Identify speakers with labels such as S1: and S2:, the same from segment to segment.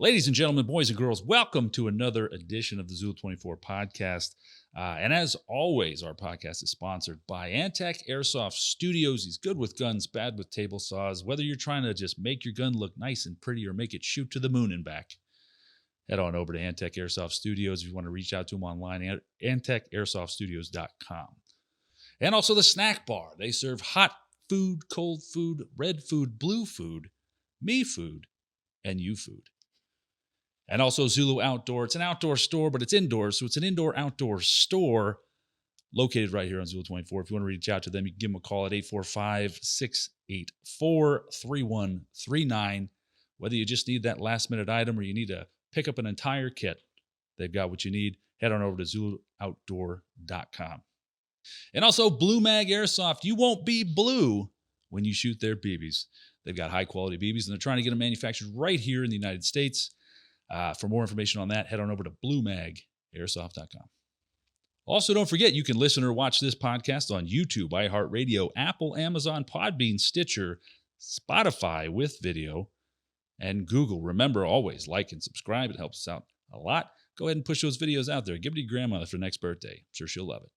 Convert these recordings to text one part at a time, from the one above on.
S1: Ladies and gentlemen, boys and girls, welcome to another edition of the Zulu 24 podcast. And as always, our podcast is sponsored by Antec Airsoft Studios. He's good with guns, bad with table saws. Whether you're trying to just make your gun look nice and pretty or make it shoot to the moon and back, head on over to Antec Airsoft Studios if you want to reach out to him online at antecairsoftsstudios.com. And also the snack bar. They serve hot food, cold food, red food, blue food, me food, and you food. And also Zulu Outdoor. It's an outdoor store, but it's indoors. So it's an indoor-outdoor store located right here on Zulu 24. If you want to reach out to them, you can give them a call at 845-684-3139. Whether you just need that last-minute item or you need to pick up an entire kit, they've got what you need. Head on over to ZuluOutdoor.com. And also Blue Mag Airsoft. You won't be blue when you shoot their BBs. They've got high-quality BBs, and they're trying to get them manufactured right here in the United States. For more information on that, head on over to BlueMagAirsoft.com. Also, don't forget, you can listen or watch this podcast on YouTube, iHeartRadio, Apple, Amazon, Podbean, Stitcher, Spotify with video, and Google. Remember, always like and subscribe. It helps us out a lot. Go ahead and push those videos out there. Give it to your grandmother for next birthday. I'm sure she'll love it.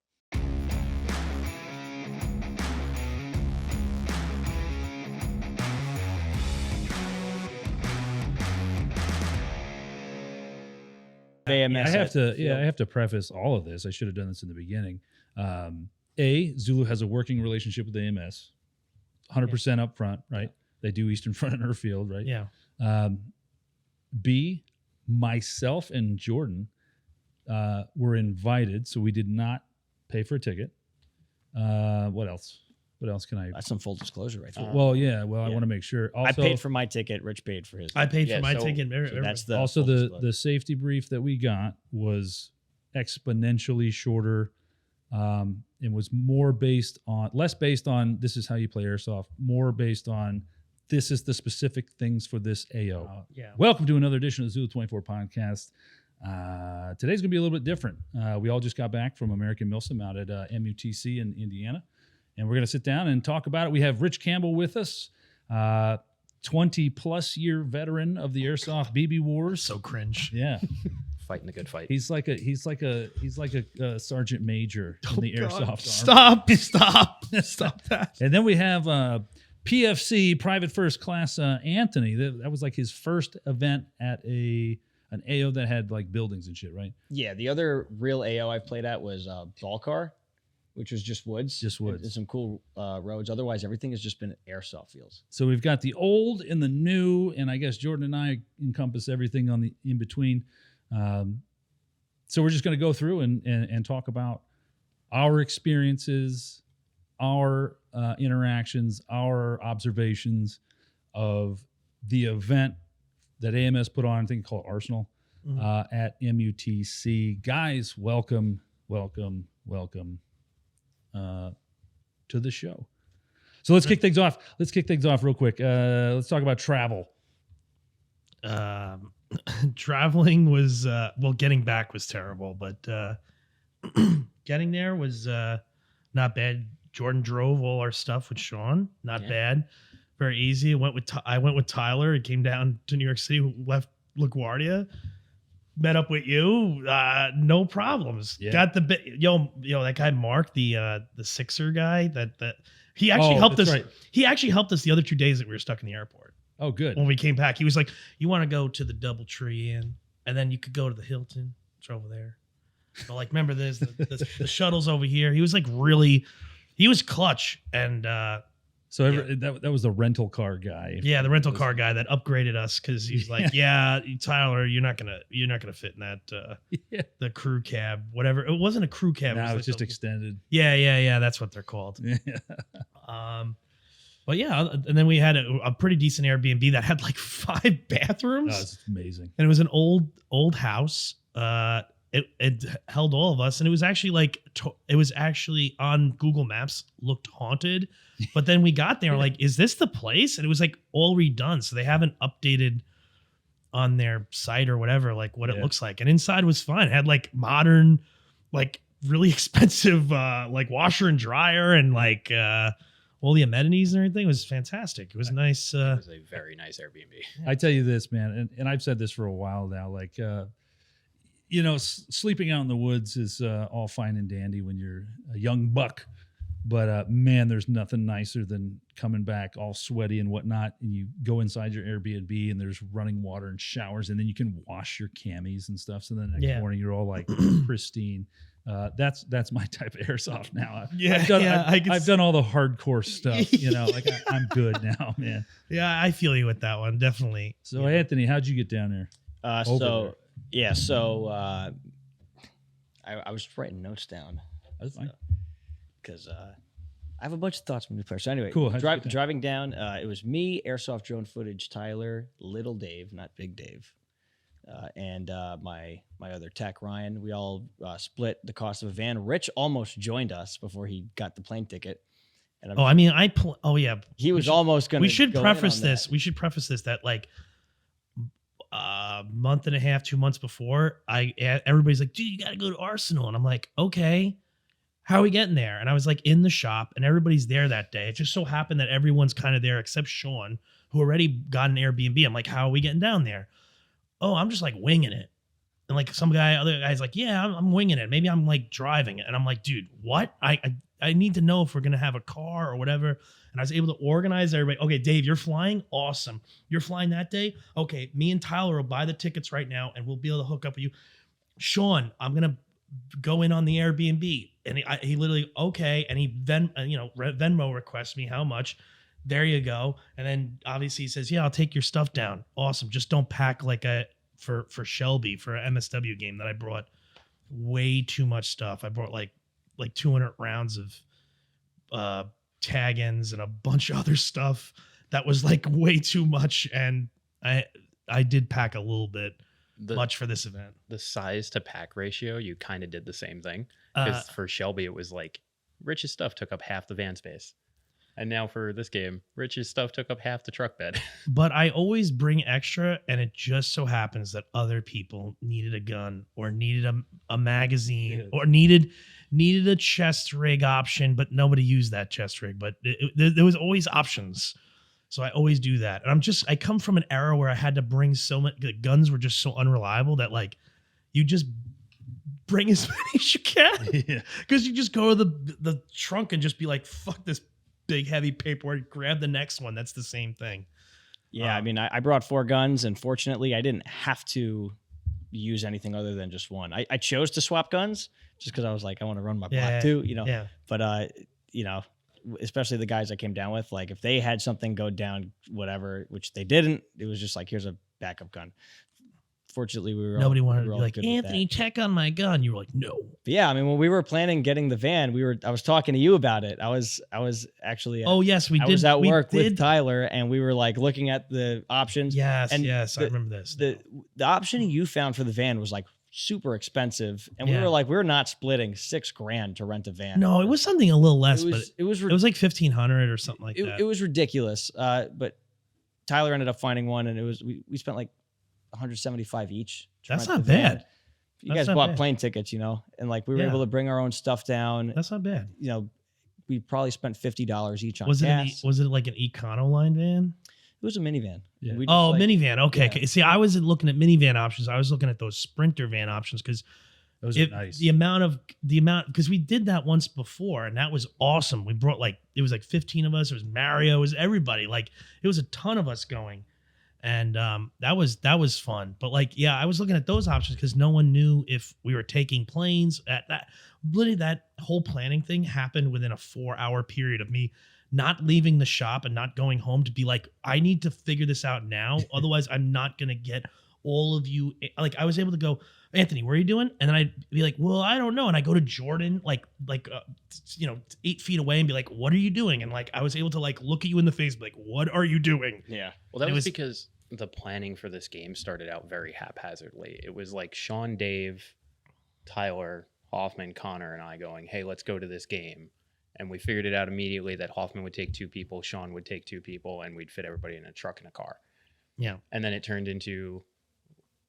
S2: I have to preface all of this. I should have done this in the beginning. Zulu has a working relationship with AMS, 100% up front, right? They do Eastern Front and Airfield, right?
S3: Yeah.
S2: B, myself and Jordan were invited, so we did not pay for a ticket. What else? What else can I?
S4: That's some full disclosure right there.
S2: I want to make sure. Also,
S4: I paid for my ticket. Rich paid for his.
S3: I paid for my ticket.
S4: So that's the
S2: also the safety brief that we got was exponentially shorter. It was less based on this is how you play airsoft, more based on this is the specific things for this AO. Welcome to another edition of the Zulu 24 podcast. Today's gonna be a little bit different. We all just got back from American Milsim out at M.U.T.C. in Indiana. And we're going to sit down and talk about it. We have Rich Campbell with us, 20-plus year veteran of the Airsoft BB Wars.
S3: So cringe.
S2: Yeah,
S5: fighting the good fight.
S2: He's like a sergeant major in the Airsoft.
S3: Stop that.
S2: And then we have PFC Private First Class Anthony. That was like his first event at an AO that had like buildings and shit, right?
S4: Yeah, the other real AO I played at was Balcar, which was just woods. And some cool roads. Otherwise, everything has just been airsoft fields.
S2: So we've got the old and the new, and I guess Jordan and I encompass everything on the in between. So we're just going to go through and talk about our experiences, our interactions, our observations of the event that AMS put on, I think called Arsenal, at M.U.T.C. Guys, welcome. To the show. So let's kick things off. Real quick. Let's talk about travel.
S3: Traveling was getting back was terrible, but getting there was not bad. Jordan drove all our stuff with Sean. Not bad. Very easy. I went with Tyler. He came down to New York City, left LaGuardia. Met up with you, no problems.
S2: Yeah.
S3: Got the that guy Mark, the Sixer guy. That he actually helped us. Right. He actually helped us the other 2 days that we were stuck in the airport.
S2: Oh, good.
S3: When we came back, he was like, "You want to go to the DoubleTree Inn, and then you could go to the Hilton. It's over there." So like, remember this? The shuttle's over here. He was like he was clutch and.
S2: So that was the rental car guy.
S3: Yeah, the rental car guy that upgraded us because he's like, yeah, Tyler, you're not gonna fit in that the crew cab, whatever. It wasn't a crew cab.
S2: No, it was just extended.
S3: Yeah, that's what they're called.
S2: Yeah.
S3: But yeah, and then we had a pretty decent Airbnb that had like 5 bathrooms.
S2: Oh, it's amazing.
S3: And it was an old house. It held all of us, and it was actually on Google Maps, looked haunted. But then we got there, like, is this the place? And it was like all redone, so they haven't updated on their site or whatever, like what it looks like. And inside was fine. It had like modern, like really expensive, like washer and dryer, and like all the amenities and everything. It was fantastic. It was nice.
S5: It was a very nice Airbnb.
S2: I tell you this, man, and I've said this for a while now. Like, sleeping out in the woods is all fine and dandy when you're a young buck, but man, there's nothing nicer than coming back all sweaty and whatnot, and you go inside your Airbnb and there's running water and showers, and then you can wash your camis and stuff. So then the next morning you're all like pristine. That's my type of airsoft now. I've done all the hardcore stuff. Like I'm good now, man.
S3: Yeah, I feel you with that one, definitely.
S2: So Anthony, how'd you get down there?
S4: I was writing notes down.
S2: That's fine.
S4: Because I have a bunch of thoughts from new players. So anyway,
S2: cool.
S4: Driving down, it was me, airsoft drone footage, Tyler, Little Dave, not Big Dave, and my other tech, Ryan. We all split the cost of a van. Rich almost joined us before he got the plane ticket. And
S3: he
S4: was almost going to.
S3: We should preface this. We should preface this that like a month and a half, 2 months before, everybody's like, dude, you got to go to Arsenal, and I'm like, okay. How are we getting there? And I was like in the shop and everybody's there that day. It just so happened that everyone's kind of there except Sean, who already got an Airbnb. I'm like, how are we getting down there? Oh, I'm just like winging it. And like other guy's like, yeah, I'm winging it. Maybe I'm like driving it. And I'm like, dude, what? I need to know if we're going to have a car or whatever. And I was able to organize everybody. Okay, Dave, you're flying? Awesome. You're flying that day? Okay, me and Tyler will buy the tickets right now and we'll be able to hook up with you. Sean, I'm going to go in on the Airbnb. And he literally, okay. And he Venmo requests me how much. There you go. And then obviously he says, yeah, I'll take your stuff down. Awesome. Just don't pack like for Shelby for an MSW game that I brought way too much stuff. I brought like 200 rounds of tag-ins and a bunch of other stuff that was like way too much. And I did pack a little bit much for this event.
S5: The size to pack ratio, you kind of did the same thing. Because for Shelby, it was like Rich's stuff took up half the van space. And now for this game, Rich's stuff took up half the truck bed.
S3: But I always bring extra, and it just so happens that other people needed a gun or needed a magazine or needed a chest rig option, but nobody used that chest rig. But there was always options. So I always do that. And I come from an era where I had to bring so much, the guns were just so unreliable that like you just bring as many as you can. Because you just go to the trunk and just be like, fuck this big heavy paperwork, grab the next one. That's the same thing.
S4: Yeah, I mean, I brought 4 guns, and fortunately I didn't have to use anything other than just one. I chose to swap guns just because I was like, I want to run my block too,
S3: Yeah.
S4: But especially the guys I came down with, like if they had something go down, whatever, which they didn't, it was just like, here's a backup gun. Fortunately, nobody wanted to be like,
S3: Anthony, check on my gun. You were like, no.
S4: But yeah, I mean, when we were planning getting the van, I was talking to you about it. I was actually.
S3: Oh yes, we did.
S4: I was at work with Tyler, and we were like looking at the options.
S3: Yes, I remember this.
S4: The option you found for the van was like super expensive, and we were like, we're not splitting $6,000 to rent a van.
S3: No, it was something a little less,
S4: but it was like
S3: $1,500 or something like that.
S4: It was ridiculous. But Tyler ended up finding one, and it was we spent like $175 each.
S3: That's not bad.
S4: You guys bought plane tickets, and like we were able to bring our own stuff down.
S3: That's not bad.
S4: We probably spent $50 each on
S3: gas. Was it like an Econoline van?
S4: It was a minivan.
S3: Yeah. Minivan. Okay. Yeah. See, I wasn't looking at minivan options. I was looking at those Sprinter van options because
S2: those are nice.
S3: The amount because we did that once before and that was awesome. We brought it was like 15 of us. It was Mario. It was everybody. Like it was a ton of us going. And that was fun. But I was looking at those options because no one knew if we were taking planes. Literally that whole planning thing happened within a 4-hour period of me not leaving the shop and not going home to be like, I need to figure this out now. Otherwise, I'm not going to get all of you. Like I was able to go, Anthony, where are you doing? And then I'd be like, well, I don't know. And I go to Jordan, 8 feet away and be like, what are you doing? And like, I was able to like look at you in the face, like, what are you doing?
S5: Yeah. Well, that was because the planning for this game started out very haphazardly. It was like Sean, Dave, Tyler, Hoffman, Connor, and I going, hey, let's go to this game. And we figured it out immediately that Hoffman would take 2 people, Sean would take 2 people, and we'd fit everybody in a truck and a car.
S3: Yeah.
S5: And then it turned into,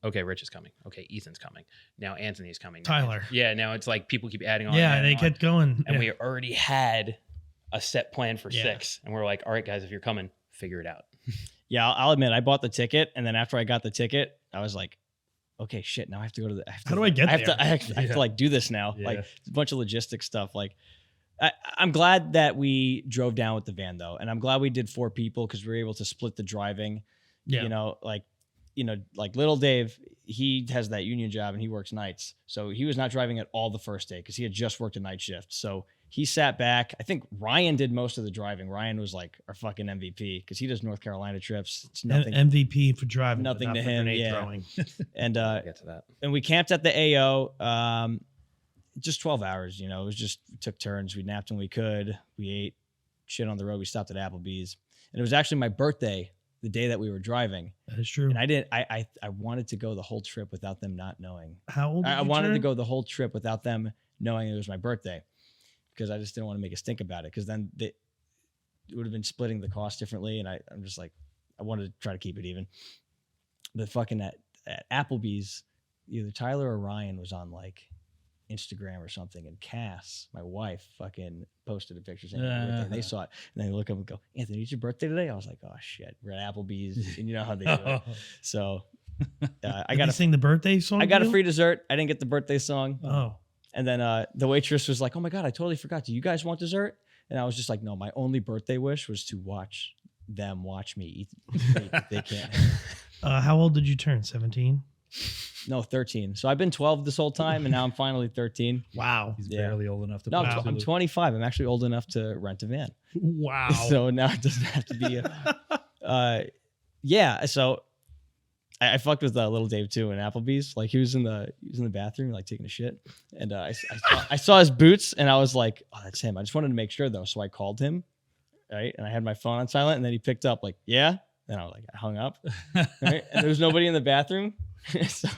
S5: okay, Rich is coming. Okay, Ethan's coming. Now Anthony's coming.
S3: Tyler.
S5: Yeah, now it's like people keep adding on.
S3: Yeah, they kept going.
S5: And we already had a set plan for
S3: Yeah.
S5: 6, and we're like, all right, guys, if you're coming, figure it out.
S4: Yeah, I'll admit I bought the ticket, and then after I got the ticket, I was like, okay, shit. Now I have to go to the.
S3: How do I get
S4: I have
S3: there?
S4: To, I have
S2: Yeah.
S4: to like do this now.
S2: Yeah.
S4: Like it's a bunch of logistics stuff. Like I'm glad that we drove down with the van though, and I'm glad we did 4 people because we were able to split the driving.
S3: Yeah.
S4: Like little Dave, he has that union job and he works nights, so he was not driving at all the first day because he had just worked a night shift. So he sat back. I think Ryan did most of the driving. Ryan was like our fucking MVP because he does North Carolina trips. It's nothing.
S3: MVP for driving. but
S4: Nothing
S3: not
S4: to
S3: for
S4: him,
S3: grenade
S4: yeah.
S3: throwing.
S4: And
S5: I'll get to that.
S4: and we camped at the AO. Just 12 hours, it was just, we took turns. We napped when we could. We ate shit on the road. We stopped at Applebee's. And it was actually my birthday the day that we were driving.
S3: That is true.
S4: And I wanted to go the whole trip without them not knowing.
S3: How old?
S4: I wanted to go the whole trip without them knowing it was my birthday because I just didn't want to make a stink about it because then it would have been splitting the cost differently. And I'm just like, I wanted to try to keep it even. But fucking at Applebee's, either Tyler or Ryan was on like Instagram or something, and Cass, my wife, fucking posted a picture saying happy birthday, and they saw it, and they look up and go, "Anthony, it's your birthday today?" I was like, "Oh shit, we're at Applebee's," and you know how they do it. So I got
S3: to sing the birthday song.
S4: I got a
S3: deal?
S4: free dessert. I didn't get the birthday song,
S3: Oh,
S4: and then the waitress was like, "Oh my god, I totally forgot. Do you guys want dessert?" And I was just like, "No, my only birthday wish was to watch them watch me eat. They can't."
S3: how old did you turn? 17.
S4: No, 13. So I've been 12 this whole time, and now I'm finally 13.
S3: Wow.
S2: He's
S4: Yeah.
S2: barely old enough to.
S4: No,
S2: play
S3: Wow.
S4: I'm
S2: Zulu.
S4: 25. I'm actually old enough to rent a van.
S3: Wow.
S4: So now it doesn't have to be yeah. So I fucked with little Dave too in Applebee's. Like he was in the bathroom, like taking a shit. And I saw his boots and I was like, oh, that's him. I just wanted to make sure though. So I called him. Right. And I had my phone on silent and then he picked up like, yeah. Then I was like, I hung up. Right? And there was nobody in the bathroom. So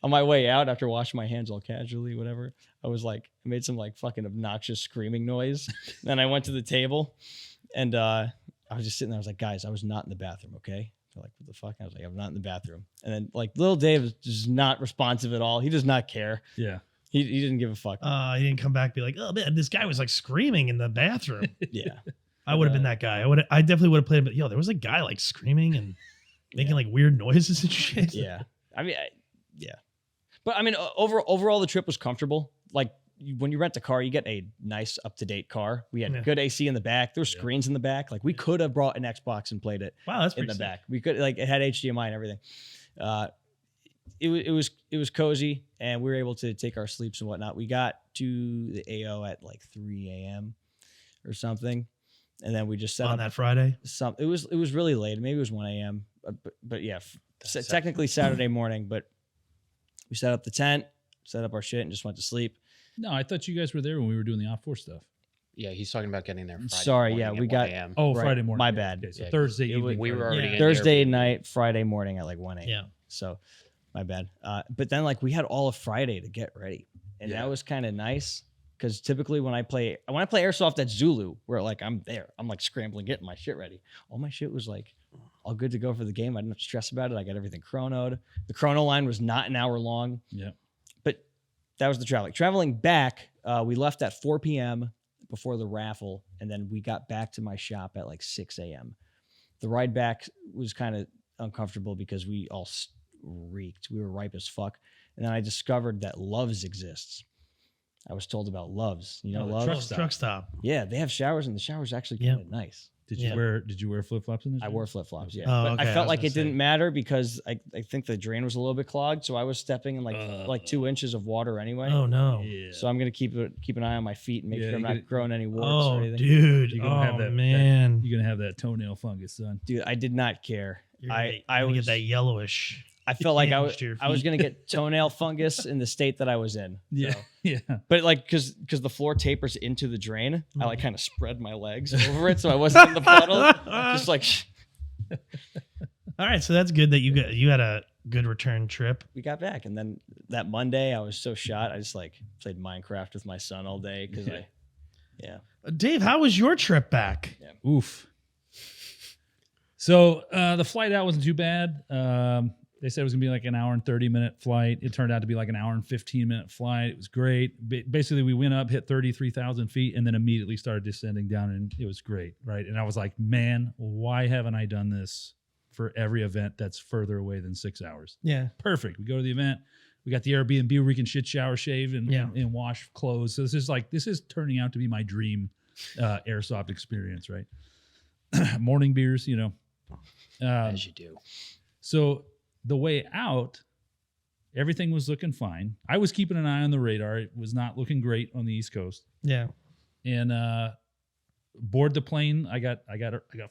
S4: on my way out, after washing my hands all casually, whatever, I was like, I made some like fucking obnoxious screaming noise. Then I went to the table and I was just sitting there. I was like, guys, I was not in the bathroom. Okay. They're like, what the fuck? I was like, I'm not in the bathroom. And then like little Dave is just not responsive at all. He does not care.
S2: Yeah.
S4: He didn't give a fuck.
S3: He didn't come back and be like, oh man, this guy was like screaming in the bathroom.
S4: Yeah.
S3: I would have been that guy. I definitely would have played, but yo, there was a guy like screaming and making like weird noises and shit.
S4: Yeah. I mean, yeah. But I mean, overall, the trip was comfortable. Like when you rent a car, you get a nice up-to-date car. We had good AC in the back. There were screens in the back. Like we could have brought an Xbox and played it
S3: Wow, that's
S4: in
S3: pretty
S4: the
S3: sick.
S4: back. We could like it had HDMI and everything. It was cozy, and we were able to take our sleeps and whatnot. We got to the AO at like 3 a.m. or something, and then we just set
S3: On
S4: up
S3: that Friday.
S4: It was really late. Maybe it was 1 a.m. But yeah, technically Saturday morning. But we set up the tent, set up our shit, and just went to sleep.
S2: No, I thought you guys were there when we were doing the off-4 stuff.
S5: Yeah, he's talking about getting there Friday
S4: Sorry,
S5: morning
S4: yeah,
S5: at
S4: we
S5: 1
S4: got-
S5: a.m.
S2: Oh,
S4: Right.
S2: Friday morning.
S4: My
S2: Yeah,
S4: bad.
S2: Okay, so
S5: Yeah,
S2: Thursday
S4: it was-
S2: evening.
S5: we were
S2: Friday.
S5: already
S3: Yeah.
S5: in
S4: Thursday
S5: Airbnb.
S4: night, Friday morning at like 1 a.m.
S3: Yeah.
S4: So my bad. But then like we had all of Friday to get ready. And
S2: Yeah.
S4: that was kind of nice. Because typically when I play Airsoft at Zulu, where like I'm there, I'm like scrambling, getting my shit ready. All my shit was like all good to go for the game. I didn't have to stress about it. I got everything chronoed. The chrono line was not an hour long.
S2: Yeah.
S4: But that was the traveling. Traveling back, we left at 4 p.m. before the raffle, and then we got back to my shop at like 6 a.m. The ride back was kind of uncomfortable because we all reeked. We were ripe as fuck. And then I discovered that Loves exists. I was told about Loves. You know,
S2: Oh, the
S4: Loves?
S2: truck
S3: Truck stop.
S4: Yeah, they have showers, and the shower's actually kind of nice.
S2: Did you wear flip-flops in this?
S4: I wore flip-flops, yeah.
S3: Oh,
S4: But
S3: okay,
S4: I
S3: I
S4: felt
S3: was
S4: like
S3: gonna
S4: it didn't
S3: say.
S4: matter because I think the drain was a little bit clogged, so I was stepping in like 2 inches of water anyway.
S3: Oh no.
S2: Yeah.
S4: So I'm gonna keep an eye on my feet and make
S2: Yeah,
S4: sure I'm
S2: you
S4: not
S2: gotta-
S4: growing any warts
S3: Oh
S4: or anything.
S3: dude.
S2: You're gonna
S3: Oh
S2: have that-
S3: man.
S2: You're gonna have that toenail fungus, son.
S4: Dude, I did not care.
S3: You're
S4: I
S3: gonna get
S4: was
S3: that yellowish.
S4: I felt like I
S3: hinge
S4: was
S3: to your
S4: I was
S3: feet.
S4: gonna get toenail fungus in the state that I was in.
S2: Yeah.
S4: So-
S2: Yeah.
S4: But like because the floor tapers into the drain, I like
S3: Mhm.
S4: kind of spread my legs over it so I wasn't in the puddle. Just like
S3: All right, so that's good that you had a good return trip.
S4: we got back, and then that Monday I was so shot. I just like played Minecraft with my son all day because
S3: Dave, how was your trip back?
S2: Oof. So the flight out wasn't too bad. They said it was gonna be like an hour and 30-minute flight. It turned out to be like an hour and 15-minute flight. It was great. Basically, we went up, hit 33,000 feet, and then immediately started descending down, and it was great, right? And I was like, man, why haven't I done this for every event that's further away than 6 hours?
S3: Yeah.
S2: Perfect. We go to the event. We got the Airbnb where we can shit, shower, shave, and wash clothes. So this is turning out to be my dream airsoft experience, right? Morning beers,
S5: As you do.
S2: So the way out, everything was looking fine. I was keeping an eye on the radar. It was not looking great on the East Coast.
S3: Yeah.
S2: And board the plane. I got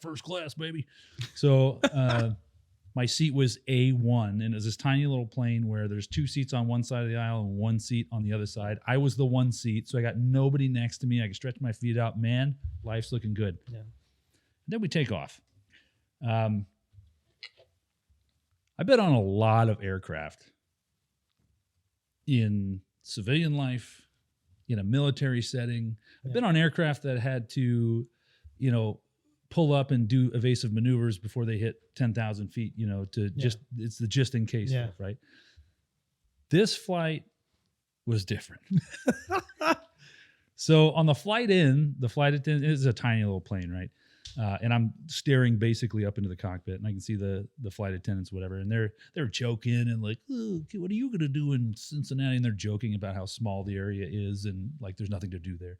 S2: first class, baby. So my seat was A1, and it was this tiny little plane where there's 2 seats on one side of the aisle and 1 seat on the other side. I was the 1 seat, so I got nobody next to me. I could stretch my feet out. Man, life's looking good.
S3: Yeah.
S2: Then we take off. I've been on a lot of aircraft in civilian life, in a military setting. I've been on aircraft that had to, pull up and do evasive maneuvers before they hit 10,000 feet, it's the just in case stuff, right? This flight was different. So on the flight in, the flight attendant is a tiny little plane, right? And I'm staring basically up into the cockpit, and I can see the flight attendants, whatever, and they're joking and like, oh, what are you gonna do in Cincinnati? And they're joking about how small the area is and like there's nothing to do there.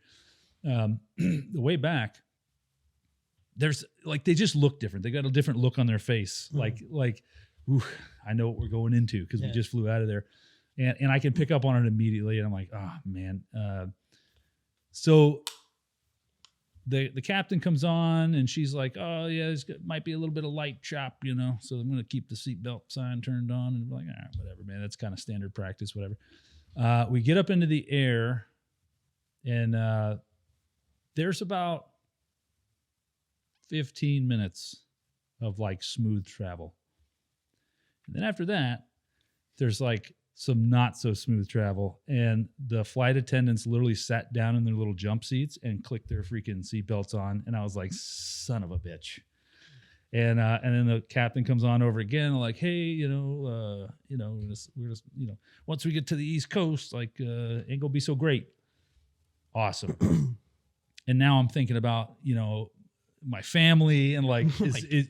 S2: The way back, there's like they just look different. They got a different look on their face, like, ooh, I know what we're going into because we just flew out of there, and I can pick up on it immediately, and I'm like, oh man, so. The captain comes on and she's like, oh yeah, this might be a little bit of light chop, so I'm going to keep the seatbelt sign turned on. And I'm like, all right, whatever, man. That's kind of standard practice, whatever. We get up into the air and there's about 15 minutes of like smooth travel. And then after that, there's like some not so smooth travel, and the flight attendants literally sat down in their little jump seats and clicked their freaking seatbelts on, and I was like, son of a bitch. And then the captain comes on over again, like, hey, we're just once we get to the East Coast, like, ain't gonna be so great. Awesome. And now I'm thinking about my family and like,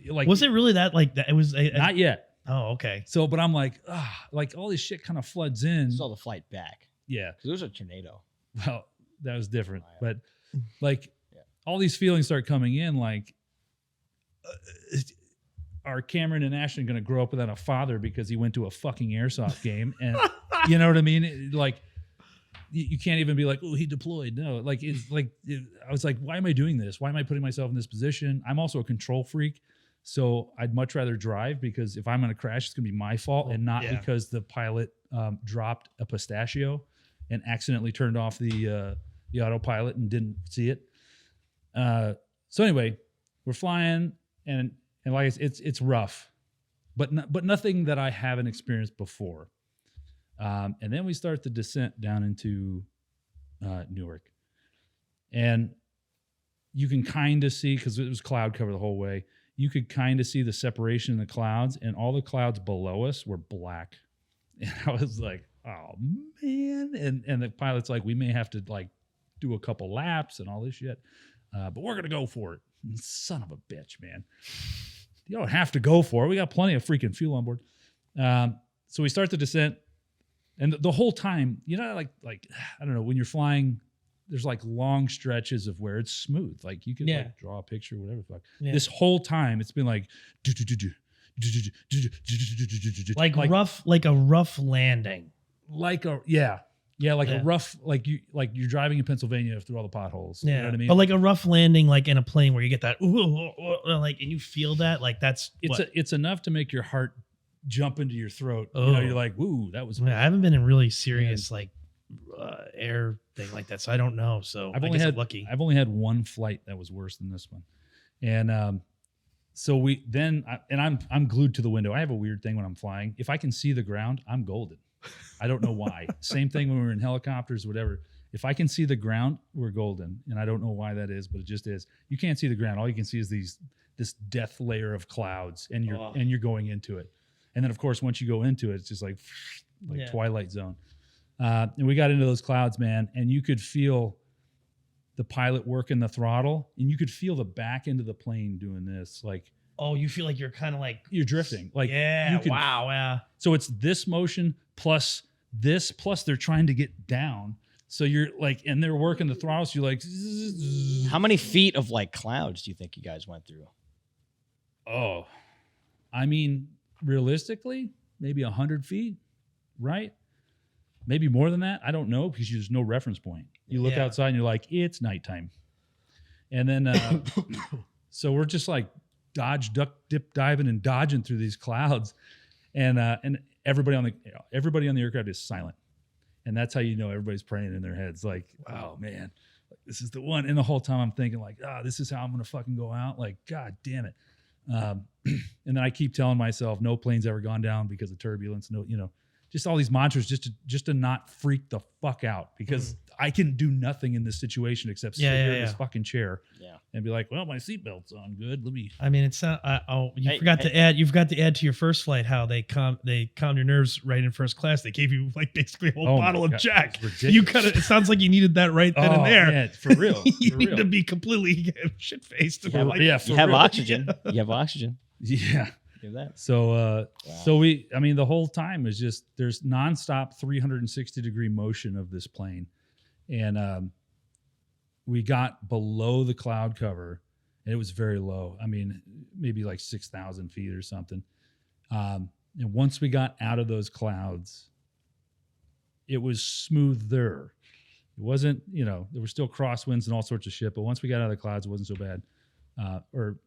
S2: like,
S3: was it really that like that? It was
S2: not yet.
S3: Oh, okay.
S2: So, but I'm like, like all this shit kind of floods in.
S4: Saw the flight back.
S2: Yeah.
S4: Because there was a tornado.
S2: Well, that was different. But like all these feelings start coming in like, are Cameron and Ashton going to grow up without a father because he went to a fucking airsoft game? And you know what I mean? Like, you can't even be like, oh, he deployed. No, like, it's like, I was like, why am I doing this? Why am I putting myself in this position? I'm also a control freak. So I'd much rather drive because if I'm going to crash, it's going to be my fault and not because the pilot dropped a pistachio and accidentally turned off the autopilot and didn't see it. So anyway, we're flying and like it's rough, but nothing that I haven't experienced before. And then we start the descent down into Newark, and you can kind of see because it was cloud cover the whole way. You could kind of see the separation in the clouds, and all the clouds below us were black. And I was like, oh man. And the pilot's like, we may have to like do a couple laps and all this shit. But we're going to go for it. And son of a bitch, man. You don't have to go for it. We got plenty of freaking fuel on board. So we start the descent, and the whole time, like, I don't know, when you're flying, there's like long stretches of where it's smooth. Like you can like draw a picture, whatever the fuck. Yeah. This whole time it's been like
S3: like a rough landing.
S2: Like a rough, like you're driving in Pennsylvania through all the potholes.
S3: Yeah.
S2: You know what I mean?
S3: But like a rough landing, like in a plane where you get that like, and you feel that, like
S2: it's enough to make your heart jump into your throat. Oh. You're like, woo, that was.
S3: I haven't been in really serious air thing like that, so I don't know. So
S2: I've only had one flight that was worse than this one, and so I'm glued to the window. I have a weird thing when I'm flying. If I can see the ground, I'm golden. I don't know why. Same thing when we were in helicopters, whatever. If I can see the ground, we're golden, and I don't know why that is, but it just is. You can't see the ground. All you can see is this death layer of clouds, and you're going into it. And then of course, once you go into it, it's just like
S3: Yeah.
S2: Twilight Zone. And we got into those clouds, man, and you could feel the pilot working the throttle, and you could feel the back end of the plane doing this. Like,
S3: Oh, you feel like you're kind of like
S2: you're drifting. Like,
S3: yeah,
S2: you could,
S3: wow, yeah.
S2: So it's this motion plus this, plus they're trying to get down. So you're like, and they're working the throttle. So you're like,
S4: How many feet of like clouds do you think you guys went through?
S2: oh, I mean, realistically, maybe 100 feet, right? Maybe more than that. I don't know, because there's no reference point. You look
S3: Yeah.
S2: outside and you're like, it's nighttime. And then, so we're just like dodge, duck, dip, diving and dodging through these clouds. And everybody on the aircraft is silent. And that's how you know everybody's praying in their heads. Like, oh man, this is the one. And the whole time I'm thinking like, this is how I'm going to fucking go out. Like, God damn it. And then I keep telling myself no plane's ever gone down because of turbulence. No, just all these mantras just to not freak the fuck out, because I can do nothing in this situation except sit here in this fucking chair and be like, well, my seatbelt's on good. Let me.
S3: I mean, it's not. You forgot to add to your first flight how they calm your nerves right in first class. They gave you like basically a whole bottle of Jack. You kind of. It sounds like you needed that right then and there.
S2: Man, for real.
S3: You need to be completely shit faced.
S4: You have oxygen. You have oxygen.
S2: Yeah.
S4: Do that.
S2: So, the whole time is just, there's nonstop 360-degree motion of this plane. And we got below the cloud cover, and it was very low. I mean, maybe like 6,000 feet or something. And once we got out of those clouds, it was smoother. It wasn't, there were still crosswinds and all sorts of shit, but once we got out of the clouds, it wasn't so bad. Or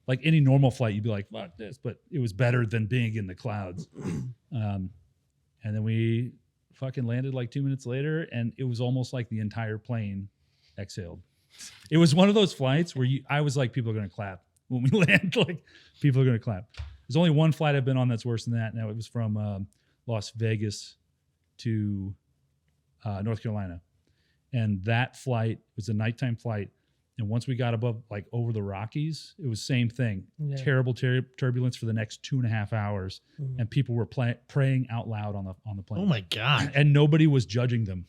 S2: like any normal flight, you'd be like, fuck this, but it was better than being in the clouds. And then we fucking landed like 2 minutes later, and it was almost like the entire plane exhaled. It was one of those flights where I was like, people are going to clap when we land. Like, people are going to clap. There's only one flight I've been on that's worse than that. Now, it was from Las Vegas to North Carolina. And that flight was a nighttime flight. And once we got above, like over the Rockies, it was same thing.
S3: Yeah.
S2: Terrible turbulence for the next 2.5 hours, and people were praying out loud on the plane.
S3: Oh my God!
S2: And nobody was judging them.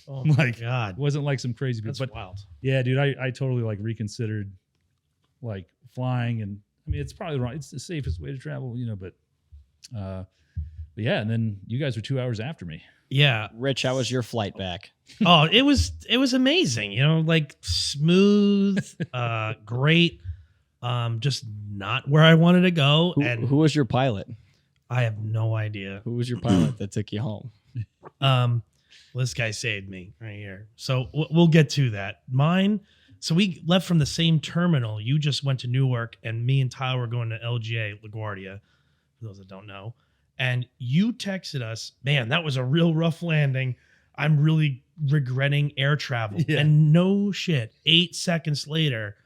S3: Oh my
S2: Like,
S3: God!
S2: It wasn't like some crazy people.
S3: That's
S2: But
S3: wild.
S2: yeah, dude, I totally like reconsidered like flying, and I mean, it's probably wrong. It's the safest way to travel, but yeah. And then you guys were 2 hours after me.
S3: Yeah.
S4: Rich, how was your flight back?
S3: Oh, it was amazing. Like smooth, great. Just not where I wanted to go.
S4: Who was your pilot?
S3: I have no idea.
S4: Who was your pilot that took you home?
S3: Well, this guy saved me right here. So we'll get to that. Mine. So we left from the same terminal. You just went to Newark, and me and Tyler were going to LGA LaGuardia, for those that don't know. And you texted us, man, that was a real rough landing. I'm really regretting air travel.
S2: Yeah.
S3: And no shit, 8 seconds later,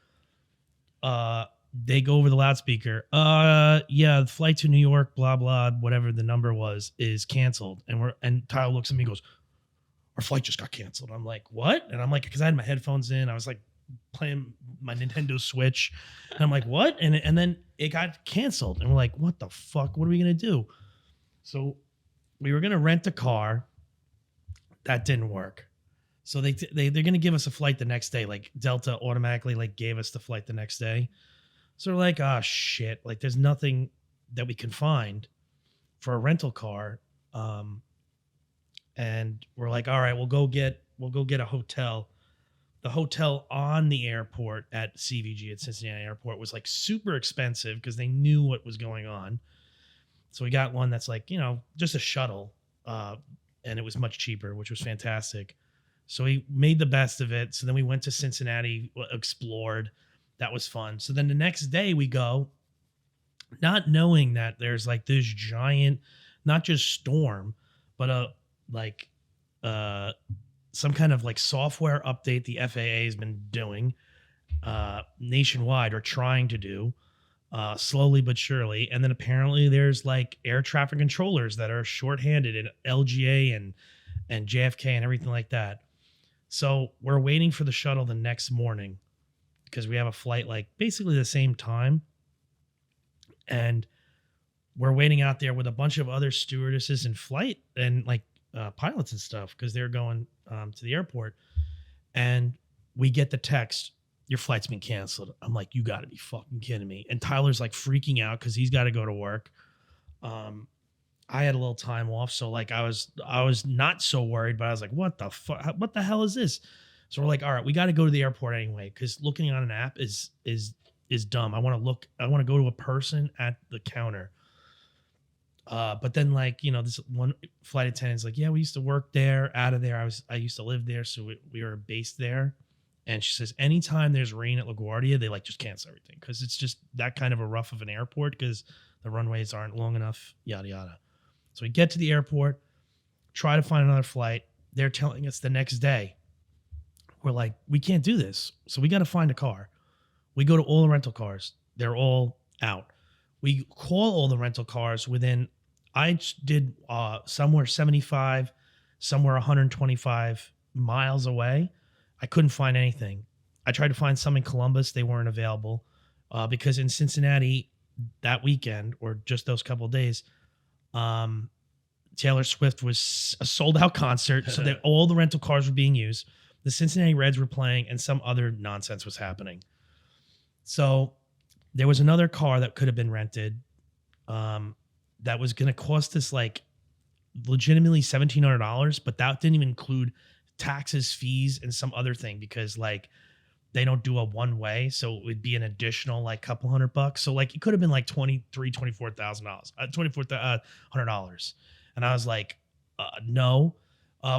S3: they go over the loudspeaker. The flight to New York, blah, blah, whatever the number was, is canceled. And Tyler looks at me and goes, our flight just got canceled. I'm like, what? And I'm like, because I had my headphones in. I was like playing my Nintendo Switch. And I'm like, what? And then it got canceled. And we're like, what the fuck? What are we going to do? So we were going to rent a car. That didn't work. So they're going to give us a flight the next day. Like Delta automatically like gave us the flight the next day. So we're like, oh shit. Like there's nothing that we can find for a rental car. And we're like, all right, we'll go get a hotel. The hotel on the airport at CVG at Cincinnati Airport was like super expensive because they knew what was going on. So we got one that's like, just a shuttle. And it was much cheaper, which was fantastic. So we made the best of it. So then we went to Cincinnati, explored. That was fun. So then the next day we go, not knowing that there's like this giant, not just storm, but some kind of like software update the FAA has been doing nationwide or trying to do. Slowly but surely. And then apparently there's like air traffic controllers that are shorthanded in LGA and JFK and everything like that. So we're waiting for the shuttle the next morning because we have a flight like basically the same time. And we're waiting out there with a bunch of other stewardesses in flight and like pilots and stuff because they're going to the airport. And we get the text, your flight's been canceled. I'm like, you got to be fucking kidding me. And Tyler's like freaking out because he's got to go to work. I had a little time off, so like I was not so worried, but I was like, what the fuck? What the hell is this? So we're like, all right, we got to go to the airport anyway because looking on an app is dumb. I want to go to a person at the counter. But then like, this one flight attendant's like, yeah, we used to work there, out of there. I used to live there. So we were based there. And she says, anytime there's rain at LaGuardia, they like just cancel everything. Cause it's just that kind of a rough of an airport because the runways aren't long enough, yada, yada. So we get to the airport, try to find another flight. They're telling us the next day. We're like, we can't do this. So we got to find a car. We go to all the rental cars. They're all out. We call all the rental cars within, I did somewhere 75, somewhere 125 miles away. I couldn't find anything. I tried to find some in Columbus. They weren't available because in Cincinnati that weekend or just those couple of days, Taylor Swift was a sold out concert. So that all the rental cars were being used. The Cincinnati Reds were playing and some other nonsense was happening. So there was another car that could have been rented that was going to cost us like legitimately $1,700, but that didn't even include taxes, fees, and some other thing because like they don't do a one way. So it would be an additional like couple $100. So like it could have been like $24,000. And I was like, no.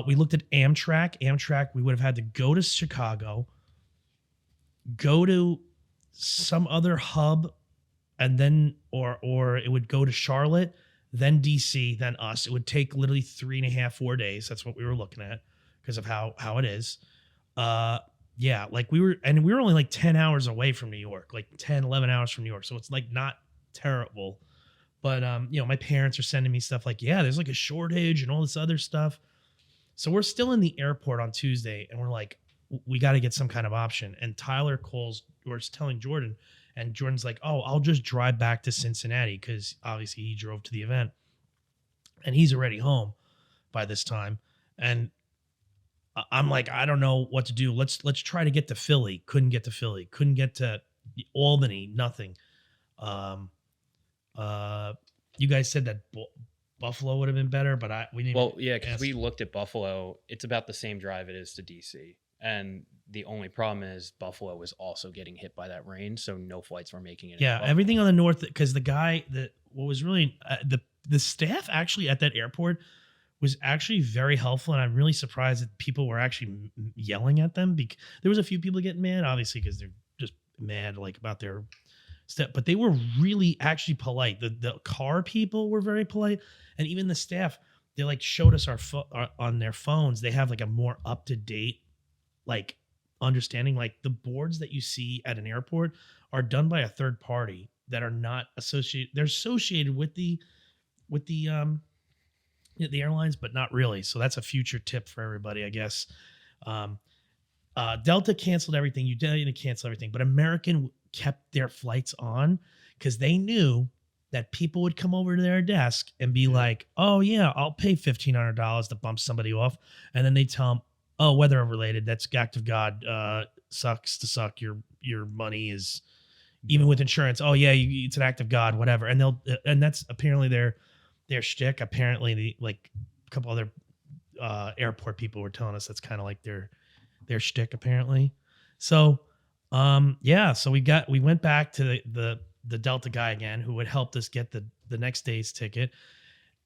S3: We looked at Amtrak. Amtrak, we would have had to go to Chicago, go to some other hub, and then or it would go to Charlotte, then DC, then us. It would take literally 3.5, 4 days. That's what we were looking at because of how it is. Yeah, like we were only like 10 hours away from New York, like 10, 11 hours from New York. So it's like not terrible. But my parents are sending me stuff like, yeah, there's like a shortage and all this other stuff. So we're still in the airport on Tuesday and we're like, we got to get some kind of option. And Tyler calls or is telling Jordan, and Jordan's like, oh, I'll just drive back to Cincinnati because obviously he drove to the event and he's already home by this time. And I'm like, I don't know what to do. Let's try to get to Philly. Couldn't get to Philly. Couldn't get to Albany. Nothing. You guys said that Buffalo would have been better, but we didn't.
S5: Well, yeah, because we looked at Buffalo. It's about the same drive it is to DC. And the only problem is Buffalo was also getting hit by that rain, so no flights were making it.
S3: Yeah, everything on the north, because the guy what was really the staff actually at that airport was actually very helpful, and I'm really surprised that people were actually yelling at them. Because there was a few people getting mad, obviously, because they're just mad like about their stuff, but they were really actually polite. The car people were very polite, and even the staff, they like showed us our on their phones. They have like a more up to date like understanding. Like the boards that you see at an airport are done by a third party that are not associated. They're associated with the airlines, but not really. So that's a future tip for everybody, I guess. Delta canceled everything. You didn't cancel everything, but American kept their flights on because they knew that people would come over to their desk and be like, oh yeah, I'll pay $1,500 to bump somebody off. And then they tell them, oh, weather related. That's act of God. Sucks to suck. Your money is even with insurance. Oh yeah, it's an act of God, whatever. And that's apparently their shtick. Apparently, like a couple other airport people were telling us that's kind of like their shtick. Apparently, so so we went back to the Delta guy again, who had helped us get the next day's ticket,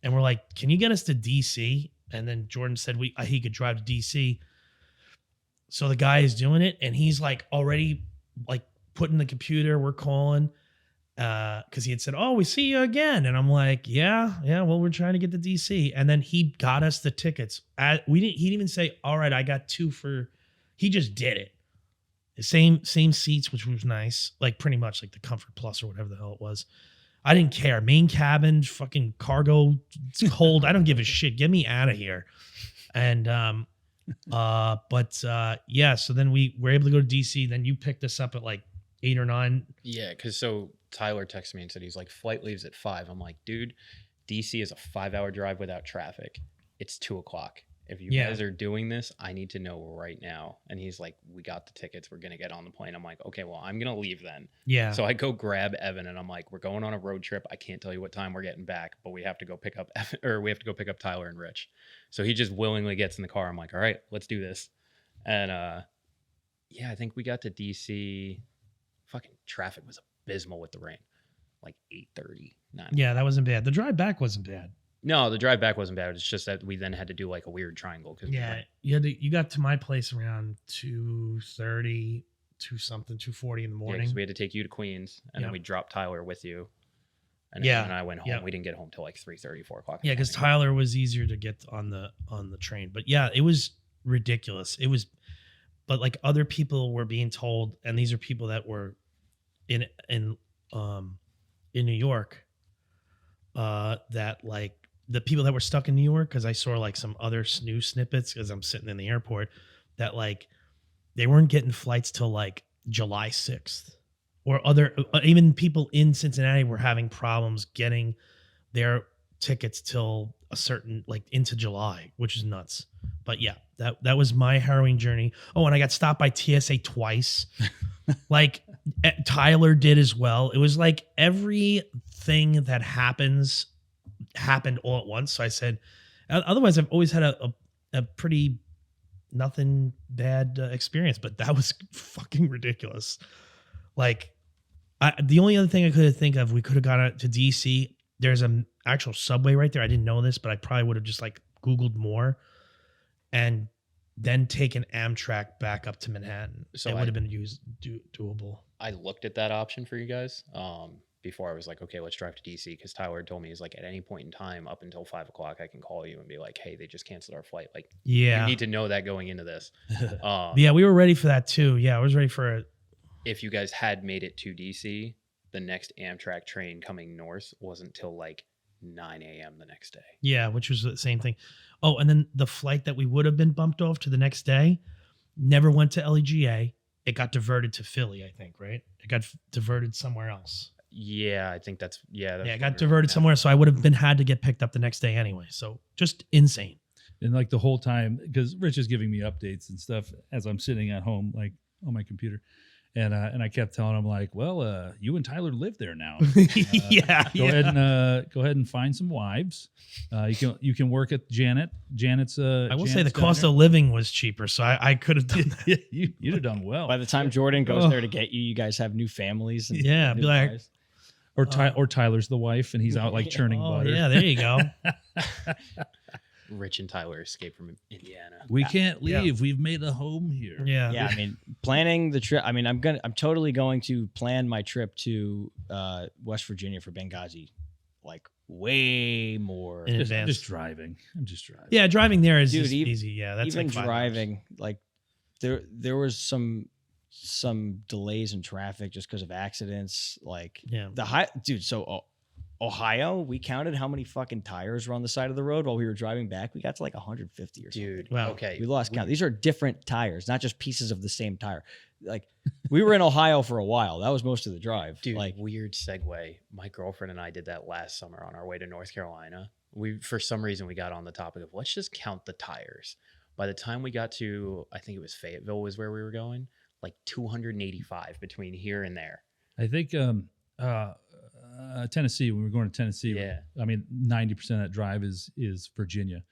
S3: and we're like, can you get us to DC? And then Jordan said he could drive to DC. So the guy is doing it, and he's like already like putting the computer. We're calling. Because he had said, oh, we see you again. And I'm like, yeah, well, we're trying to get to DC. And then he got us the tickets. He didn't even say, all right, I got 2 for, he just did it. The same seats, which was nice. Like pretty much like the Comfort Plus or whatever the hell it was. I didn't care. Main cabin, fucking cargo, it's cold. I don't give a shit. Get me out of here. And, so then we were able to go to DC. Then you picked us up at like 8 or 9.
S5: Yeah, because so Tyler texted me and said, he's like, flight leaves at 5. I'm like, dude, DC is a 5-hour drive without traffic. It's 2:00. If you guys are doing this, I need to know right now. And he's like, we got the tickets. We're going to get on the plane. I'm like, okay, well, I'm going to leave then.
S3: Yeah.
S5: So I go grab Evan and I'm like, we're going on a road trip. I can't tell you what time we're getting back, but we have to go pick up Evan, or we have to go pick up Tyler and Rich. So he just willingly gets in the car. I'm like, all right, let's do this. And yeah, I think we got to DC. Fucking traffic was abysmal with the rain. Like 8:30, 9.
S3: Yeah, that wasn't bad. The drive back wasn't bad.
S5: No, the drive back wasn't bad. It's just that we then had to do like a weird triangle.
S3: Yeah, you got to my place around 2:30, 2:40 in the morning.
S5: Yeah, we had to take you to Queens, and then we dropped Tyler with you. And
S3: Yeah,
S5: then I went home.
S3: yeah.
S5: We didn't get home till like 3:30, 4 o'clock.
S3: Yeah, because Tyler was easier to get on the train. But yeah, it was ridiculous. It was, but like other people were being told, and these are people that were in New York, that like the people that were stuck in New York, because I saw like some other news snippets because I'm sitting in the airport, that like they weren't getting flights till like July 6th, or other even people in Cincinnati were having problems getting their tickets till a certain like into July, which is nuts. But yeah, that was my harrowing journey. Oh, and I got stopped by TSA twice. Like Tyler did as well. It was like everything that happened all at once. So I said, otherwise I've always had a pretty nothing bad experience, but that was fucking ridiculous. Like the only other thing I could think of, we could have gone to DC. There's an actual subway right there. I didn't know this, but I probably would have just like Googled more and then taken Amtrak back up to Manhattan. So it would have been doable.
S5: I looked at that option for you guys before I was like, okay, let's drive to DC, because Tyler told me, he's like, at any point in time up until 5 o'clock, I can call you and be like, hey, they just canceled our flight. Like,
S3: yeah,
S5: you need to know that going into this.
S3: Yeah, we were ready for that too. Yeah, I was ready for it.
S5: If you guys had made it to DC, the next Amtrak train coming north wasn't till like 9 a.m. the next day.
S3: Yeah, which was the same thing. Oh, and then the flight that we would have been bumped off to the next day never went to LEGA. It got diverted to Philly, I think, right? It got diverted somewhere else.
S5: Yeah, I think that's
S3: it got diverted somewhere, so I would have had to get picked up the next day anyway. So just insane.
S2: And like the whole time, because Rich is giving me updates and stuff as I'm sitting at home, like on my computer. And I kept telling him like, well, you and Tyler live there now. Go ahead and find some wives. You can work at Janet's.
S3: I will say the cost of living was cheaper, so I could have done that.
S2: You'd have done well.
S4: By the time Jordan goes there to get you, you guys have new families. And
S3: yeah, be like,
S4: lives.
S2: or Tyler's the wife, and he's out like churning butter.
S3: Yeah, there you go.
S5: Rich and Tyler escaped from Indiana.
S2: We can't leave. We've made a home here.
S3: Yeah.
S4: Yeah, I mean, planning the trip. I mean, I'm totally going to plan my trip to West Virginia for Benghazi, like way more
S3: In
S2: I'm
S3: advance.
S2: just driving.
S3: Yeah, driving there is
S4: Dude,
S3: just
S4: even-
S3: easy. Yeah, that's
S4: even
S3: like 5
S4: driving.
S3: hours.
S4: Like there was some delays in traffic just because of accidents. Like
S3: Yeah.
S4: So Ohio, we counted how many fucking tires were on the side of the road while we were driving back. We got to like 150 or something.
S5: Dude,
S3: Wow.
S5: okay.
S4: We lost count. These are different tires, not just pieces of the same tire. Like we were in Ohio for a while. That was most of the drive.
S5: Dude,
S4: like
S5: weird segue. My girlfriend and I did that last summer on our way to North Carolina. For some reason, we got on the topic of let's just count the tires. By the time we got to, I think it was Fayetteville was where we were going, like 285 between here and there.
S2: I think Tennessee, when we were going to Tennessee,
S5: Yeah.
S2: I mean, 90% of that drive is Virginia.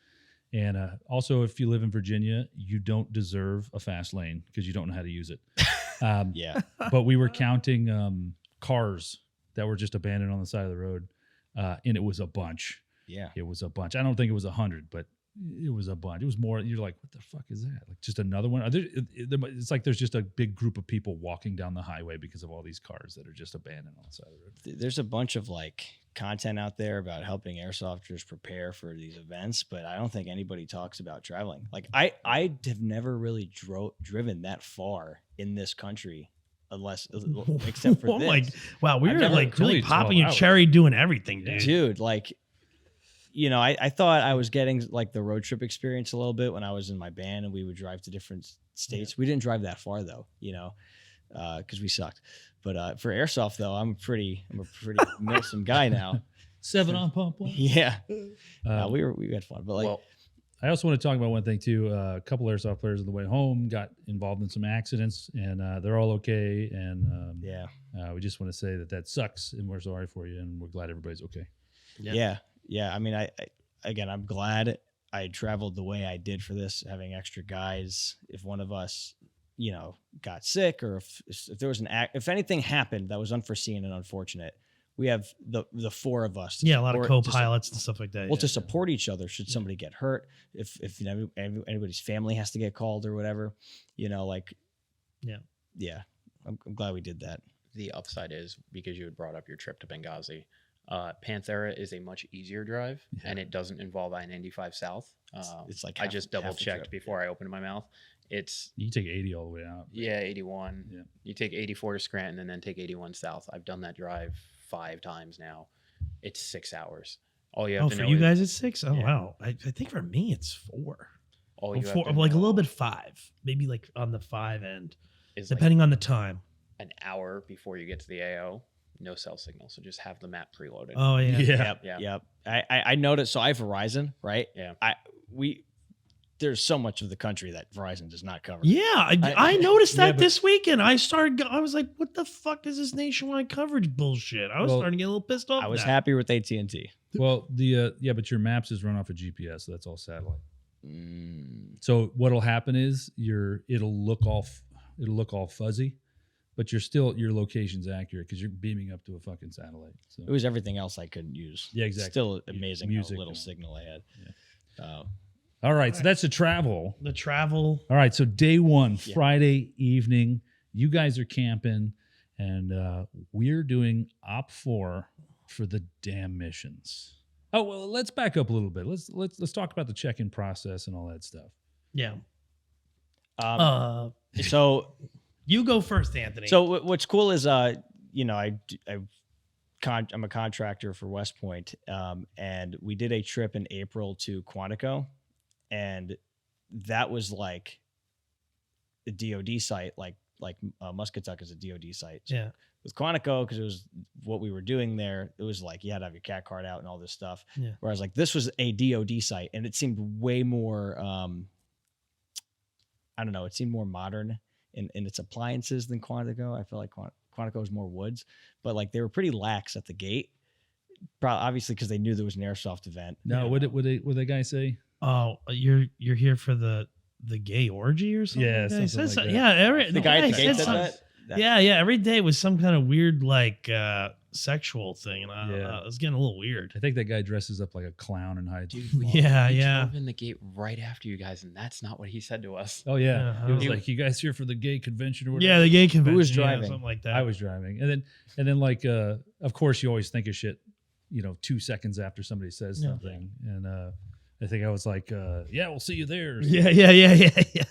S2: And also, if you live in Virginia, you don't deserve a fast lane because you don't know how to use it.
S4: yeah.
S2: But we were counting cars that were just abandoned on the side of the road, and it was a bunch.
S4: Yeah.
S2: It was a bunch. I don't think it was 100, but it was a bunch. It was more. You're like, what the fuck is that? Like just another one? It's like there's just a big group of people walking down the highway because of all these cars that are just abandoned on the side of the road.
S4: There's a bunch of like content out there about helping airsofters prepare for these events, but I don't think anybody talks about traveling. Like I have never really driven that far in this country, unless except for this.
S3: Like, wow, we
S2: I've
S3: were
S2: never
S3: like
S2: really
S3: really
S2: 12
S3: popping your
S2: hours.
S3: cherry, doing everything, dude.
S4: Dude, like, you know, I thought I was getting like the road trip experience a little bit when I was in my band and we would drive to different states. We didn't drive that far though, you know. because we sucked. But for airsoft though, I'm a pretty Milsim guy now.
S2: 7 on pump one.
S4: Yeah,
S2: Uh,
S4: we had fun. But like,
S5: Well,
S2: I also want to talk about one thing too. A couple airsoft players on the way home got involved in some accidents, and they're all okay. And
S4: yeah.
S2: we just want to say that sucks, and we're sorry for you, and we're glad everybody's okay.
S4: Yeah. I mean, I again, I'm glad I traveled the way I did for this, having extra guys. If one of us, got sick, or if there was if anything happened that was unforeseen and unfortunate, we have the 4 of us.
S3: Yeah, a lot of
S4: support- to
S3: co-pilots and stuff like that.
S4: to support each other should somebody get hurt, if anybody's family has to get called or whatever, yeah. I'm glad we did that.
S5: the upside is, because you had brought up your trip to Benghazi, Panthera is a much easier drive, and it doesn't involve I-95 South.
S4: It's like
S5: I just
S4: half
S5: double
S4: the
S5: checked
S4: trip.
S5: before I opened my mouth. It's
S2: You take 80 all the way out.
S5: 81.
S2: Yeah.
S5: You take 84 to Scranton and then take 81 south. I've done that drive 5 times now. It's 6 hours. All you have
S3: Oh,
S5: to
S3: for
S5: know
S3: you
S5: is,
S3: guys it's 6? Oh
S5: Yeah.
S3: wow. I think for me it's 4.
S5: all
S3: Or
S5: you have
S3: 4,
S5: to
S3: like a
S5: know
S3: little bit 5, maybe like on the 5 end,
S5: is like
S3: depending on the time.
S5: an hour before you get to the AO, no cell signal. So just have the map preloaded.
S3: Oh yeah.
S4: Yep.
S5: Yeah.
S4: Yep. I noticed. So I have Verizon, right?
S5: Yeah.
S4: There's so much of the country that Verizon does not cover.
S3: Yeah, I noticed that
S2: Yeah, but-
S3: this weekend. I was like, "What the fuck is this nationwide coverage bullshit?" I was
S2: Well,
S3: starting to get a little pissed off.
S4: I was
S3: now.
S4: happy with AT&T.
S2: Well, but your maps is run off of GPS, so that's all satellite.
S4: Mm,
S2: So what'll happen is it'll look all fuzzy, but your location's accurate because you're beaming up to a fucking satellite. So
S4: it was everything else I couldn't use.
S2: Yeah, exactly.
S4: Still amazing
S2: Music
S4: how little
S2: and all.
S4: signal I had.
S2: all right, so that's the travel.
S3: The travel.
S2: All right, so day 1,
S4: Yeah.
S2: Friday evening, you guys are camping, and we're doing Op 4 for the damn missions. Oh well, let's back up a little bit. Let's talk about the check-in process and all that stuff.
S3: Yeah.
S4: So
S3: You go first, Anthony.
S4: what's cool is I'm a contractor for West Point, and we did a trip in April to Quantico, and that was like a DoD site, like Muscatatuck is a DoD site. So
S3: yeah.
S4: with Quantico, because it was what we were doing there, it was like you had to have your CAT card out and all this stuff.
S3: Yeah.
S4: Whereas like this was a DoD site, and it seemed way more I don't know, it seemed more modern in its appliances than Quantico. I feel like Quantico was more woods, but like they were pretty lax at the gate. Obviously because they knew there was an airsoft event.
S2: No,
S3: Yeah.
S2: what did the guy say?
S3: Oh, you're here for the gay orgy or something?
S2: Yeah,
S3: like that? He
S2: something
S3: said
S2: like
S3: so-
S2: that.
S3: Yeah,
S4: The guy at the
S3: said
S4: gate said
S3: something.
S4: that.
S3: Yeah. Every day was some kind of weird like sexual thing, and I don't
S2: Yeah.
S3: know. It was getting a little weird.
S2: I think that guy dresses up like a clown and hides.
S5: Dude,
S3: Yeah,
S5: we
S3: yeah.
S5: drove in the gate right after you guys, and that's not what he said to us.
S2: Oh yeah,
S3: Yeah,
S2: he was
S3: I-
S2: like, "You guys here for the gay convention or whatever?"
S3: Yeah, the gay convention.
S4: was
S3: yeah,
S4: driving?
S3: something like that.
S2: I was driving, and then like, of course, you always think of shit, 2 seconds after somebody says
S3: Yeah.
S2: something, and I think I was like, "Yeah, we'll see you there."
S3: Yeah.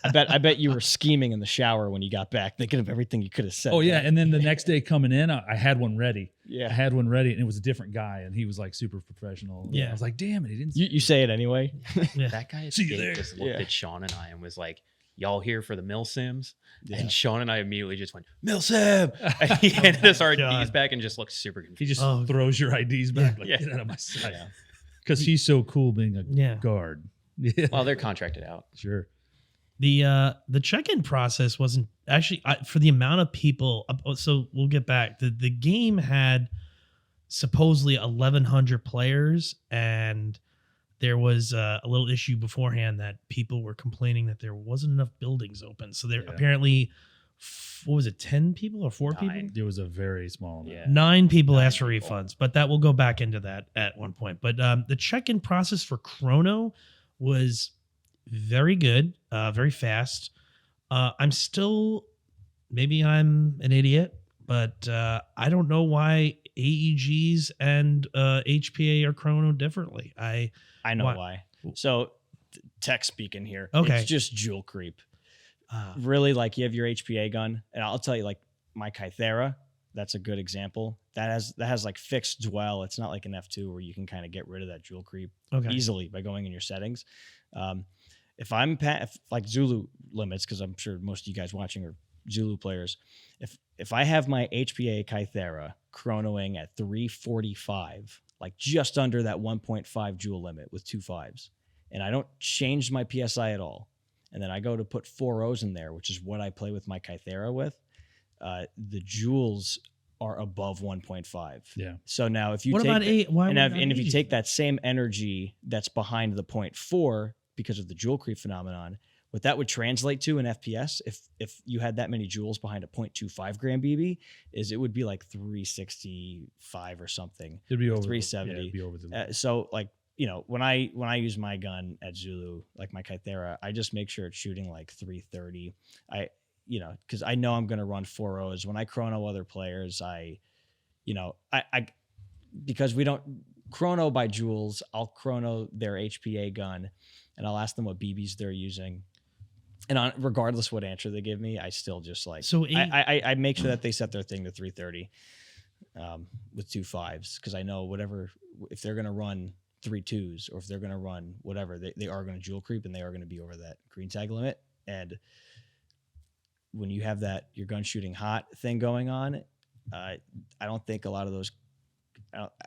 S4: I bet you were scheming in the shower when you got back, thinking of everything you could have said.
S2: Oh yeah, and then the next day coming in, I had one ready. I
S4: Yeah.
S2: had one ready, and it was a different guy, and he was like super professional.
S3: Yeah.
S2: I was like, "Damn it, he didn't."
S4: You say it anyway.
S3: Yeah.
S5: That guy at
S2: See
S5: the
S2: you
S5: gate
S2: there.
S5: just looked
S4: Yeah.
S5: at Sean and I and was like, "Y'all here for the Milsims?"
S4: Yeah.
S5: And Sean and I immediately just went, "Milsim!" And he handed us our
S3: God.
S5: IDs back and just looked super
S2: he
S5: confused.
S2: just
S3: Oh.
S2: throws your IDs back, like,
S5: Yeah.
S2: "Get out of my sight,"
S4: Yeah.
S2: because he's so cool being a
S3: Yeah.
S2: guard. Yeah,
S5: Well, they're contracted out.
S2: sure.
S3: The check-in process wasn't actually for the amount of people. So we'll get back. The game had supposedly 1,100 players, and there was a little issue beforehand that people were complaining that there wasn't enough buildings open. So there
S2: Yeah.
S3: apparently, what was it, 10 people or 4
S5: 9.
S3: people?
S2: It was a very small amount.
S5: Yeah.
S3: 9 people
S5: 9
S3: asked for
S5: people.
S3: refunds, but that will go back into that at one point. But the check-in process for Chrono was very good, very fast. Maybe I'm an idiot, but I don't know why AEGs and HPA are Chrono differently.
S4: I know
S3: Why?
S4: why. So tech speaking here.
S3: Okay.
S4: It's just jewel creep. Really, like you have your HPA gun, and I'll tell you, like my Kythera, that's a good example. That has like fixed dwell. It's not like an F2 where you can kind of get rid of that jewel creep
S3: Okay.
S4: easily by going in your settings. If I'm like Zulu limits, because I'm sure most of you guys watching are Zulu players. If I have my HPA Kythera chronoing at 345, like just under that 1.5 joule limit with 2 5s, and I don't change my PSI at all, and then I go to put 4 O's in there, which is what I play with my Kythera with, the joules are above 1.5.
S2: Yeah.
S4: So now if you
S3: What
S4: take
S3: about
S4: the-
S3: why
S4: and,
S3: would
S4: if,
S3: not
S4: and if you
S3: Asian?
S4: take that same energy that's behind the 0.4 because of the joule creep phenomenon, what that would translate to in FPS, if you had that many joules behind a 0.25 gram BB, is it would be like 365 or something.
S2: It'd be over
S4: 370.
S2: Yeah, it'd be over the
S4: So like, you know, when I use my gun at Zulu, like my Kythera, I just make sure it's shooting like 330. Because I know I'm going to run 4 O's. When I chrono other players, I because we don't chrono by joules, I'll chrono their HPA gun, and I'll ask them what BBs they're using. And regardless what answer they give me, I still just like I make sure that they set their thing to 330 with 2 5s, because I know whatever, if they're going to run 3 2s or if they're going to run whatever, they are going to joule creep and they are going to be over that green tag limit. And when you have that your gun shooting hot thing going on, I don't think a lot of those.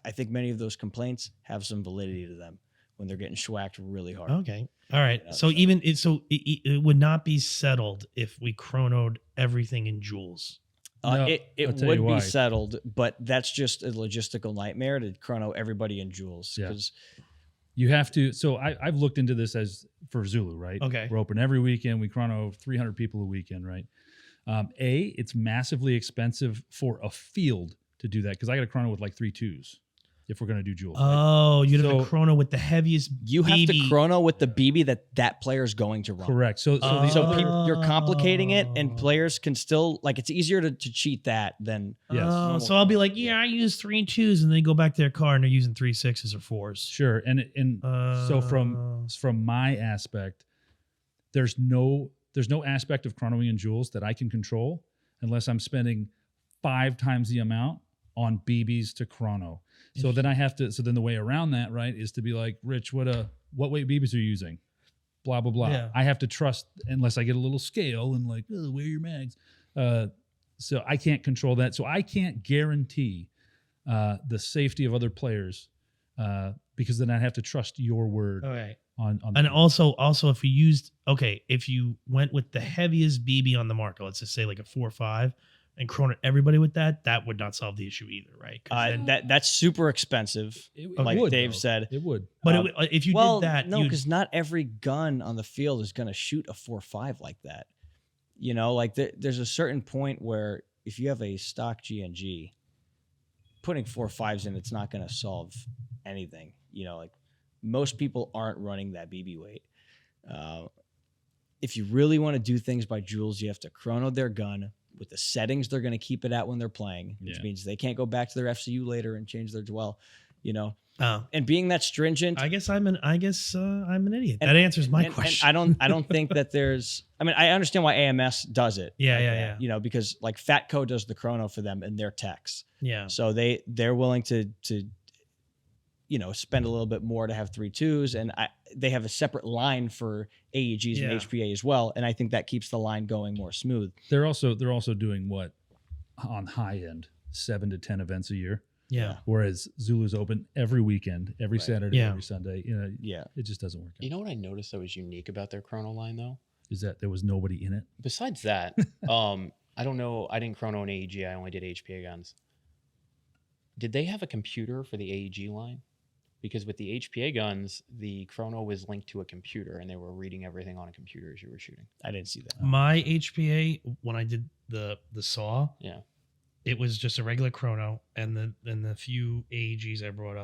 S4: I think many of those complaints have some validity to them when they're getting schwacked really hard.
S3: Okay. All right.
S4: Yeah,
S3: So
S4: so-
S3: even it would not be settled if we chronoed everything in joules.
S2: No,
S4: It
S2: I'll tell
S4: would
S2: you
S4: be
S2: why.
S4: settled, but that's just a logistical nightmare to chrono everybody in joules.
S2: Yeah.
S4: 'Cause
S2: You have to. So I've looked into this as for Zulu, right?
S3: Okay.
S2: We're open every weekend. We chrono 300 people a weekend, right? It's massively expensive for a field to do that because I got to chrono with like 3 2s if we're going to do joules. right?
S3: Oh, you'd have
S2: So-
S3: to chrono with the heaviest.
S4: you have
S3: BB.
S4: to chrono with the BB that player is going to run.
S2: Correct. So the
S4: So
S2: other,
S4: you're complicating it, and
S3: Oh.
S4: players can still, like, it's easier to cheat that than
S2: Yes.
S3: Oh,
S4: normal
S3: so I'll be
S4: chrono.
S3: like, yeah, I use 3 2s, and they go back to their car and they're using 3 6s or 4s.
S2: sure. And so from my aspect, there's no aspect of chronoing in joules that I can control unless I'm spending 5 times the amount on BBs to chrono. So then I have to. So then the way around that, right, is to be like, Rich, what weight BBs are you using? Blah blah blah.
S3: Yeah.
S2: I have to trust unless I get a little scale and like, oh, where are your mags? So I can't control that. So I can't guarantee the safety of other players because then I have to trust your word
S3: Okay.
S2: on.
S3: And also if if you went with the heaviest BB on the market, let's just say like a 4 5, and chrono everybody with that would not solve the issue either, right? 'Cause then-
S4: that's super expensive.
S2: It
S4: like
S2: would,
S4: Dave
S2: though.
S4: said.
S2: It would.
S3: but
S4: um,
S3: if you
S4: well,
S3: did that,
S4: no,
S3: you'd-
S4: because not every gun on the field is going to shoot a 4.5 like that. You know, like there's a certain point where if you have a stock GNG, putting 4.5s in, it's not going to solve anything. You know, like most people aren't running that BB weight. If you really want to do things by joules, you have to chrono their gun with the settings they're going to keep it at when they're playing, which
S2: Yeah.
S4: means they can't go back to their FCU later and change their dwell. You know,
S3: oh,
S4: and being that stringent,
S3: I guess I'm an idiot. That answers my
S4: and
S3: question.
S4: I don't think that there's. I mean, I understand why AMS does it.
S3: Yeah,
S4: like
S3: yeah,
S4: that,
S3: yeah.
S4: You know, because like Fatco does the chrono for them in their techs,
S3: Yeah.
S4: so they're willing to spend a little bit more to have 3 2s, and they have a separate line for AEGs
S3: Yeah.
S4: and HPA as well, and I think that keeps the line going more smooth.
S2: They're also doing what on high end 7 to 10 events a year,
S3: Yeah.
S2: whereas Zulu's open every weekend, every
S4: Right.
S2: Saturday,
S3: Yeah.
S2: every Sunday. You know,
S4: Yeah,
S2: it just doesn't work. Out.
S5: You know what I noticed that was unique about their chrono line though?
S2: Is that there was nobody in it?
S5: Besides that, I don't know. I didn't chrono an AEG. I only did HPA guns. Did they have a computer for the AEG line? Because with the HPA guns, the chrono was linked to a computer, and they were reading everything on a computer as you were shooting.
S4: I didn't see that.
S3: My HPA, when I did the saw,
S5: Yeah.
S3: it was just a regular chrono, and the few AEGs I brought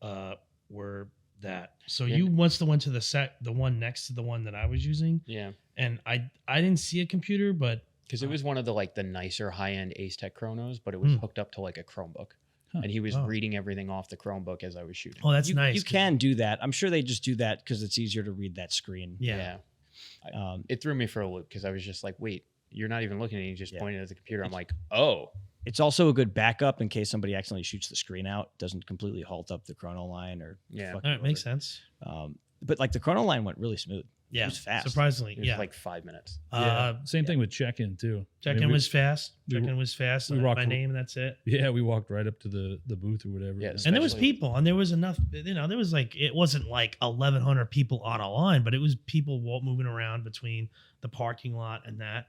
S3: up were that. So
S5: Yeah.
S3: you must have went to the one next to the one that I was using,
S5: Yeah.
S3: and I didn't see a computer, but
S5: Because it was one of the nicer high-end Ace Tech chronos, but it was hooked up to like a Chromebook.
S2: Huh.
S5: And he was
S3: Oh.
S5: reading everything off the Chromebook as I was shooting.
S3: oh, that's
S4: you,
S3: nice.
S4: You
S3: 'cause-
S4: can do that. I'm sure they just do that because it's easier to read that screen.
S3: yeah.
S5: It threw me for a loop because I was just like, wait, you're not even looking at it. You just
S4: Yeah.
S5: pointed at the computer. I'm like, oh.
S4: It's also a good backup in case somebody accidentally shoots the screen out. Doesn't completely halt up the chrono line or
S5: Yeah.
S4: fuck
S3: All
S4: you
S3: right, makes
S4: over.
S3: sense.
S4: but like the Chrono line went really smooth.
S3: Yeah,
S4: It was fast.
S3: surprisingly.
S5: It was
S3: Yeah,
S5: like 5 minutes.
S2: Same thing with check-in too.
S3: check-in
S2: I mean,
S3: was fast.
S2: we-
S3: Check-in was fast.
S2: we
S3: My
S2: rocked-
S3: name, and that's it.
S2: we walked right up to the booth or whatever.
S5: Yeah,
S3: And there was
S5: especially-
S3: people, and there was enough. There was like it wasn't like 1,100 people on a line, but it was people moving around between the parking lot and that.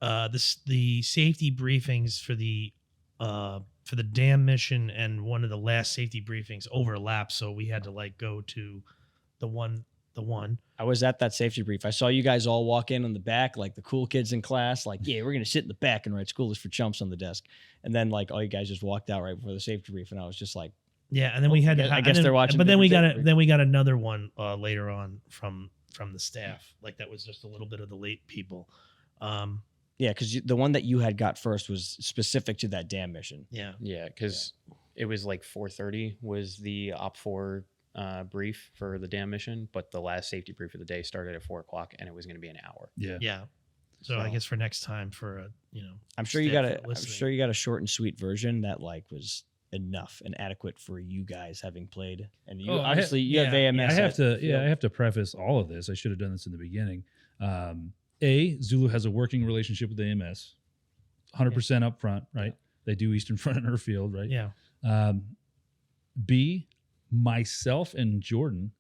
S3: The safety briefings for the dam mission and one of the last safety briefings overlapped, so we had to like go to the one.
S4: I was at that safety brief. I saw you guys all walk in on the back, like the cool kids in class, like, yeah, we're going to sit in the back and write school is for chumps on the desk. And then like all you guys just walked out right before the safety brief. And I was just like,
S3: Yeah, and then we had to.
S4: I guess they're watching
S3: But then
S4: the
S3: we got
S4: safety brief.
S3: then we got another one later on from the staff. Like that was just a little bit of the late people.
S4: yeah, because the one that you had got first was specific to that dam mission.
S3: Yeah.
S5: Yeah, because it was like 4:30 was the Op4 brief for the dam mission, but the last safety brief of the day started at 4 o'clock, and it was going to be an hour.
S2: Yeah.
S3: Yeah. So I
S5: So-
S3: guess for next time, for
S4: I'm sure you
S3: staff
S4: got
S3: that
S4: a. I'm
S3: listening.
S4: sure you got a short and sweet version that like was enough and adequate for you guys having played. And you
S2: Oh, I
S4: obviously you have
S3: yeah,
S4: AMS.
S2: I have
S4: at
S2: to
S4: field.
S2: I have to preface all of this. I should have done this in the beginning. Zulu has a working relationship with AMS, 100% up front, right? They do Eastern Front and Field, right?
S3: Yeah.
S2: B, myself and Jordan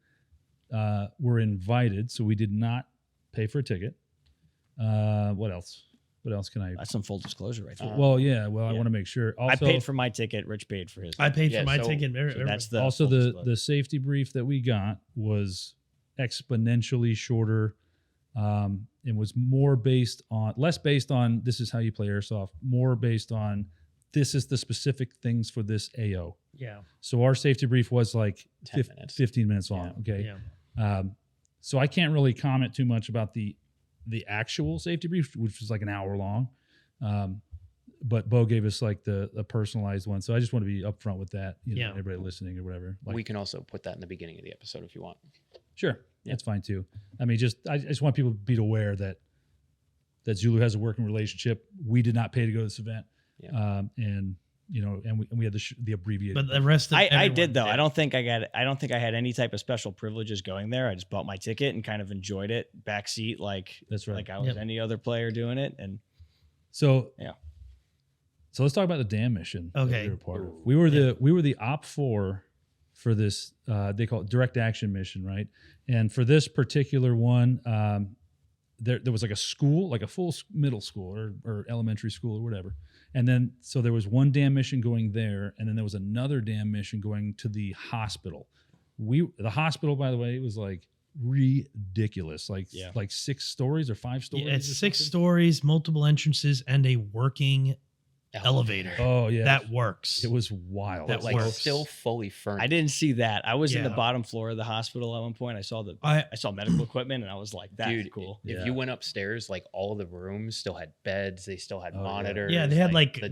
S2: were invited, so we did not pay for a ticket. What else? What else can I?
S4: That's some full disclosure right there.
S2: Well, yeah. Well, I
S4: yeah.
S2: want to make sure. Also,
S4: I paid for my ticket. Rich paid for his.
S3: I paid
S5: Yeah,
S3: for my
S5: so-
S3: ticket.
S4: So that's the
S2: also
S4: full
S2: the
S4: disclosure.
S2: safety brief that we got was exponentially shorter, and was less based on this is how you play airsoft, more based on this is the specific things for this AO.
S3: Yeah.
S2: So our safety brief was like
S5: 10 minutes.
S2: 15 minutes long. Okay.
S3: Yeah.
S2: So I can't really comment too much about the actual safety brief, which was like an hour long. But Bo gave us like the personalized one. So I just want to be upfront with that.
S3: Yeah.
S2: Everybody listening or whatever. Like,
S5: We can also put that in the beginning of the episode if you want.
S2: sure. That's fine too. I mean, I just want people to be aware that Zulu has a working relationship. We did not pay to go to this event.
S5: Yeah.
S2: And we had the abbreviated.
S3: But the rest of
S4: I
S3: everyone
S4: did though. I don't think I had any type of special privileges going there. I just bought my ticket and kind of enjoyed it. Backseat, like
S2: That's right.
S4: like I was
S3: Yep.
S4: any other player doing it. And
S2: So
S4: Yeah.
S2: So let's talk about the dam mission. that
S3: Okay.
S2: we were part of. We were the Op4 for this. They call it direct action mission, right? And for this particular one, there was like a school, like a full middle school or elementary school or whatever. And then so there was one dam mission going there, and then there was another dam mission going to the hospital. The hospital, by the way, was like ridiculous, like 6 stories or 5 stories.
S3: Yeah, it's
S2: or
S3: 6
S2: something.
S3: stories, multiple entrances, and a working elevator.
S2: Oh yeah,
S3: That works.
S2: it was wild.
S3: That
S5: Like
S3: works.
S5: still fully furnished.
S4: I didn't see that. I was in the
S3: Yeah.
S4: bottom floor of the hospital at one point. I saw
S3: I
S4: medical equipment and I was like, that's
S5: Dude,
S4: cool.
S5: If
S2: Yeah.
S5: you went upstairs, like all the rooms still had beds. They still had
S2: Oh, yeah.
S5: monitors.
S3: yeah, they had like
S5: the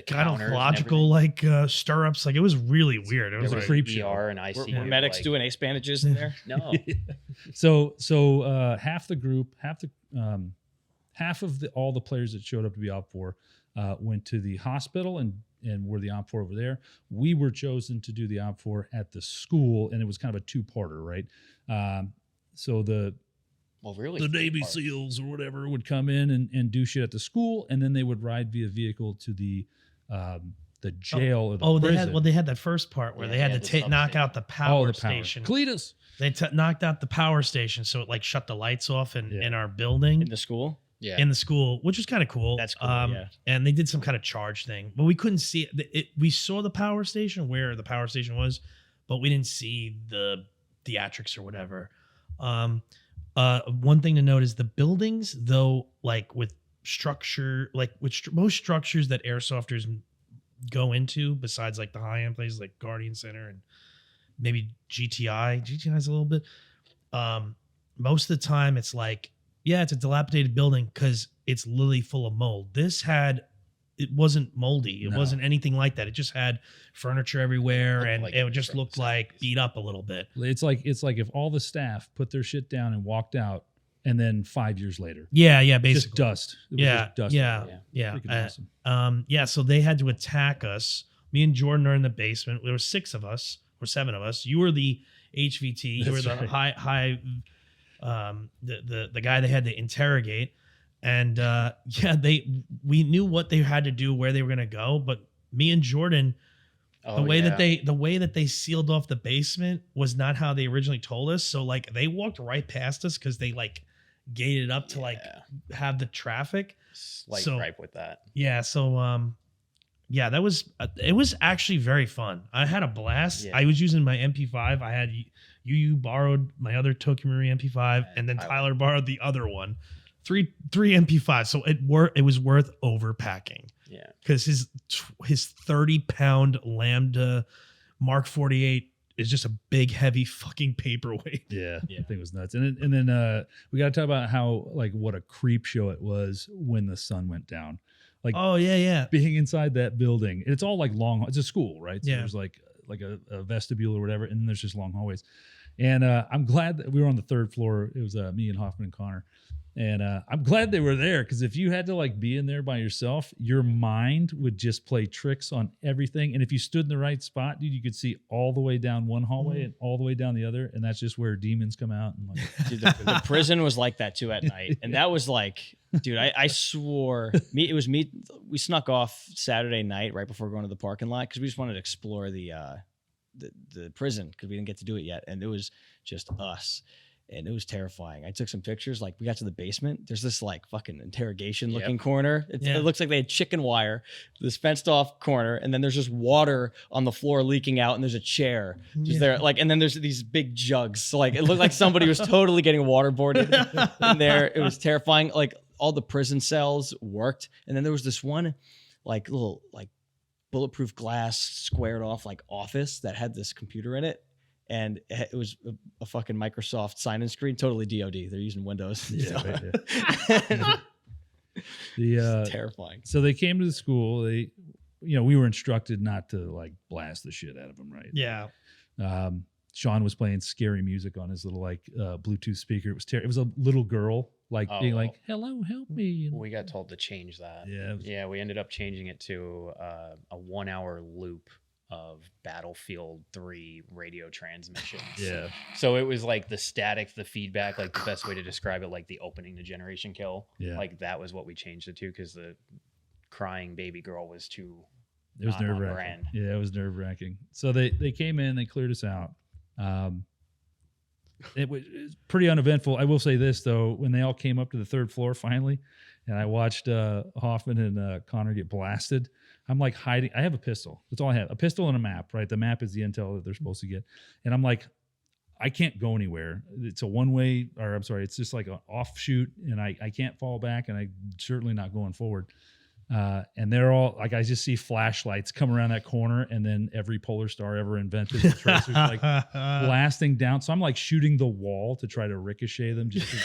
S5: counters and
S3: gynecological
S5: everything.
S3: stirrups. Like it was really weird. It
S5: There
S3: was
S5: was
S3: like,
S2: creep show.
S5: ER and ICU.
S4: Were medics
S5: like,
S4: doing ace bandages in there?
S5: No.
S2: So half the group, half of all the players that showed up to be Op4 went to the hospital and were the Op4 over there. We were chosen to do the Op4 at the school, and it was kind of a 2-parter, right? So
S5: Well, really,
S2: the
S5: 3
S2: Navy
S5: parts.
S2: SEALs or whatever would come in and do shit at the school, and then they would ride via vehicle to the jail or the prison.
S3: they had that first part where
S5: Yeah,
S3: they had
S5: they
S3: to
S5: had the
S3: knock
S5: substation.
S3: out the power
S2: the
S3: station.
S2: Cletus.
S3: They knocked out the power station, so it like shut the lights off in our building.
S4: In the school?
S5: Yeah.
S3: In the school, which was kind of cool.
S4: That's cool, yeah.
S3: And they did some kind of charge thing, but we couldn't see it. We saw the power station, where the power station was, but we didn't see the theatrics or whatever. One thing to note is the buildings, though, like with structure, like most structures that airsofters go into, besides like the high end places like Guardian Center and maybe GTI. GTI's a little bit. Most of the time, it's like, yeah, it's a dilapidated building because it's literally full of mold. It wasn't moldy. It
S2: No.
S3: wasn't anything like that. It just had furniture everywhere,
S5: Looked
S3: and
S5: like
S3: it
S5: it was
S3: just
S5: from the
S3: looked like
S5: 70s.
S3: beat up a little bit.
S2: It's like if all the staff put their shit down and walked out, and then 5 years later,
S3: Yeah,
S2: just
S3: basically.
S2: dust. It was
S3: Yeah,
S2: just dust.
S3: yeah.
S2: Freaking awesome.
S3: So they had to attack us. Me and Jordan are in the basement. There were 6 of us or 7 of us. You were the HVT. You were
S2: That's
S3: the
S2: right.
S3: high the guy they had to interrogate. And we knew what they had to do, where they were gonna go. But me and Jordan,
S5: Oh,
S3: the way
S5: yeah.
S3: that they sealed off the basement was not how they originally told us. So like they walked right past us because they like gated up to like
S5: Yeah.
S3: have the traffic.
S5: Slight
S3: So-
S5: gripe with that.
S3: Yeah. So yeah, that was it was actually very fun. I had a blast.
S5: Yeah.
S3: I was using my MP5. I had you borrowed my other Tokyo Marui MP5, and then Tyler borrowed the other one. Three MP5. So it was worth overpacking.
S5: Yeah.
S3: Because his 30-pound Lambda Mark 48 is just a big, heavy fucking paperweight.
S2: Yeah,
S4: Yeah.
S2: I think it was nuts. And then we got to talk about how like what a creep show it was when the sun went down. Like
S3: Oh yeah.
S2: being inside that building, it's all like long. It's a school, right? So
S3: Yeah.
S2: there's like a vestibule or whatever, and then there's just long hallways. And I'm glad that we were on the third floor. It was me and Hoffman and Connor. And I'm glad they were there, because if you had to like be in there by yourself, your mind would just play tricks on everything. And if you stood in the right spot, dude, you could see all the way down one hallway and all the way down the other. And that's just where demons come out. And like,
S4: Dude, the prison was like that too at night, and that was like, dude, I swore me. It was me. We snuck off Saturday night right before going to the parking lot because we just wanted to explore the prison because we didn't get to do it yet, and it was just us. And it was terrifying. I took some pictures. Like we got to the basement. There's this like fucking interrogation looking corner.
S3: Yeah.
S4: It looks like they had chicken wire, this fenced off corner, and then there's just water on the floor leaking out, and there's a chair just there. Like, and then there's these big jugs. So like it looked like somebody was totally getting waterboarded in there. It was terrifying. Like all the prison cells worked, and then there was this one like little like bulletproof glass squared off like office that had this computer in it. And it was a fucking Microsoft sign-in screen, totally DoD. They're using Windows.
S2: Yeah,
S4: So-
S2: right,
S4: It's terrifying.
S2: so they came to the school. They, we were instructed not to like blast the shit out of them, right?
S3: Yeah.
S2: Sean was playing scary music on his little like Bluetooth speaker. It was it was a little girl like
S5: Oh,
S2: being
S5: well.
S2: like, "Hello, help me." And
S5: We got told to change that.
S2: yeah, it was-
S5: Yeah, we ended up changing it to a 1-hour loop of Battlefield 3 radio transmissions.
S2: yeah,
S5: So it was like the static, the feedback, like the best way to describe it, like the opening to Generation Kill.
S2: yeah.
S5: Like that was what we changed it to because the crying baby girl was too.
S2: It was
S5: not on
S2: nerve wracking.
S5: brand.
S2: Yeah, it was nerve wracking. So they came in, they cleared us out. It was pretty uneventful. I will say this though, when they all came up to the third floor finally, and I watched Hoffman and Connor get blasted, I'm like hiding. I have a pistol. That's all I have. A pistol and a map, right? The map is the intel that they're supposed to get. And I'm like, I can't go anywhere. It's a one-way, or I'm sorry, it's just like an offshoot, and I can't fall back, and I'm certainly not going forward. And they're all like, I just see flashlights come around that corner, and then every Polar Star ever invented, the tracers like blasting down. So I'm like shooting the wall to try to ricochet them. Just to,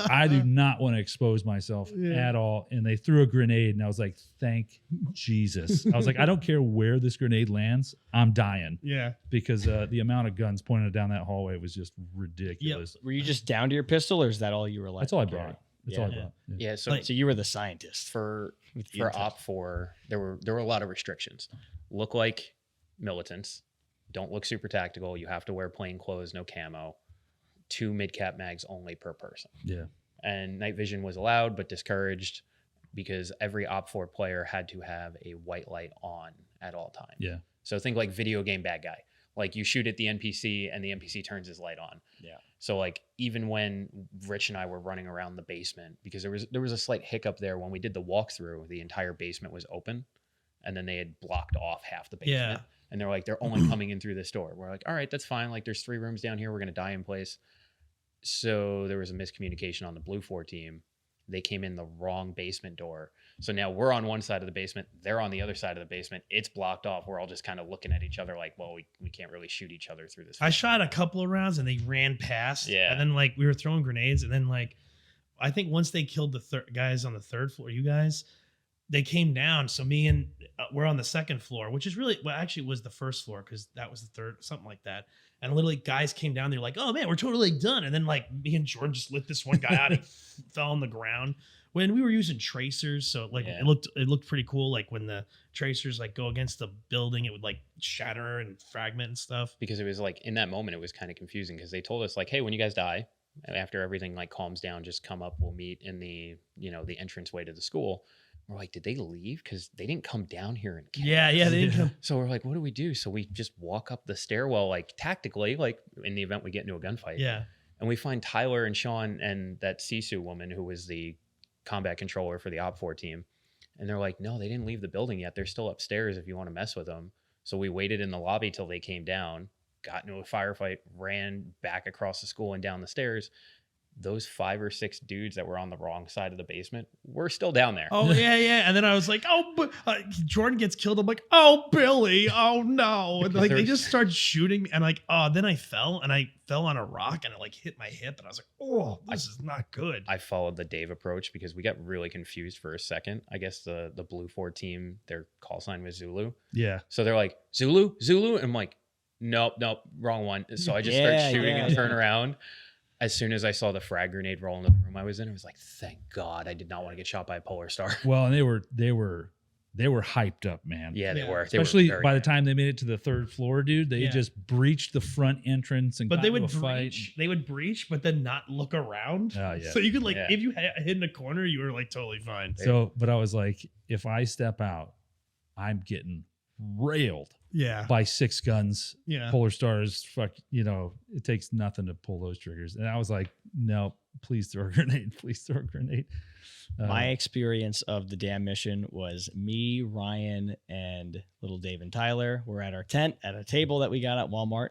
S2: I do not want to expose myself at all. And they threw a grenade, and I was like, thank Jesus. I was like, I don't care where this grenade lands, I'm dying.
S3: Yeah.
S2: Because the amount of guns pointed down that hallway was just ridiculous.
S4: Were you just down to your pistol, or is that all you were like?
S2: That's all I brought. That's all I
S4: Yeah.
S2: brought. Yeah.
S5: Yeah. So
S3: Like-
S4: So you were the scientist.
S5: for
S4: With the
S5: for
S4: intel.
S5: Op 4, there were a lot of restrictions. Look like militants. Don't look super tactical. You have to wear plain clothes, no camo. 2 mid-cap mags only per person.
S2: Yeah.
S5: And night vision was allowed but discouraged because every Op 4 player had to have a white light on at all times.
S2: Yeah.
S5: So think like video game bad guy. Like you shoot at the NPC and the NPC turns his light on.
S4: Yeah.
S5: So like even when Rich and I were running around the basement, because there was a slight hiccup there when we did the walkthrough, the entire basement was open and then they had blocked off half the basement.
S3: Yeah.
S5: And they're like, they're only coming in through this door. We're like, all right, that's fine. Like there's 3 rooms down here. We're going to die in place. So there was a miscommunication on the Blue 4 team. They came in the wrong basement door. So now we're on one side of the basement. They're on the other side of the basement. It's blocked off. We're all just kind of looking at each other like, well, we can't really shoot each other through this.
S3: I shot a couple of rounds and they ran past.
S5: Yeah.
S3: And then like we were throwing grenades, and then like I think once they killed the guys on the third floor, you guys, they came down. So me and we're on the second floor, which is really, well, actually it was the first floor because that was the third, something like that. And literally guys came down, they're like, oh man, we're totally done. And then like me and Jordan just lit this one guy out. He fell on the ground. When we were using tracers, so like
S5: Yeah.
S3: it looked pretty cool. Like when the tracers like go against the building, it would like shatter and fragment and stuff.
S5: Because it was like in that moment, it was kind of confusing because they told us like, hey, when you guys die, after everything like calms down, just come up, we'll meet in the, the entranceway to the school. We're like, did they leave? Because they didn't come down here and kill
S3: Yeah,
S5: us.
S3: they didn't come.
S5: So we're like, what do we do? So we just walk up the stairwell, like tactically, like in the event we get into a gunfight.
S3: Yeah.
S5: And we find Tyler and Sean and that Sisu woman who was the combat controller for the OP4 team. And they're like, no, they didn't leave the building yet. They're still upstairs if you want to mess with them. So we waited in the lobby till they came down, got into a firefight, ran back across the school and down the stairs. Those 5 or 6 dudes that were on the wrong side of the basement were still down there.
S3: Oh yeah. And then I was like, Jordan gets killed. I'm like, oh Billy, oh no. And like they just started shooting me, and like, then I fell on a rock and it like hit my hip, and I was like, oh, this is not good.
S5: I followed the Dave approach because we got really confused for a second. I guess the Blue 4 team, their call sign was Zulu.
S2: Yeah.
S5: So they're like, Zulu? And I'm like, nope, wrong one. So I just start shooting and turn around. As soon as I saw the frag grenade roll into the room I was in, I was like, thank God I did not want to get shot by a Polar Star.
S2: Well, and they were hyped up, man.
S5: Yeah, they were.
S2: Especially
S5: very
S2: by the
S5: good.
S2: time they made it to the 3rd floor, dude. They just breached the front entrance and
S3: But
S2: got
S3: they
S2: into
S3: would
S2: a fight.
S3: breach. They would breach, but then not look around.
S2: Oh, yeah.
S3: So you could like,
S5: Yeah.
S3: if you hid in a corner, you were like totally fine.
S2: So, but I was like, if I step out, I'm getting railed
S3: Yeah.
S2: by 6 guns.
S3: Yeah.
S2: Polar Stars, it takes nothing to pull those triggers. And I was like, no, please throw a grenade. Please throw a grenade.
S4: My experience of the damn mission was me, Ryan, and little Dave and Tyler were at our tent at a table that we got at Walmart.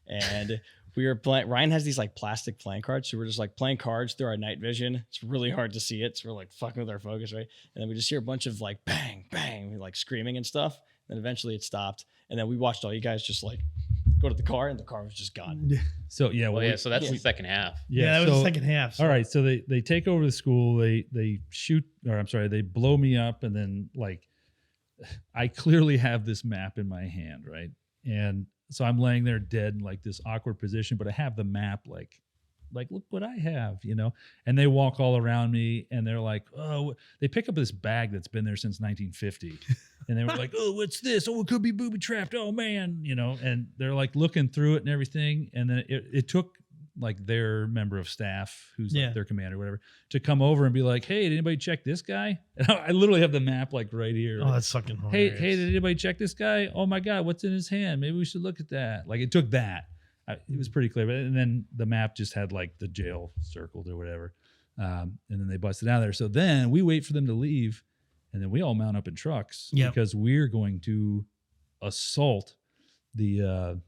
S4: And we were playing. Ryan has these like plastic playing cards. So we're just like playing cards through our night vision. It's really hard to see it. So we're like fucking with our focus, right? And then we just hear a bunch of like bang, bang, like screaming and stuff. Then eventually it stopped. And then we watched all you guys just like go to the car, and the car was just gone.
S2: So, yeah.
S5: Well, so that's the second half.
S3: Yeah, that was the second half. So.
S2: All right, so they take over the school. They shoot, or I'm sorry, they blow me up, and then like I clearly have this map in my hand, right? And so I'm laying there dead in like this awkward position, but I have the map like look what I have, And they walk all around me, and they're like, oh, they pick up this bag that's been there since 1950, and they were like, oh, what's this? Oh, it could be booby trapped. Oh man, And they're like looking through it and everything, and then it took like their member of staff, who's like their commander, or whatever, to come over and be like, hey, did anybody check this guy? And I literally have the map like right here.
S3: Oh, that's fucking hilarious.
S2: Hey, did anybody check this guy? Oh my God, what's in his hand? Maybe we should look at that. Like it took that. It was pretty clear. And then the map just had like the jail circled or whatever. And then they busted out of there. So then we wait for them to leave, and then we all mount up in trucks because we're going to assault the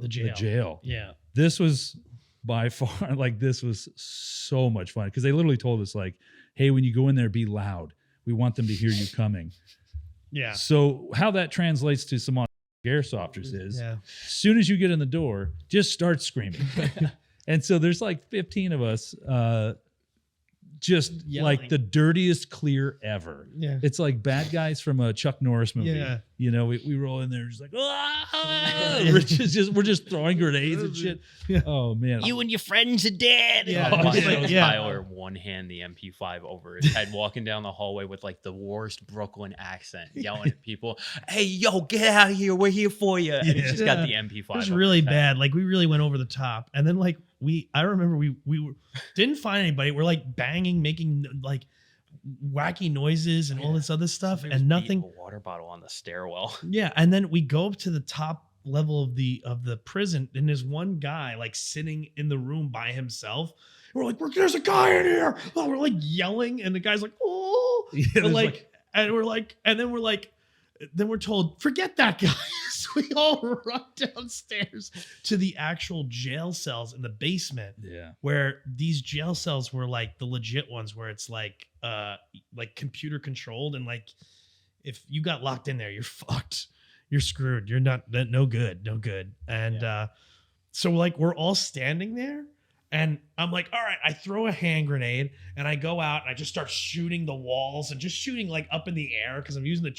S2: jail.
S3: Yeah.
S2: This was by far, like, this was so much fun because they literally told us, like, hey, when you go in there, be loud. We want them to hear you coming.
S3: Yeah.
S2: So how that translates to some airsofters is,
S3: Yeah.
S2: as soon as you get in the door, just start screaming. And so there's like 15 of us, just
S3: Yelling.
S2: like the dirtiest clear ever.
S3: Yeah.
S2: It's like bad guys from a Chuck Norris movie.
S3: Yeah.
S2: We roll in there just like, we're just throwing grenades and shit.
S3: Yeah.
S2: Oh man.
S4: You and your friends are dead.
S3: Yeah.
S5: Oh,
S3: It's
S5: I
S3: like,
S5: know
S3: yeah.
S5: Tyler one hand the MP5 over his head, walking down the hallway with like the worst Brooklyn accent, yelling at people, "Hey, yo, get out of here! We're here for you!" And he's just got the MP5.
S3: It was
S5: over
S3: really
S5: his head.
S3: bad. Like we really went over the top. And then like I remember we didn't find anybody. We're like banging, making like wacky noises and all this other stuff,
S5: Somebody was
S3: and
S5: beating
S3: nothing.
S5: a water bottle on the stairwell.
S3: Yeah, and then we go up to the top level of the prison, and there's one guy like sitting in the room by himself. And we're like, there's a guy in here. Oh, we're like yelling, and the guy's like, oh,
S2: Yeah,
S3: but
S2: there's
S3: like, and we're like, and then we're told, forget that guy. So we all run downstairs to the actual jail cells in the basement,
S2: yeah.
S3: where these jail cells were like the legit ones, where it's like computer controlled, and like if you got locked in there, you're fucked. You're screwed. You're no good. And so like we're all standing there, and I'm like, all right, I throw a hand grenade, and I go out and I just start shooting the walls and just shooting like up in the air because I'm using the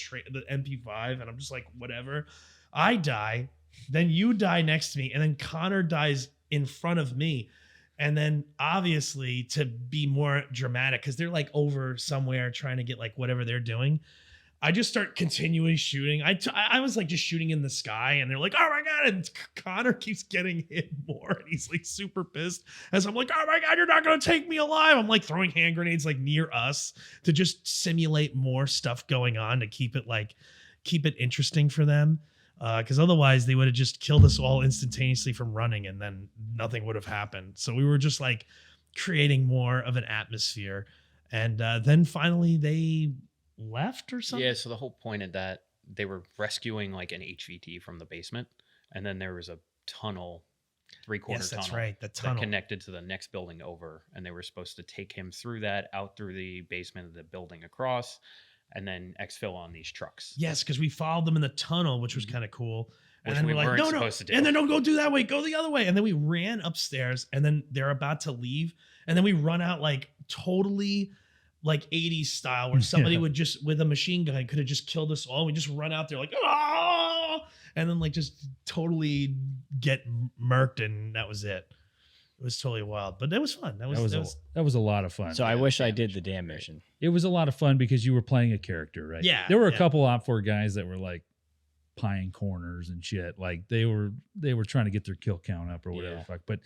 S3: MP5, and I'm just like, whatever. I die. Then you die next to me, and then Connor dies in front of me. And then obviously to be more dramatic, because they're like over somewhere trying to get like whatever they're doing, I just start continually shooting. I was like just shooting in the sky, and they're like, oh my God. And Connor keeps getting hit more. And he's like super pissed as I'm like, oh my God, you're not going to take me alive. I'm like throwing hand grenades like near us to just simulate more stuff going on to keep it interesting for them. Because otherwise they would have just killed us all instantaneously from running, and then nothing would have happened. So we were just like creating more of an atmosphere. And then finally they left or something.
S5: Yeah, so the whole point of that, they were rescuing like an HVT from the basement, and then there was a tunnel, three-quarter
S3: Yes,
S5: tunnel.
S3: that's right. The
S5: That
S3: tunnel.
S5: connected to the next building over, and they were supposed to take him through that, out through the basement of the building across, and then exfil on these trucks.
S3: Yes, because we followed them in the tunnel, which was kind of cool. And
S5: Which
S3: then
S5: we
S3: we're like,
S5: weren't
S3: no,
S5: supposed to do.
S3: And then don't go do that way. Go the other way. And then we ran upstairs, and then they're about to leave. And then we run out like totally like 80s style, where somebody would just with a machine gun could have just killed us all. We just run out there like, ah, and then like just totally get murked, and that was it. It was totally wild, but that was fun. That was
S2: a lot of fun.
S4: So I wish I did the damn mission.
S2: It was a lot of fun because you were playing a character, right?
S3: Yeah,
S2: There were a
S3: yeah.
S2: couple Op4 guys that were like pieing corners and shit. Like they were trying to get their kill count up or whatever
S4: Yeah.
S2: the fuck.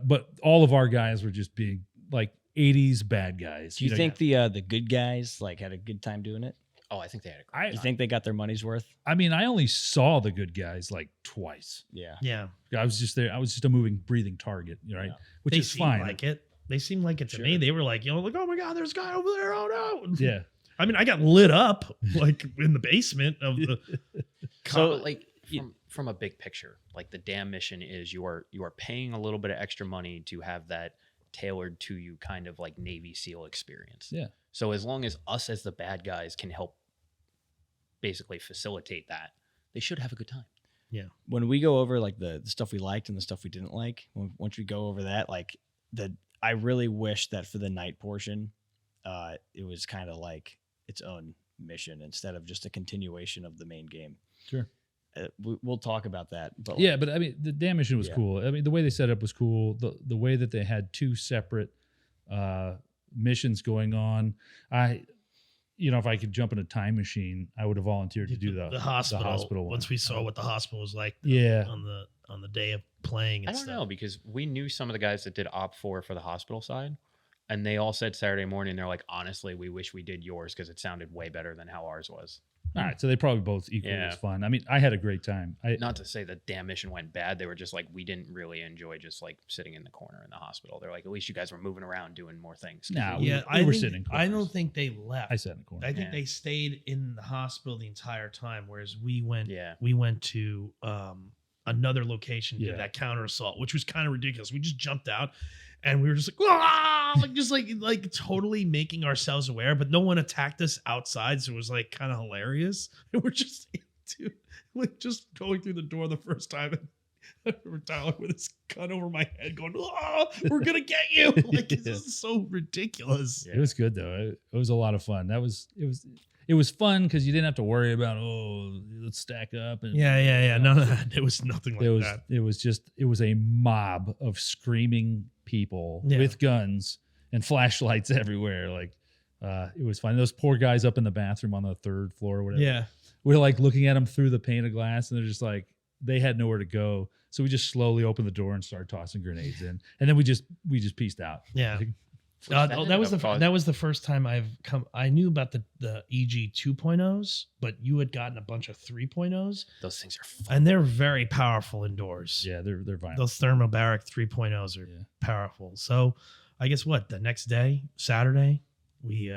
S2: But all of our guys were just being like 80s bad guys.
S4: Do you
S2: know?
S4: think the good guys like had a good time doing it?
S5: Oh, I think they had a great
S4: You
S5: time.
S4: think they got their money's worth?
S2: I mean, I only saw the good guys like twice.
S4: Yeah.
S3: yeah.
S2: I was just there. I was just a moving, breathing target, right?
S4: Yeah.
S2: Which
S3: They
S2: is
S3: seemed
S2: fine.
S3: like it. They seemed like it to
S4: Sure.
S3: me. They were like, like, oh my God, there's a guy over there. Oh no.
S2: Yeah.
S3: I mean, I got lit up like in the basement of the.
S5: So, like from a big picture, like the damn mission is you are paying a little bit of extra money to have that tailored to you kind of like Navy SEAL experience.
S2: Yeah.
S5: So as long as us as the bad guys can help basically facilitate that, they should have a good time.
S4: When we go over like the stuff we liked and the stuff we didn't like, once we go over that, like I really wish that for the night portion, it was kind of like its own mission instead of just a continuation of the main game.
S2: Sure.
S4: We'll talk about that. But
S2: Yeah, but I mean, the damn mission was
S4: Yeah.
S2: cool. I mean, the way they set up was cool. The way that they had two separate missions going on. If I could jump in a time machine, I would have volunteered to do
S3: the hospital.
S2: one.
S3: Once we saw what the hospital was like,
S2: Yeah.
S3: on the day of playing
S5: I
S3: and
S5: don't
S3: stuff.
S5: know, because we knew some of the guys that did Op4 for the hospital side, and they all said Saturday morning, they're like, honestly, we wish we did yours because it sounded way better than how ours was.
S2: All right, so they probably both equally
S5: Yeah.
S2: as fun. I mean, I had a great time.
S5: Not to say the damn mission went bad. They were just like, we didn't really enjoy just like sitting in the corner in the hospital. They're like, at least you guys were moving around doing more things.
S2: Nah,
S3: Yeah,
S2: we were
S3: think-
S2: sitting.
S3: I don't
S2: corners.
S3: think they left.
S2: I sat in the corner.
S3: I think
S5: Yeah.
S3: they stayed in the hospital the entire time, whereas we went.
S5: Yeah.
S3: We went to another location to
S2: Yeah.
S3: do that counter assault, which was kind of ridiculous. We just jumped out, and we were just like, "Ah!" like totally making ourselves aware, but no one attacked us outside, so it was like kind of hilarious. And we're just, dude, like just going through the door the first time. And I remember Tyler with his gun over my head, going, "Oh, we're gonna get you!" Like
S2: Yeah.
S3: this is so ridiculous.
S2: It was good though. It was a lot of fun. It was fun because you didn't have to worry about let's stack up. And
S3: Yeah. None of that. It was nothing like that.
S2: It was a mob of screaming people
S3: Yeah.
S2: with guns and flashlights everywhere. Like it was fun. Those poor guys up in the bathroom on the third floor or whatever.
S3: Yeah.
S2: We're like looking at them through the pane of glass, and they're just like they had nowhere to go. So we just slowly opened the door and started tossing grenades in, and then we just pieced out.
S3: Yeah.
S2: Like,
S3: That was the first time I've come. I knew about the EG 2.0s, but you had gotten a bunch of 3.0s,
S5: Those things are fun.
S3: and they're very powerful indoors.
S2: yeah, they're violent.
S3: Those thermobaric 3.0s are
S2: Yeah.
S3: powerful. So I guess the next day, Saturday, we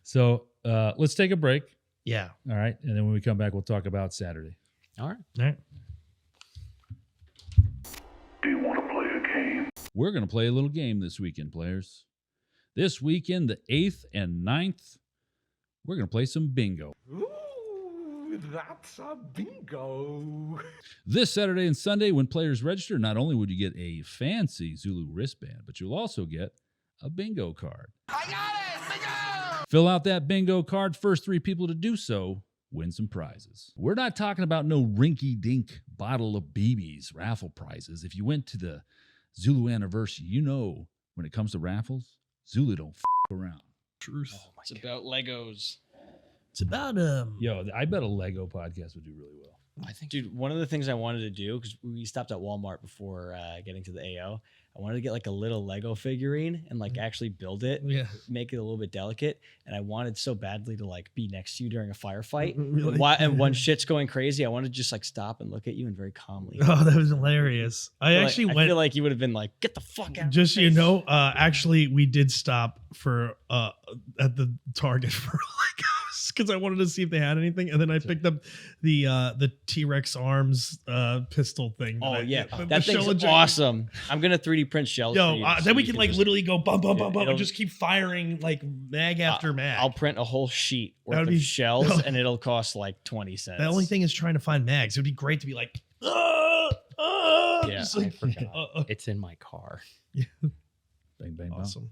S2: So let's take a break.
S3: yeah.
S2: All right, and then when we come back, we'll talk about Saturday.
S5: All right.
S3: All right.
S1: We're going to play a little game this weekend, players. This weekend, the 8th and 9th, we're going to play some bingo.
S6: Ooh, that's a bingo.
S1: This Saturday and Sunday, when players register, not only would you get a fancy Zulu wristband, but you'll also get a bingo card.
S6: I got it! Bingo!
S1: Fill out that bingo card. First 3 people to do so win some prizes. We're not talking about no rinky-dink bottle of BBs raffle prizes. If you went to the Zulu anniversary, you know when it comes to raffles, Zulu don't around.
S3: Truth.
S4: It's about Legos.
S3: It's about
S2: Yo, I bet a Lego podcast would do really well.
S4: I think, dude, one of the things I wanted to do, because we stopped at Walmart before getting to the AO, I wanted to get like a little Lego figurine and like actually build it, make it a little bit delicate. And I wanted so badly to like be next to you during a firefight.
S3: Really?
S4: And when shit's going crazy, I wanted to just like stop and look at you and very calmly.
S3: Oh, that was hilarious. I
S4: feel like you would have been like, get the fuck out.
S3: Just so you know, actually, we did stop for at the Target for Legos because I wanted to see if they had anything, and then I picked up the T-Rex arms pistol thing.
S4: Oh yeah,
S3: the
S4: that thing's
S3: shell-ejected.
S4: awesome. I'm gonna 3D print shells. for
S3: Yo,
S4: you
S3: then we
S4: you
S3: can like
S4: just-
S3: literally go bum bum bum bum
S4: it'll-
S3: and just keep firing like mag after mag.
S4: I'll print a whole sheet worth
S3: That would
S4: of
S3: be-
S4: shells, and it'll cost like 20 cents.
S3: The only thing is trying to find mags. It would be great to be like,
S5: Yeah,
S3: just
S5: I
S3: like,
S5: forgot. It's in my car.
S1: Bang, bang, bang.
S3: awesome.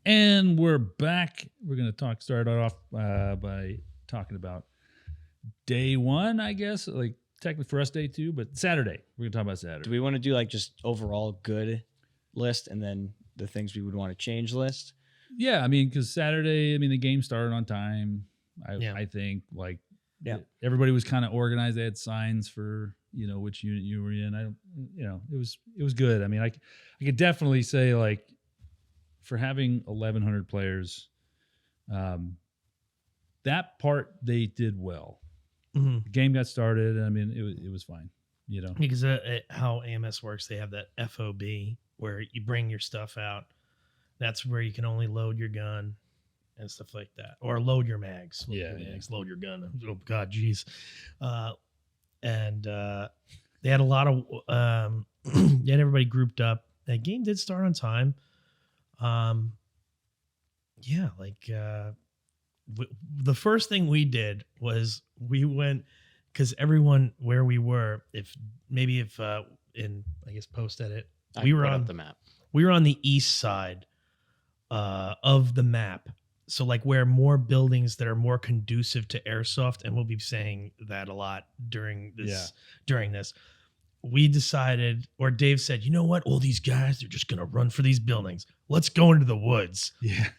S2: And we're back. We're going to start off by talking about day one, I guess. Like technically for us, day two, but Saturday. We're going to talk about Saturday.
S4: Do we want to do like just overall good list and then the things we would want to change list?
S2: Yeah, I mean, because Saturday, the game started on time.
S3: Yeah.
S2: I think like
S4: Yeah.
S2: everybody was kind of organized. They had signs for which unit you were in. I don't, it was good. I mean, I could definitely say like for having 1,100 players, that part they did well.
S3: Mhm.
S2: The game got started. I mean, it was fine.
S3: Because how AMS works, they have that FOB where you bring your stuff out. That's where you can only load your gun and stuff like that, or load your mags. Load your mags, load your gun. Oh God, geez. And they had a lot of they had everybody grouped up. That game did start on time. The first thing we did was we went, because everyone where we were, if in I guess post edit, we were
S5: put up
S3: on
S5: the map.
S3: we were on the east side of the map. So like where more buildings that are more conducive to airsoft, and we'll be saying that a lot during this. We decided, or Dave said, you know what? All these guys, they're just gonna run for these buildings. Let's go into the woods.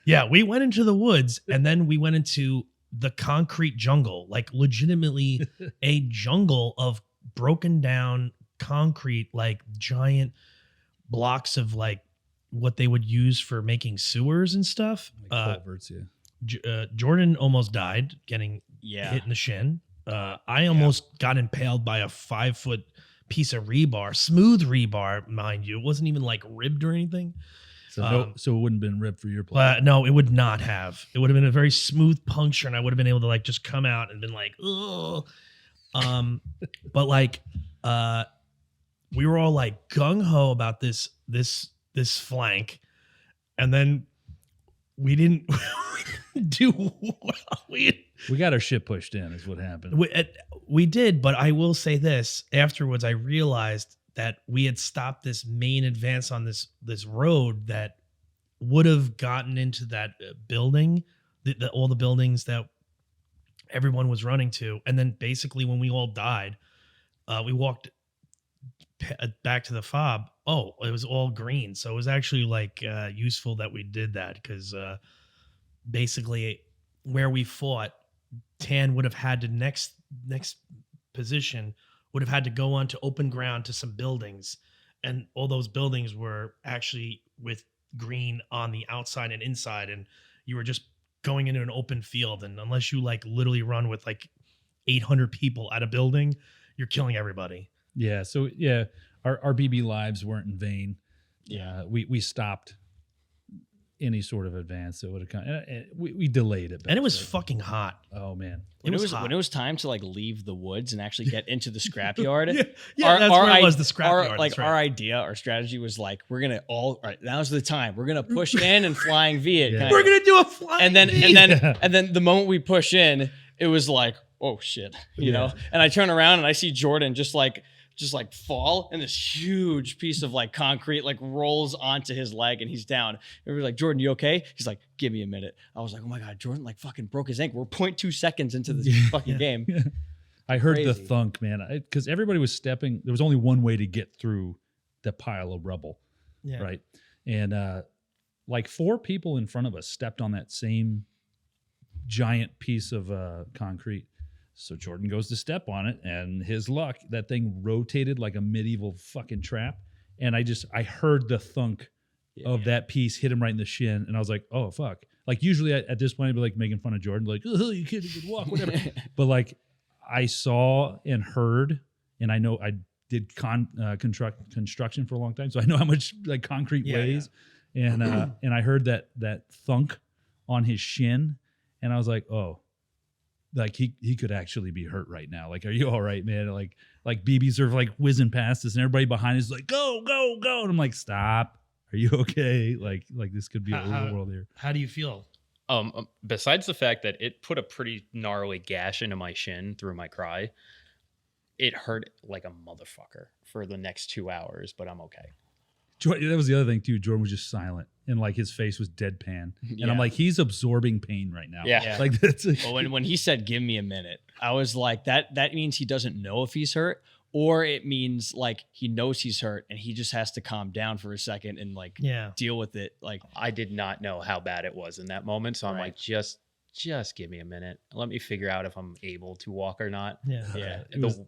S3: Yeah, we went into the woods, and then we went into the concrete jungle, like legitimately a jungle of broken down concrete, like giant blocks of like what they would use for making sewers and stuff.
S2: Like culverts,
S3: Jordan almost died getting
S4: Yeah.
S3: hit in the shin. I almost got impaled by a 5-foot piece of rebar, smooth rebar, mind you. It wasn't even like ribbed or anything.
S2: So it wouldn't have been ripped for your play.
S3: No, it would not have. It would have been a very smooth puncture, and I would have been able to like just come out and been like, ugh. But like, we were all like gung ho about this flank, and then we didn't do well.
S2: We got our shit pushed in, is what happened.
S3: We did, but I will say this. Afterwards, I realized that we had stopped this main advance on this road that would have gotten into that building, all the buildings that everyone was running to. And then basically when we all died, we walked back to the fob. Oh, it was all green. So it was actually like useful that we did that, because basically where we fought, Tan would have had to next position would have had to go on to open ground to some buildings, and all those buildings were actually with green on the outside and inside, and you were just going into an open field, and unless you like literally run with like 800 people at a building, you're killing everybody.
S2: Yeah. So yeah, our BB lives weren't in vain.
S4: Yeah.
S2: We stopped any sort of advance that would have come. We delayed it,
S3: And it was
S2: so-
S3: fucking hot.
S2: Oh man.
S4: When
S3: was hot.
S4: when it was time to like leave the woods and actually get into the scrapyard,
S3: Yeah, that's where it was, the scrapyard.
S4: Our,
S3: that's right.
S4: our idea, our strategy was like, we're gonna all right. Now's the time. We're gonna push in and flying V it.
S2: Yeah.
S4: kind
S3: We're
S4: of.
S3: gonna do a flying
S4: and then
S3: V.
S4: and then
S2: Yeah.
S4: and then the moment we push in, it was like, oh shit, you know. And I turn around and I see Jordan just like just like fall, and this huge piece of like concrete like rolls onto his leg, and he's down. And we're like, Jordan, you okay? He's like, give me a minute. I was like, oh my God, Jordan like fucking broke his ankle. We're 0.2 seconds into this fucking game.
S2: I heard the
S4: Crazy.
S2: thunk, man, because everybody was stepping. There was only one way to get through the pile of rubble,
S3: Yeah.
S2: right? And like 4 people in front of us stepped on that same giant piece of concrete. So Jordan goes to step on it, and his luck, that thing rotated like a medieval fucking trap. And I heard the thunk of that piece hit him right in the shin. And I was like, oh, fuck. Like usually at this point, I'd be like making fun of Jordan, like, oh, you can't even walk, whatever. But like I saw and heard, and I know I did construction for a long time, so I know how much like concrete weighs. And I heard that thunk on his shin, and I was like, oh, like he could actually be hurt right now. Like, are you all right, man? Like BBs are like whizzing past us, and everybody behind us is like, go, go, go. And I'm like, stop. Are you okay? Like this could be a overworld here.
S3: How do you feel?
S5: Besides the fact that it put a pretty gnarly gash into my shin through my cry, it hurt like a motherfucker for the next 2 hours, but I'm okay.
S2: That was the other thing too. Jordan was just silent, and like his face was deadpan, and I'm like, he's absorbing pain right now.
S5: Yeah.
S2: Like that's.
S4: Well, when he said, give me a minute, I was like, that means he doesn't know if he's hurt, or it means like he knows he's hurt and he just has to calm down for a second and like deal with it. Like,
S5: I did not know how bad it was in that moment, so I'm like, just give me a minute. Let me figure out if I'm able to walk or not.
S4: yeah.
S2: It was
S5: of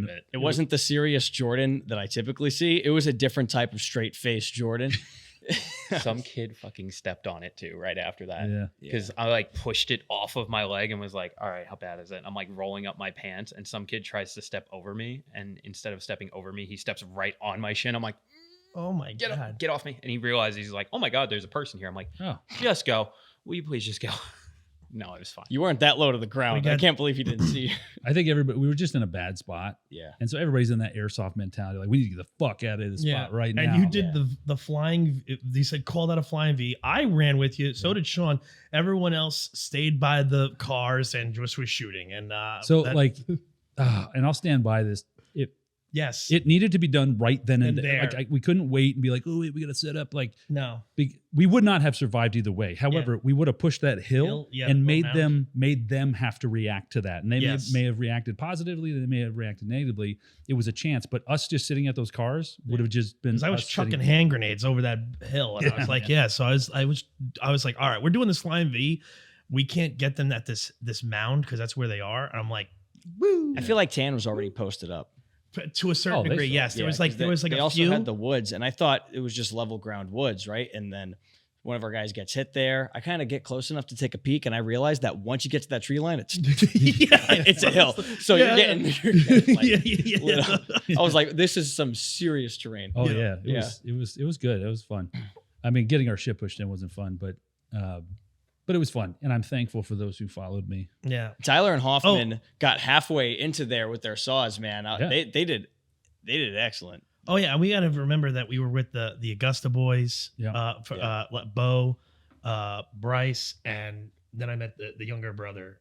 S5: it.
S4: It wasn't the serious Jordan that I typically see. It was a different type of straight face Jordan.
S5: Some kid fucking stepped on it too right after that.
S2: Yeah.
S5: Because I like pushed it off of my leg and was like, all right, how bad is it? I'm like rolling up my pants, and some kid tries to step over me, and instead of stepping over me, he steps right on my shin. I'm like,
S3: Oh my
S5: get
S3: God.
S5: get off me. And he realizes, he's like, oh my God, there's a person here. I'm like,
S2: Oh.
S5: just go. Will you please just go? No, it was fine.
S4: You weren't that low to the ground. I can't believe he didn't see you.
S2: I think we were just in a bad spot.
S4: Yeah.
S2: And so everybody's in that airsoft mentality. Like, we need to get the fuck out of this spot right now.
S3: And you did the flying, they said, call that a flying V. I ran with you. So did Sean. Everyone else stayed by the cars and just was shooting. And
S2: and I'll stand by this.
S3: Yes.
S2: It needed to be done right then and there.
S3: there.
S2: Like, we couldn't wait and be like, oh, wait, we got to set up. Like,
S3: No.
S2: we would not have survived either way. However, we would have pushed that hill and made them have to react to that. And they may have reacted positively. They may have reacted negatively. It was a chance. But us just sitting at those cars would have just been.
S3: Because I was chucking hand grenades over that hill. And I was like, So I was like, all right, we're doing this flying V. We can't get them at this mound because that's where they are. And I'm like, woo.
S4: I feel like Tan was already posted up.
S3: To a certain degree, yes. There was like
S4: they
S3: a
S4: also
S3: few.
S4: had the woods, and I thought it was just level ground woods, right? And then one of our guys gets hit there. I kind of get close enough to take a peek, and I realized that once you get to that tree line, it's it's a hill. So you're getting like, lit up. I was like, this is some serious terrain.
S2: Oh yeah. It was good. It was fun. I mean, getting our shit pushed in wasn't fun, but it was fun, and I'm thankful for those who followed me.
S3: Yeah.
S4: Tyler and Hoffman got halfway into there with their saws, man. They did excellent.
S3: Oh yeah, and we got to remember that we were with the Augusta boys, Bo, Bryce, and then I met the younger brother,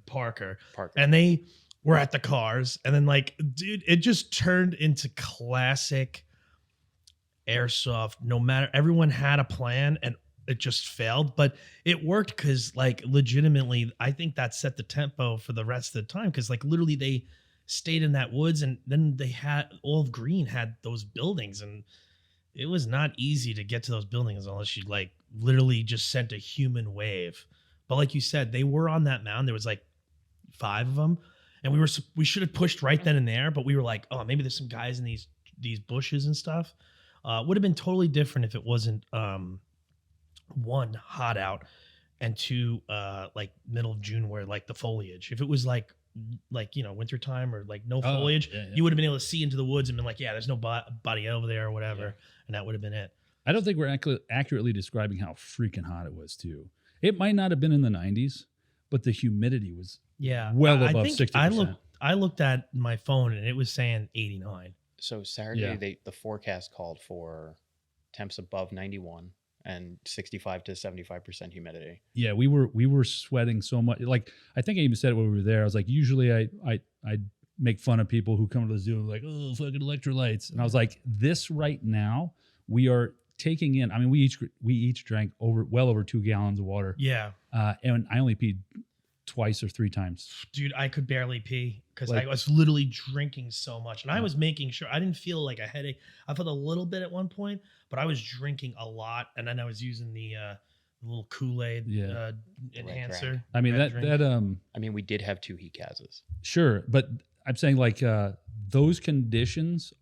S3: Parker, and they were at the cars, and then like, dude, it just turned into classic airsoft. No matter, everyone had a plan, and it just failed, but it worked because like legitimately, I think that set the tempo for the rest of the time. Because like literally they stayed in that woods, and then they had Olive Green had those buildings, and it was not easy to get to those buildings unless you like literally just sent a human wave. But like you said, they were on that mound. There was like 5 of them, and we should have pushed right then and there, but we were like, oh, maybe there's some guys in these bushes and stuff. Would have been totally different if it wasn't 1, hot out, and 2, like middle of June where like the foliage. If it was like wintertime or like no foliage, you would have been able to see into the woods and been like, yeah, there's no body over there or whatever, and that would have been it.
S2: I don't think we're accurately describing how freaking hot it was too. It might not have been in the 90s, but the humidity was well above 60%.
S5: I
S3: looked at my phone and it was saying 89.
S5: So Saturday, the forecast called for temps above 91. And 65 to 75% humidity.
S2: Yeah, we were sweating so much. Like, I think I even said it when we were there. I was like, usually I make fun of people who come to the zoo like, oh, fucking electrolytes. And I was like, this right now, we are taking in. I mean, we each drank well over 2 gallons of water.
S3: Yeah.
S2: And I only peed twice or 3 times.
S3: Dude, I could barely pee because
S2: Like-
S3: I was literally drinking so much. And I was making sure I didn't feel like a headache. I felt a little bit at one point, but I was drinking a lot. And then I was using the little Kool-Aid
S2: Yeah.
S3: enhancer.
S2: I mean,
S3: red drink.
S5: I mean, we did have 2 Hikazes.
S2: Sure. But I'm saying like those conditions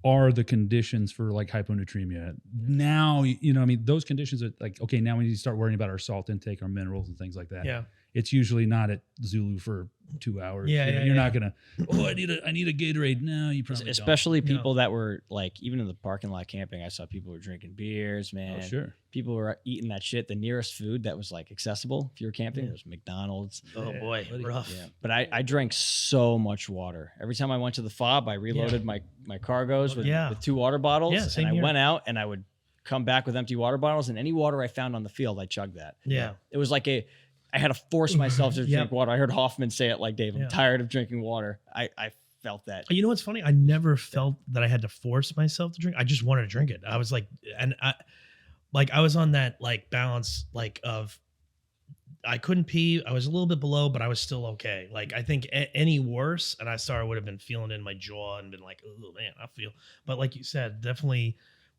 S2: are the conditions for like hyponatremia. Now, you know, I mean, those conditions are like, okay, now we need to start worrying about our salt intake, our minerals and things like that.
S3: Yeah.
S2: It's usually not at Zulu for 2 hours.
S3: Yeah,
S2: You know,
S3: yeah,
S2: you're
S3: yeah.
S2: not gonna. Oh, I need a Gatorade. No, you probably
S4: Especially
S3: No.
S4: people that were like, even in the parking lot camping, I saw people were drinking beers,
S2: don't.
S4: man.
S2: Oh, sure.
S4: People were eating that shit. The nearest food that was like accessible if you were camping
S3: Yeah.
S4: was McDonald's.
S3: Oh boy,
S2: buddy.
S3: rough.
S4: Yeah, but I drank so much water. Every time I went to the fob, I reloaded my cargos with,
S3: Yeah.
S4: with 2 water bottles,
S3: Yeah, same
S4: and I
S3: here.
S4: went out and I would come back with empty water bottles, and any water I found on the field, I chugged that.
S3: Yeah.
S4: It was like I had to force myself to
S3: Yep.
S4: drink water. I heard Hoffman say it like, Dave, I'm
S3: Yeah.
S4: tired of drinking water. I felt that.
S3: You know what's funny? I never felt that I had to force myself to drink. I just wanted to drink it. I was like, and I was on that like balance, like of I couldn't pee. I was a little bit below, but I was still okay. Like I think any worse, and I would have been feeling it in my jaw and been like, oh man, I feel. But like you said, definitely,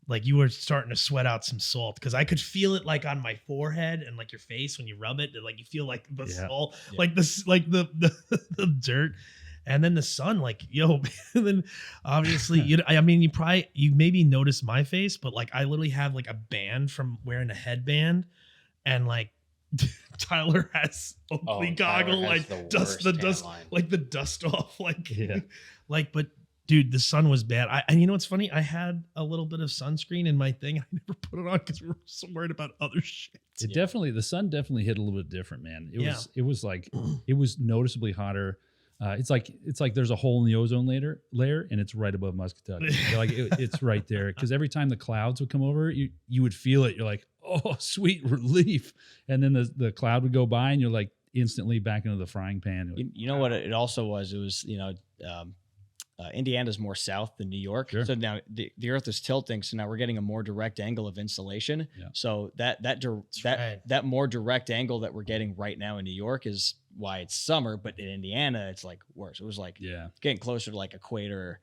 S3: like you were starting to sweat out some salt because I could feel it like on my forehead and like your face when you rub it. Like you feel like the
S2: Yeah.
S3: salt,
S2: Yeah.
S3: like this, like the the dirt. And then the sun, like, yo, and then obviously, I mean, you maybe noticed my face, but like, I literally have like a band from wearing a headband, and like, Tyler has Oakley goggle, like dust like the dust off, like,
S2: Yeah.
S3: like, but dude, the sun was bad. And you know what's funny? I had a little bit of sunscreen in my thing. I never put it on because we were so worried about other shit.
S2: The sun definitely hit a little bit different, man. It was like, it was noticeably hotter. It's like there's a hole in the ozone layer, and it's right above Muscatatuck. Like it's right there, because every time the clouds would come over, you would feel it. You're like, oh, sweet relief, and then the cloud would go by, and you're like instantly back into the frying pan. You're like,
S4: You know what it also was? It was, Indiana's more south than New York.
S2: Sure.
S4: So now the earth is tilting. So now we're getting a more direct angle of insolation.
S2: Yeah.
S4: So that
S3: right.
S4: more direct angle that we're getting right now in New York is why it's summer, but in Indiana, it's like worse. It was like
S2: yeah,
S4: getting closer to like equator,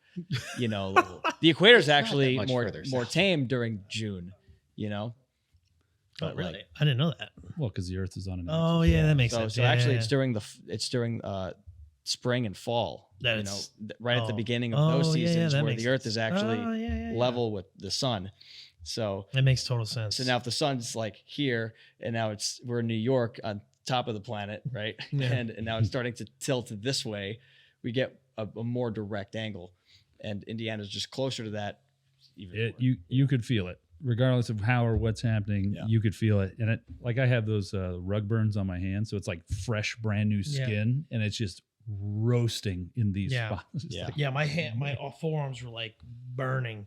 S4: the equator is actually
S5: much
S4: more
S5: further south.
S4: tame during June,
S3: Oh,
S4: But,
S3: really?
S4: like,
S3: I didn't know that.
S2: well, because the Earth is on an
S3: Oh,
S2: axis.
S3: yeah, that makes
S4: so,
S3: sense.
S4: so
S3: Yeah,
S4: actually
S3: yeah,
S4: it's during spring and fall,
S3: That's-
S4: right at the
S3: oh.
S4: beginning of those
S3: Oh, yeah, yeah,
S4: seasons
S3: that
S4: where
S3: makes
S4: the earth
S3: sense.
S4: is actually
S3: Oh, yeah.
S4: level with the sun. So
S3: That makes total sense.
S4: now if the sun's like here and now we're in New York on top of the planet, right?
S3: Yeah.
S4: And now it's starting to tilt this way, we get a more direct angle, and Indiana's just closer to that. Even more.
S2: You could feel it, regardless of how or what's happening.
S4: Yeah.
S2: You could feel it, and like I have those rug burns on my hands, so it's like fresh, brand new
S3: Yeah.
S2: skin, and it's just roasting in these
S3: Yeah.
S2: spots. It's
S4: Yeah.
S2: like,
S3: yeah, my forearms were like burning.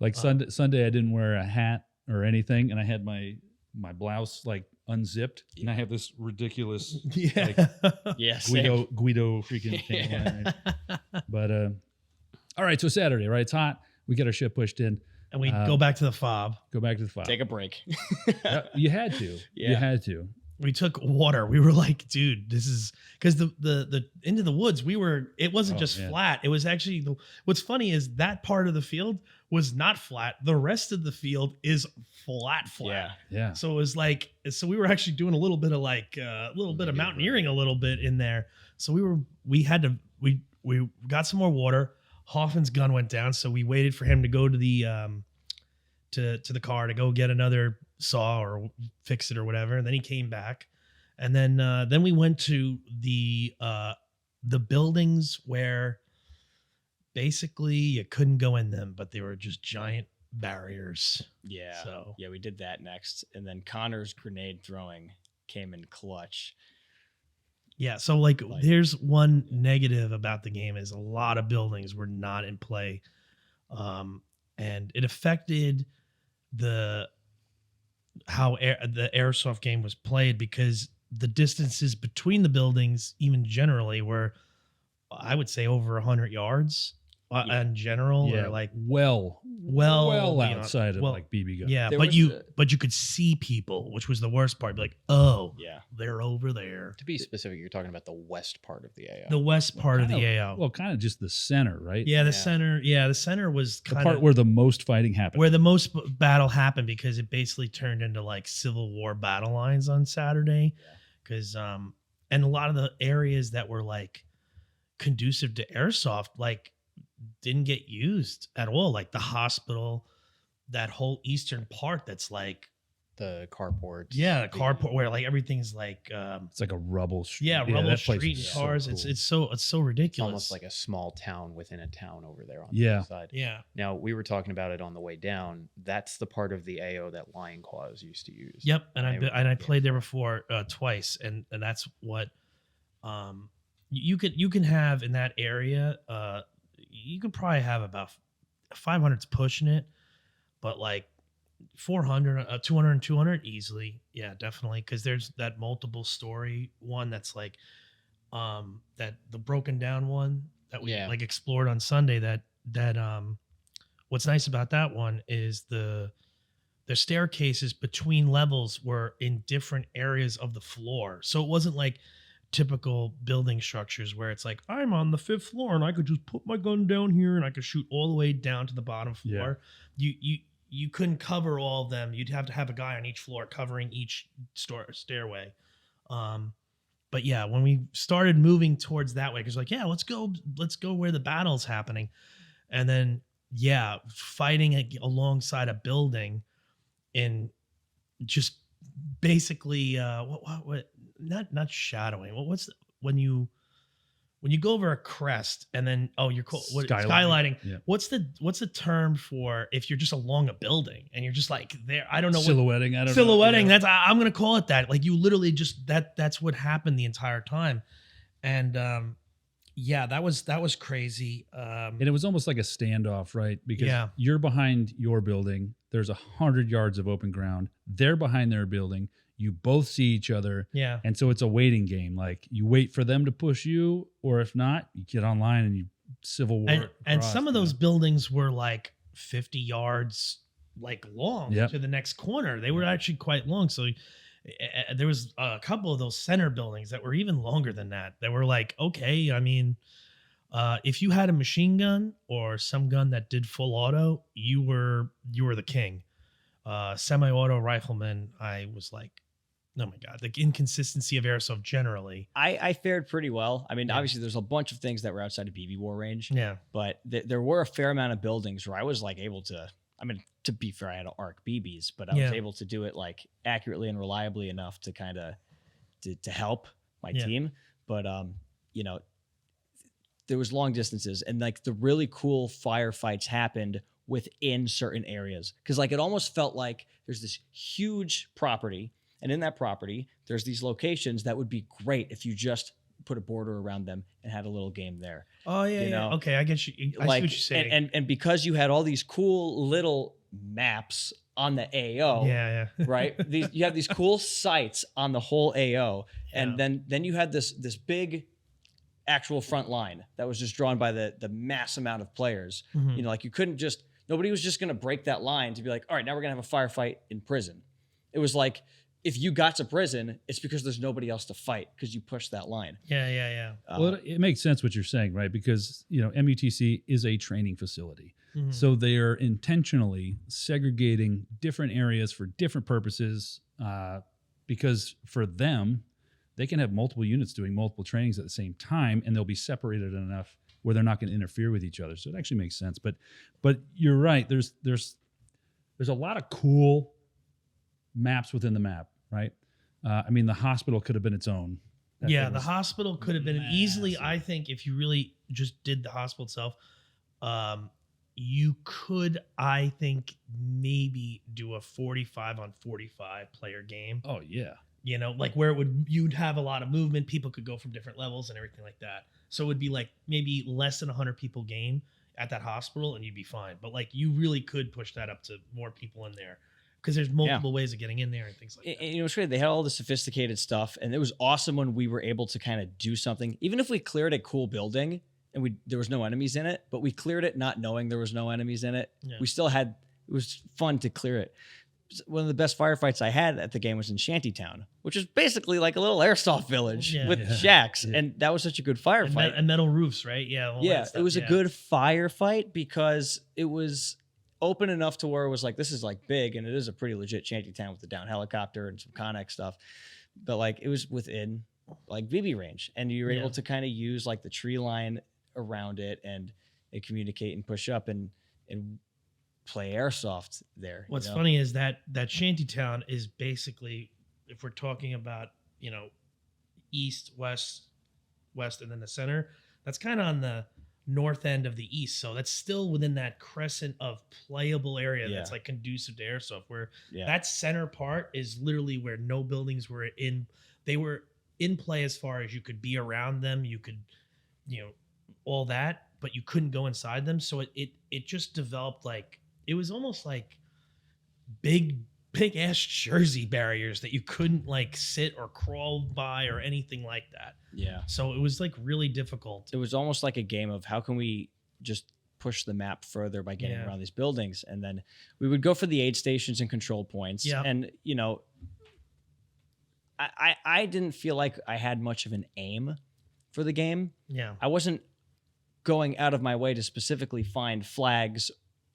S2: like Sunday, I didn't wear a hat or anything, and I had my blouse like unzipped, and I have this ridiculous
S3: Yeah.
S4: Yeah, same.
S2: Guido freaking thing. on it. But all right, so Saturday, right? It's hot. We get our shit pushed in.
S3: And we go back to the fob.
S2: Go back to the file.
S4: Take a break.
S2: Yeah, you had to. You
S4: Yeah.
S2: had to.
S3: We took water. We were like, dude, this is because the into the woods. It wasn't
S2: Oh,
S3: just
S2: yeah.
S3: flat. It was actually what's funny is that part of the field was not flat. The rest of the field is flat.
S4: Yeah.
S2: Yeah.
S3: So it was like, so we were actually doing a little bit of like a little bit of mountaineering a little bit in there. So we got some more water. Hoffman's gun went down, so we waited for him to go to the to the car to go get another saw or fix it or whatever. And then he came back, and then we went to the buildings where basically you couldn't go in them, but they were just giant barriers.
S4: Yeah.
S3: So
S4: Yeah, we did that next. And then Connor's grenade throwing came in clutch.
S3: yeah, so like here's one negative about the game is a lot of buildings were not in play, and it affected the airsoft game was played because the distances between the buildings, even generally, were I would say over 100 yards
S4: Yeah.
S3: in general,
S2: Yeah,
S3: or like
S2: well
S3: beyond-
S2: outside of
S3: well,
S2: like BB gun.
S3: yeah,
S4: There
S3: but
S4: was
S3: you could see people, which was the worst part. Be like, oh,
S4: Yeah.
S3: they're over there.
S5: To be specific, you're talking about the west part of the AO.
S3: The west part of
S2: Kind
S3: the AO.
S2: Well, kind of just the center, right?
S3: Yeah, the
S5: Yeah.
S3: center. Yeah, the center was
S2: The
S3: kind
S2: part
S3: of
S2: where the most fighting happened.
S3: where the most battle happened, because it basically turned into like Civil War battle lines on Saturday. Because and a lot of the areas that were like conducive to airsoft like didn't get used at all. Like the hospital, that whole eastern part that's like
S5: The carports.
S3: the carport where like everything's like
S2: It's like a rubble street.
S3: rubble
S2: that place
S3: street
S2: is
S3: and
S2: so
S3: cars.
S2: cool.
S3: It's so
S5: It's
S3: ridiculous.
S5: almost like a small town within a town over there on
S2: Yeah.
S5: the other side.
S3: yeah.
S5: Now, we were talking about it on the way down. That's the part of the AO that Lion Claws used to use.
S3: Yep, and
S5: They were
S3: I
S5: games.
S3: played there before twice, and that's what you can have in that area. You could probably have about 500's pushing it, but like 400, 200, and 200 easily. Yeah, definitely, because there's that multiple story one that's like that the broken down one that we
S5: Yeah.
S3: like explored on Sunday. That what's nice about that one is the staircases between levels were in different areas of the floor. So it wasn't like typical building structures where it's like, I'm on the 5th floor and I could just put my gun down here and I could shoot all the way down to the bottom floor. You couldn't cover all of them. You'd have to have a guy on each floor covering each stairway. But yeah, when we started moving towards that way, because like, yeah, let's go where the battle's happening. And then, yeah, fighting alongside a building in just basically what not shadowing. What's when you go over a crest and then you're skylighting.
S2: Yeah.
S3: What's the term for if you're just along a building and you're just like there? I don't know.
S2: Silhouetting. I don't know.
S3: Silhouetting.
S2: Yeah.
S3: That's I'm gonna call it that. Like you literally just that's what happened the entire time, and yeah, that was crazy.
S2: And it was almost like a standoff, right? Because
S3: Yeah.
S2: you're behind your building. There's 100 yards of open ground. They're behind their building. You both see each other.
S3: Yeah.
S2: And so it's a waiting game. Like you wait for them to push you, or if not, you get online and you civil war.
S3: And
S2: across,
S3: some of
S2: you
S3: those
S2: know?
S3: buildings were like 50 yards like long
S2: Yep.
S3: to the next corner. They were actually quite long. So there was a couple of those center buildings that were even longer than that. They were like, okay, I mean, if you had a machine gun or some gun that did full auto, you were the king. Semi-auto rifleman, I was like, oh my God, the inconsistency of airsoft generally.
S4: I fared pretty well. I mean,
S3: Yeah.
S4: obviously, there's a bunch of things that were outside of BB war range,
S3: Yeah.
S4: but there were a fair amount of buildings where I was like able to. I mean, to be fair, I had to arc BBs, but I was
S3: Yeah.
S4: able to do it like accurately and reliably enough to kind of to help my
S3: Yeah.
S4: team. But you know, there was long distances, and like the really cool firefights happened within certain areas, because like it almost felt like there's this huge property. And in that property, there's these locations that would be great if you just put a border around them and had a little game there.
S3: Oh yeah,
S4: You
S3: yeah.
S4: know,
S3: Okay, I get you. I see what you're saying.
S4: And because you had all these cool little maps on the AO,
S3: yeah.
S4: right? You have these cool sites on the whole AO, and
S3: Yeah.
S4: then you had this big actual front line that was just drawn by the mass amount of players.
S3: Mhm.
S4: You know, like you couldn't just nobody was just going to break that line to be like, all right, now we're going to have a firefight in prison. It was like, if you got to prison, it's because there's nobody else to fight because you pushed that line.
S3: Yeah.
S2: Well, it makes sense what you're saying, right? Because, you know, M.U.T.C is a training facility.
S3: Mhm.
S2: So they are intentionally segregating different areas for different purposes because for them, they can have multiple units doing multiple trainings at the same time, and they'll be separated enough where they're not going to interfere with each other. So it actually makes sense. But you're right. There's a lot of cool maps within the map, right? I mean, the hospital could have been its own. That
S3: Yeah,
S2: thing
S3: the
S2: was
S3: hospital could have been easily.
S2: massive.
S3: I think if you really just did the hospital itself, you could. I think maybe do a 45 on 45 player game.
S2: Oh yeah.
S3: You know, like where you'd have a lot of movement. People could go from different levels and everything like that. So it would be like maybe less than 100 people game at that hospital, and you'd be fine. But like you really could push that up to more people in there. because there's multiple ways of getting in there and things like that.
S4: And, it's great. They had all the sophisticated stuff, and it was awesome when we were able to kind of do something, even if we cleared a cool building and there was no enemies in it, but we cleared it not knowing there was no enemies in it.
S3: Yeah.
S4: We still had, it was fun to clear it. One of the best firefights I had at the game was in Shantytown, which is basically like a little airsoft village with shacks.
S2: Yeah.
S4: And that was such a good firefight.
S3: And metal roofs, right? Yeah. All
S4: Yeah,
S3: that stuff,
S4: it was a good firefight because it was open enough to where it was like, this is like big, and it is a pretty legit shantytown with the down helicopter and some Connex stuff. But like it was within like BB range, and you were able to kind of use like the tree line around it and communicate and push up and play airsoft there.
S3: What's funny is that shantytown is basically, if we're talking about, east, west, and then the center, that's kind of on the north end of the east. So that's still within that crescent of playable area that's like conducive to airsoft, where that center part is literally where no buildings were in. They were in play as far as you could be around them. You could, all that, but you couldn't go inside them. So it just developed like, it was almost like big ass Jersey barriers that you couldn't like sit or crawl by or anything like that.
S4: Yeah.
S3: So it was like really difficult.
S4: It was almost like a game of how can we just push the map further by getting around these buildings. And then we would go for the aid stations and control points.
S3: Yeah.
S4: And, I didn't feel like I had much of an aim for the game.
S3: Yeah.
S4: I wasn't going out of my way to specifically find flags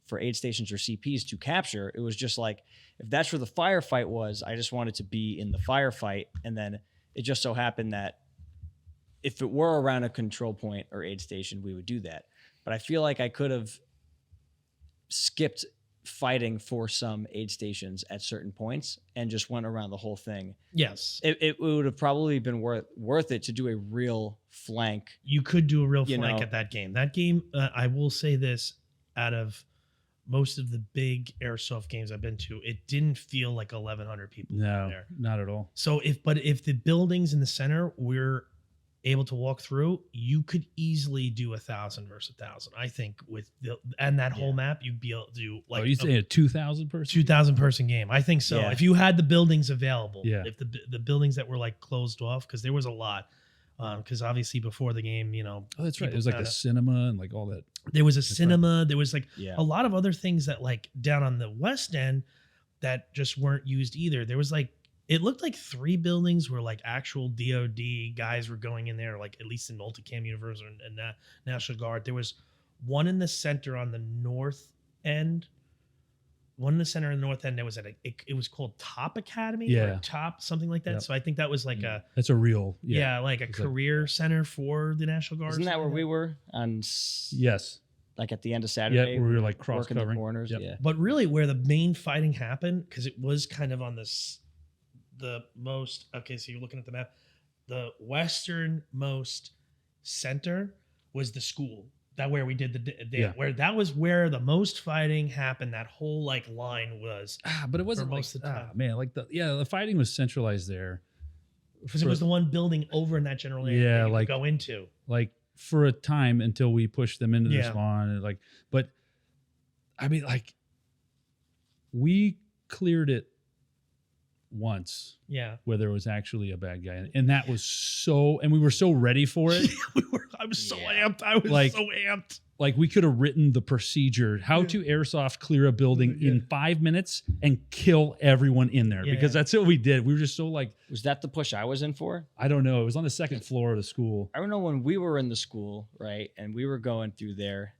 S4: for aid stations or CPs to capture. It was just like, if that's where the firefight was, I just wanted to be in the firefight. And then it just so happened that if it were around a control point or aid station, we would do that. But I feel like I could have skipped fighting for some aid stations at certain points and just went around the whole thing.
S3: Yes.
S4: It would have probably been worth it to do a real flank.
S3: You could do a real flank at that game. That game, I will say this, out of most of the big airsoft games I've been to, it didn't feel like 1,100 people there.
S2: Not at all.
S3: So if the buildings in the center were able to walk through, you could easily do 1,000 versus 1,000. I think with that whole map, you'd be able to do like.
S2: Oh, you saying a 2,000 person?
S3: 2,000 person game. I think so.
S4: Yeah.
S3: If you had the buildings available,
S2: if
S3: the buildings that were like closed off, because there was a lot. Because obviously before the game,
S2: oh, that's right. It was like the cinema and like all that.
S3: There was a cinema. Right. There was like
S4: Yeah.
S3: a lot of other things that like down on the west end that just weren't used either. There was like, it looked like 3 buildings where like actual DOD guys were going in there, like at least in Multicam Universe and National Guard. There was one in the center on the north end. One in the center and the north end. There was it was called Top Academy or Top something like that.
S2: Yep.
S3: So I think that was like
S2: that's a real
S3: like a career center for the National Guard.
S4: Isn't that where we were on?
S2: Yes.
S4: Like at the end of Saturday,
S2: where we were like cross
S4: working the
S2: covering
S4: corners.
S2: Yep.
S4: Yeah.
S3: But really, where the main fighting happened, because it was kind of on the most. Okay, so you're looking at the map. The westernmost center was the school. That where we did where that was where the most fighting happened. That whole like line was.
S2: But it wasn't
S3: most of the time.
S2: man, like the fighting was centralized there.
S3: Because it was the one building over in that general area.
S2: Yeah,
S3: that you
S2: like
S3: could go into.
S2: Like for a time until we pushed them into the spawn, and like, but I mean, like we cleared it once.
S3: Yeah,
S2: where there was actually a bad guy, and that was so, and we were so ready for it.
S3: I was so amped. I was
S2: like,
S3: so amped.
S2: Like we could have written the procedure how to airsoft clear a building in 5 minutes and kill everyone in there because that's what we did. We were just so like.
S4: Was that the push I was in for?
S2: I don't know. It was on the second floor of the school.
S4: I don't know when we were in the school, right, and we were going through there.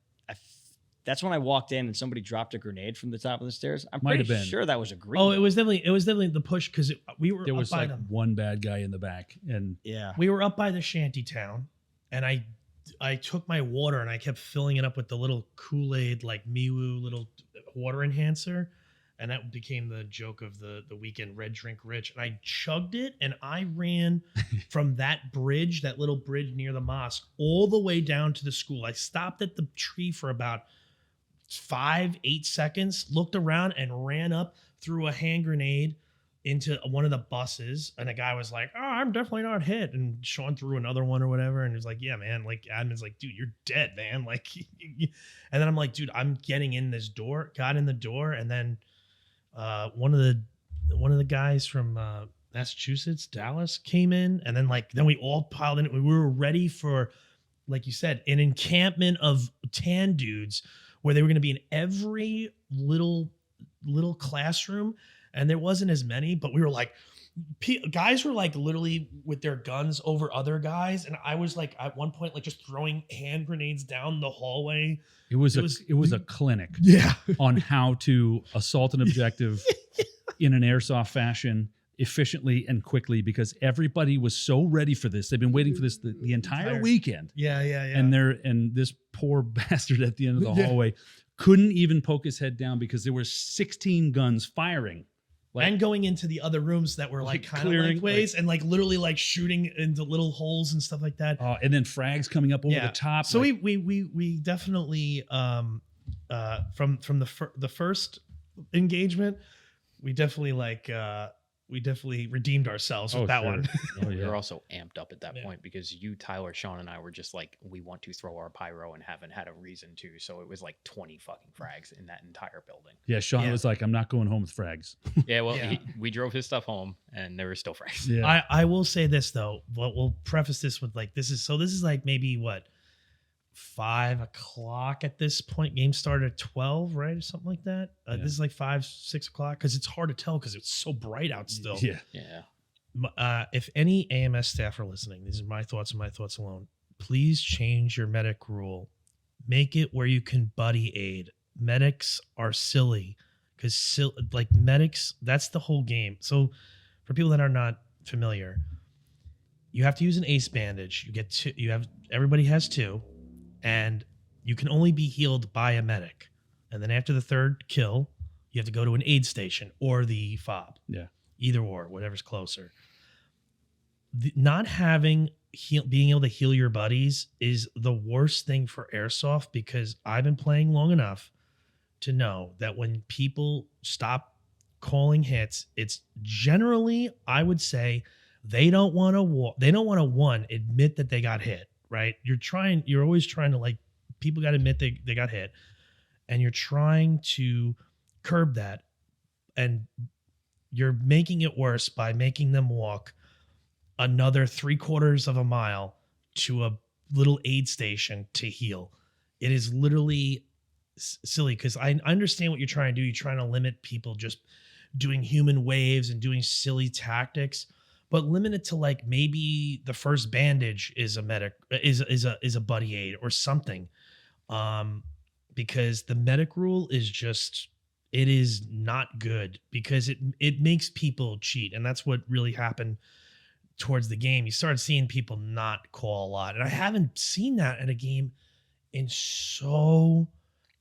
S4: That's when I walked in and somebody dropped a grenade from the top of the stairs. I'm pretty sure that was a green.
S3: Oh, it was definitely the push because we were.
S2: There was
S3: up by
S2: like one bad guy in the back, and
S3: we were up by the shanty town, and I took my water and I kept filling it up with the little Kool-Aid like Miwu little water enhancer, and that became the joke of the weekend, Red Drink Rich. And I chugged it and I ran from that bridge, that little bridge near the mosque, all the way down to the school. I stopped at the tree for about 5-8 seconds, looked around and ran up, threw a hand grenade into one of the buses, and a guy was like, "Oh, I'm definitely not hit." And Sean threw another one or whatever, and he was like, "Yeah, man." Like admin's like, "Dude, you're dead, man." Like, and then I'm like, "Dude, I'm getting in this door." Got in the door, and then one of the guys from Massachusetts, Dallas, came in, and then we all piled in. We were ready for, like you said, an encampment of tan dudes where they were going to be in every little classroom, and there wasn't as many, but we were like, guys were like literally with their guns over other guys, and I was like at one point like just throwing hand grenades down the hallway.
S2: It was a clinic
S3: Yeah.
S2: on how to assault an objective in an airsoft fashion efficiently and quickly, because everybody was so ready for this. They've been waiting for this the entire weekend.
S3: Yeah.
S2: And this poor bastard at the end of the hallway couldn't even poke his head down because there were 16 guns firing.
S3: And going into the other rooms that were like kind of
S2: clearing,
S3: like ways, and like literally like shooting into little holes and stuff like that.
S2: And then frags coming up over the top.
S3: So we definitely from the first engagement, we definitely redeemed ourselves with that one.
S5: We were also amped up at that point because you, Tyler, Sean, and I were just like, we want to throw our pyro and haven't had a reason to. So it was like 20 fucking frags in that entire building.
S2: Yeah, Sean was like, I'm not going home with frags.
S5: Yeah, well, we drove his stuff home and there were still frags.
S2: Yeah.
S3: I will say this though, but we'll preface this with like, this is like maybe what, 5 o'clock at this point. Game started at 12, right? Or something like that. This is like 5, 6 o'clock because it's hard to tell because it's so bright out still.
S5: Yeah.
S3: If any AMS staff are listening, these are my thoughts and my thoughts alone. Please change your medic rule. Make it where you can buddy aid. Medics are silly because like medics, that's the whole game. So for people that are not familiar, you have to use an ace bandage. You get 2. Everybody has 2. And you can only be healed by a medic. And then after the 3rd kill, you have to go to an aid station or the fob.
S2: Yeah.
S3: Either or, whatever's closer. Not having being able to heal your buddies is the worst thing for airsoft, because I've been playing long enough to know that when people stop calling hits, it's generally, I would say, they don't want to admit that they got hit. Right? You're always trying to, like, people got to admit they got hit, and you're trying to curb that, and you're making it worse by making them walk another 3/4 of a mile to a little aid station to heal. It is literally silly, because I understand what you're trying to do. You're trying to limit people just doing human waves and doing silly tactics, but limit it to like maybe the first bandage is a medic, is a buddy aid or something. Because the medic rule is just, it is not good, because it makes people cheat. And that's what really happened towards the game. You started seeing people not call a lot. And I haven't seen that at a game in so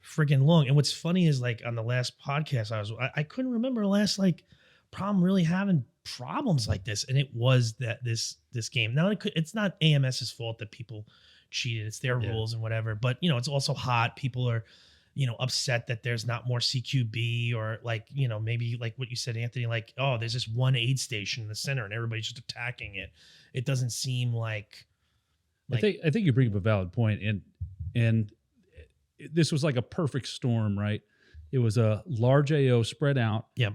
S3: freaking long. And what's funny is, like, on the last podcast I couldn't remember the last like problem really having problems like this, and it was that this game. Now it's not AMS's fault that people cheated. It's their rules and whatever, but it's also hot. People are upset that there's not more CQB, or like maybe like what you said, Anthony, like, oh, there's this one aid station in the center and everybody's just attacking it. It doesn't seem like
S2: I think you bring up a valid point, and this was like a perfect storm, right? It was a large AO spread out.
S3: Yep.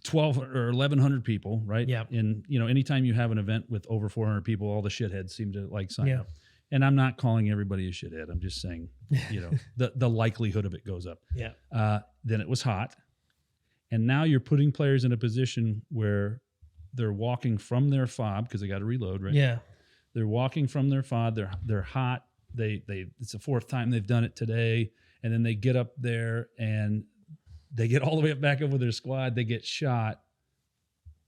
S2: 12 or 1,100 people, right?
S3: Yeah.
S2: And anytime you have an event with over 400 people, all the shitheads seem to like sign up.
S3: Yeah.
S2: And I'm not calling everybody a shithead. I'm just saying, the likelihood of it goes up.
S3: Yeah.
S2: Then it was hot. And now you're putting players in a position where they're walking from their fob because they got to reload, right?
S3: Yeah.
S2: They're walking from their fob. They're hot. It's the fourth time they've done it today. And then they get up there and they get all the way up back over their squad. They get shot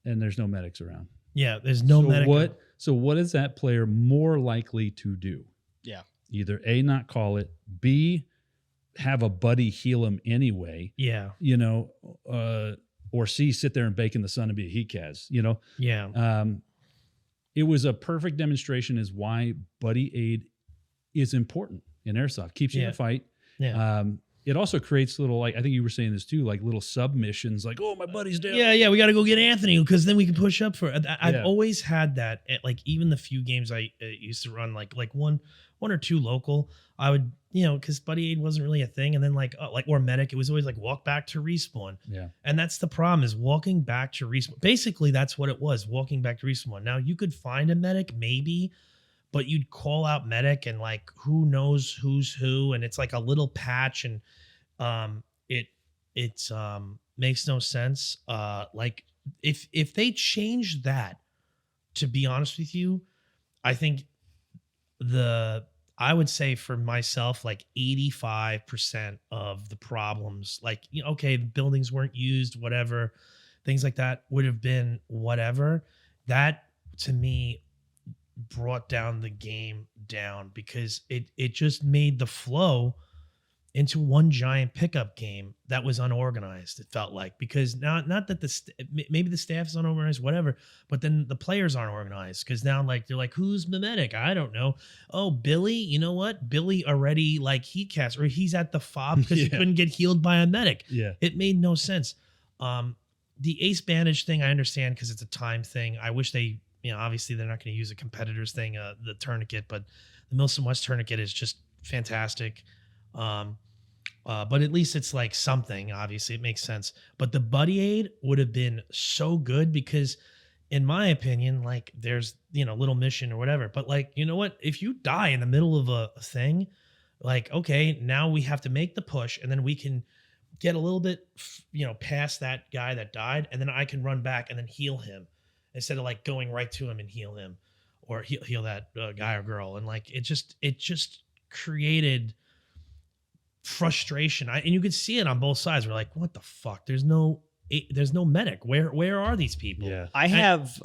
S2: and there's no medics around.
S3: Yeah. There's no medic.
S2: So what is that player more likely to do?
S4: Yeah.
S2: Either A, not call it, B, have a buddy heal him anyway.
S3: Yeah.
S2: Or C, sit there and bake in the sun and be a heat-caz,
S3: Yeah.
S2: It was a perfect demonstration as why buddy aid is important in airsoft. Keeps you in a fight.
S3: Yeah.
S2: It also creates little, like, I think you were saying this too, like little submissions, like, oh, my buddy's down.
S3: Yeah, we got to go get Anthony because then we can push up for it. I've always had that at, like, even the few games I used to run, like one or two local, I would because buddy aid wasn't really a thing. And then or medic, it was always like walk back to respawn.
S2: Yeah.
S3: And that's the problem, is walking back to respawn. Basically, that's what it was, walking back to respawn. Now, you could find a medic maybe, but you'd call out medic and like who knows who's who, and it's like a little patch, and it makes no sense. Like if they change that, to be honest with you, I think I would say for myself, like 85% of the problems, like, okay, the buildings weren't used, whatever, things like that would have been whatever. That to me brought down the game down, because it just made the flow into one giant pickup game that was unorganized. It felt like, because not that maybe the staff's unorganized, whatever, but then the players aren't organized, because now like they're like, who's the medic? I don't know. Oh, Billy, you know what? Billy already like he cast, or he's at the fob because he couldn't get healed by a medic.
S2: Yeah.
S3: It made no sense. The ace bandage thing, I understand, because it's a time thing. I wish they, obviously they're not going to use a competitor's thing, the tourniquet, but the Milsim West tourniquet is just fantastic. But at least it's like something. Obviously, it makes sense. But the buddy aid would have been so good, because, in my opinion, like there's little mission or whatever. But like, you know what? If you die in the middle of a thing, like, okay, now we have to make the push, and then we can get a little bit past that guy that died, and then I can run back and then heal him, instead of like going right to him and heal him, or heal that guy or girl. And like it just created frustration. And you could see it on both sides. We're like, what the fuck? There's no medic. Where are these people?
S2: Yeah.
S4: I have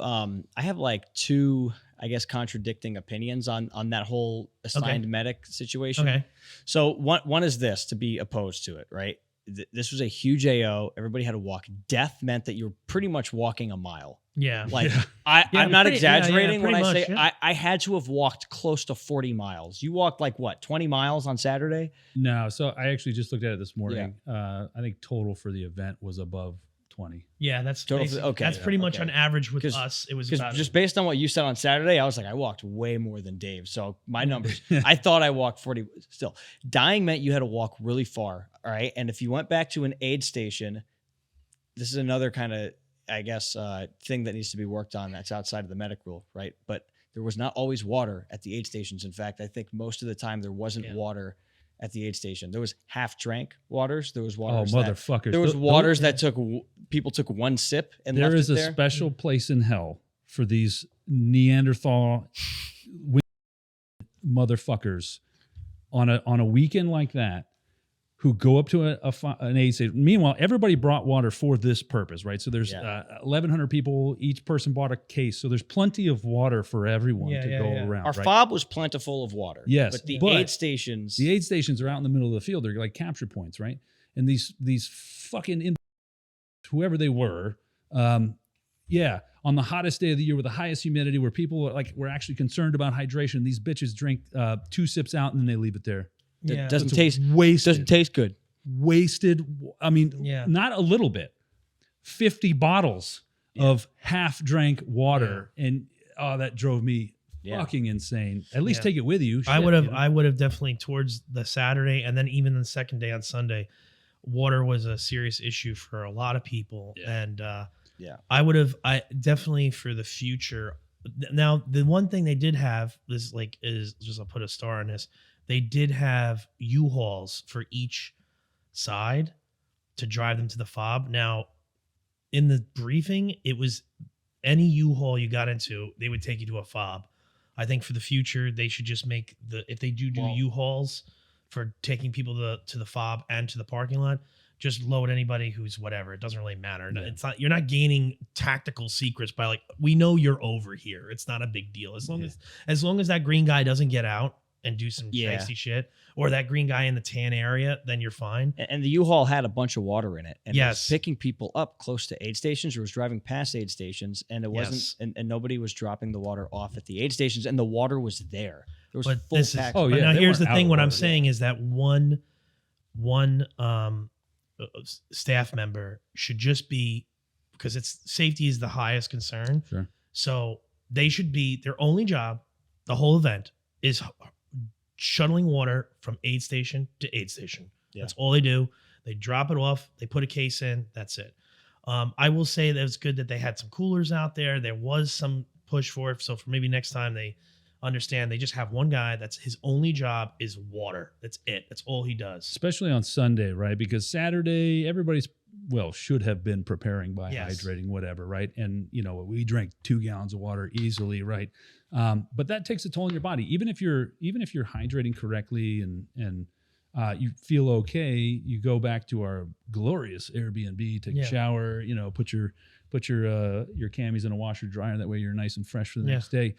S4: like two, I guess, contradicting opinions on that whole assigned medic situation.
S3: Okay.
S4: So one is this, to be opposed to it, right? This was a huge AO. Everybody had to walk. Death meant that you're pretty much walking a mile.
S3: Yeah.
S4: Like I'm not exaggerating when I
S3: much,
S4: say I had to have walked close to 40 miles. You walked like what, 20 miles on Saturday?
S2: No. So I actually just looked at it this morning. I think total for the event was above 20.
S3: Yeah, that's
S4: Total. Okay.
S3: That's pretty much
S4: Okay.
S3: on average with us. It was about
S4: just based on what you said on Saturday, I was like, I walked way more than Dave. So my numbers, I thought I walked 40. Still, dying meant you had to walk really far. All right. And if you went back to an aid station, this is another kind of, I guess, thing that needs to be worked on that's outside of the medic rule, right? But there was not always water at the aid stations. In fact, I think most of the time there wasn't water at the aid station. There was half-drank waters. There was waters.
S2: Oh, motherfuckers!
S4: There was waters that people took one sip and
S2: there
S4: left
S2: is
S4: it
S2: a
S4: there.
S2: special place in hell for these Neanderthal motherfuckers on a weekend like that, who go up to an aid station. Meanwhile, everybody brought water for this purpose, right? So there's 1,100 people. Each person bought a case. So there's plenty of water for everyone to go around.
S4: Our
S2: right?
S4: fob was plentiful of water.
S2: Yes,
S4: but the
S2: but
S4: aid stations.
S2: The aid stations are out in the middle of the field. They're like capture points, right? And these fucking whoever they were, on the hottest day of the year with the highest humidity, where people are like, we're actually concerned about hydration. These bitches drink 2 sips out and then they leave it there.
S4: Doesn't taste
S2: wasted.
S4: Doesn't taste good.
S2: Wasted. I mean, not a little bit. 50 bottles of half-drank water, and that drove me fucking insane. At least take it with you.
S3: I would have definitely, towards the Saturday, and then even the second day on Sunday, water was a serious issue for a lot of people. And I definitely, for the future. Now, the one thing they did have is I'll put a star on this. They did have U-Hauls for each side to drive them to the fob. Now, in the briefing, it was any U-Haul you got into, they would take you to a fob. I think for the future, they should just make if they do U-Hauls for taking people to the fob and to the parking lot, just load anybody who's whatever. It doesn't really matter. Yeah. It's not, you're not gaining tactical secrets by like, we know you're over here. It's not a big deal. As long as that green guy doesn't get out and do some crazy shit, or that green guy in the tan area, then you're fine.
S4: And the U-Haul had a bunch of water in it. And it was
S3: Yes.
S4: picking people up close to aid stations, or was driving past aid stations, and it wasn't, and nobody was dropping the water off at the aid stations, and the water was there. There was
S3: But
S4: full
S3: this is,
S4: packs.
S2: Oh,
S3: but
S2: yeah,
S3: now
S2: they
S3: here's the
S2: weren't
S3: thing.
S2: out
S3: What
S2: of
S3: I'm
S2: order.
S3: saying is that one staff member should just be, because safety is the highest concern.
S2: Sure.
S3: So they should be, their only job, the whole event, is shuttling water from aid station to aid station.
S4: Yeah.
S3: That's all they do. They drop it off. They put a case in. That's it. I will say that it's good that they had some coolers out there. There was some push for it. So for maybe next time they understand, they just have one guy that's his only job is water. That's it. That's all he does.
S2: Especially on Sunday, right? Because Saturday, everybody's, should have been preparing by
S3: Yes.
S2: hydrating, whatever, right? And, we drank 2 gallons of water easily, right? But that takes a toll on your body. Even if you're hydrating correctly and you feel okay, you go back to our glorious Airbnb, take a shower, put your camis in a washer dryer. That way you're nice and fresh for the next day.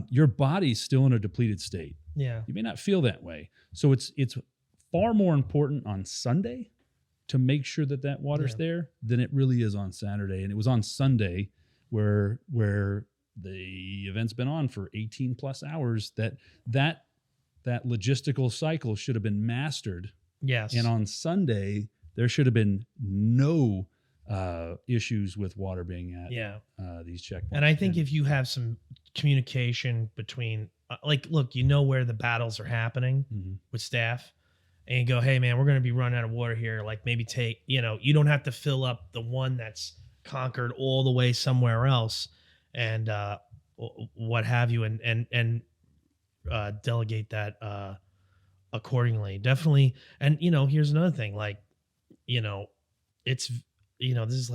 S2: Your body's still in a depleted state.
S3: Yeah.
S2: You may not feel that way. So it's far more important on Sunday to make sure that water's there than it really is on Saturday. And it was on Sunday where the event's been on for 18 plus hours that logistical cycle should have been mastered.
S3: Yes.
S2: And on Sunday, there should have been no issues with water being at these checkpoints.
S3: And I think if you have some communication between, look, where the battles are happening with staff, and you go, hey, man, we're going to be running out of water here. Like maybe take, you don't have to fill up the one that's conquered all the way somewhere else and what have you, and delegate that accordingly. Definitely. And, here's another thing, it's, this is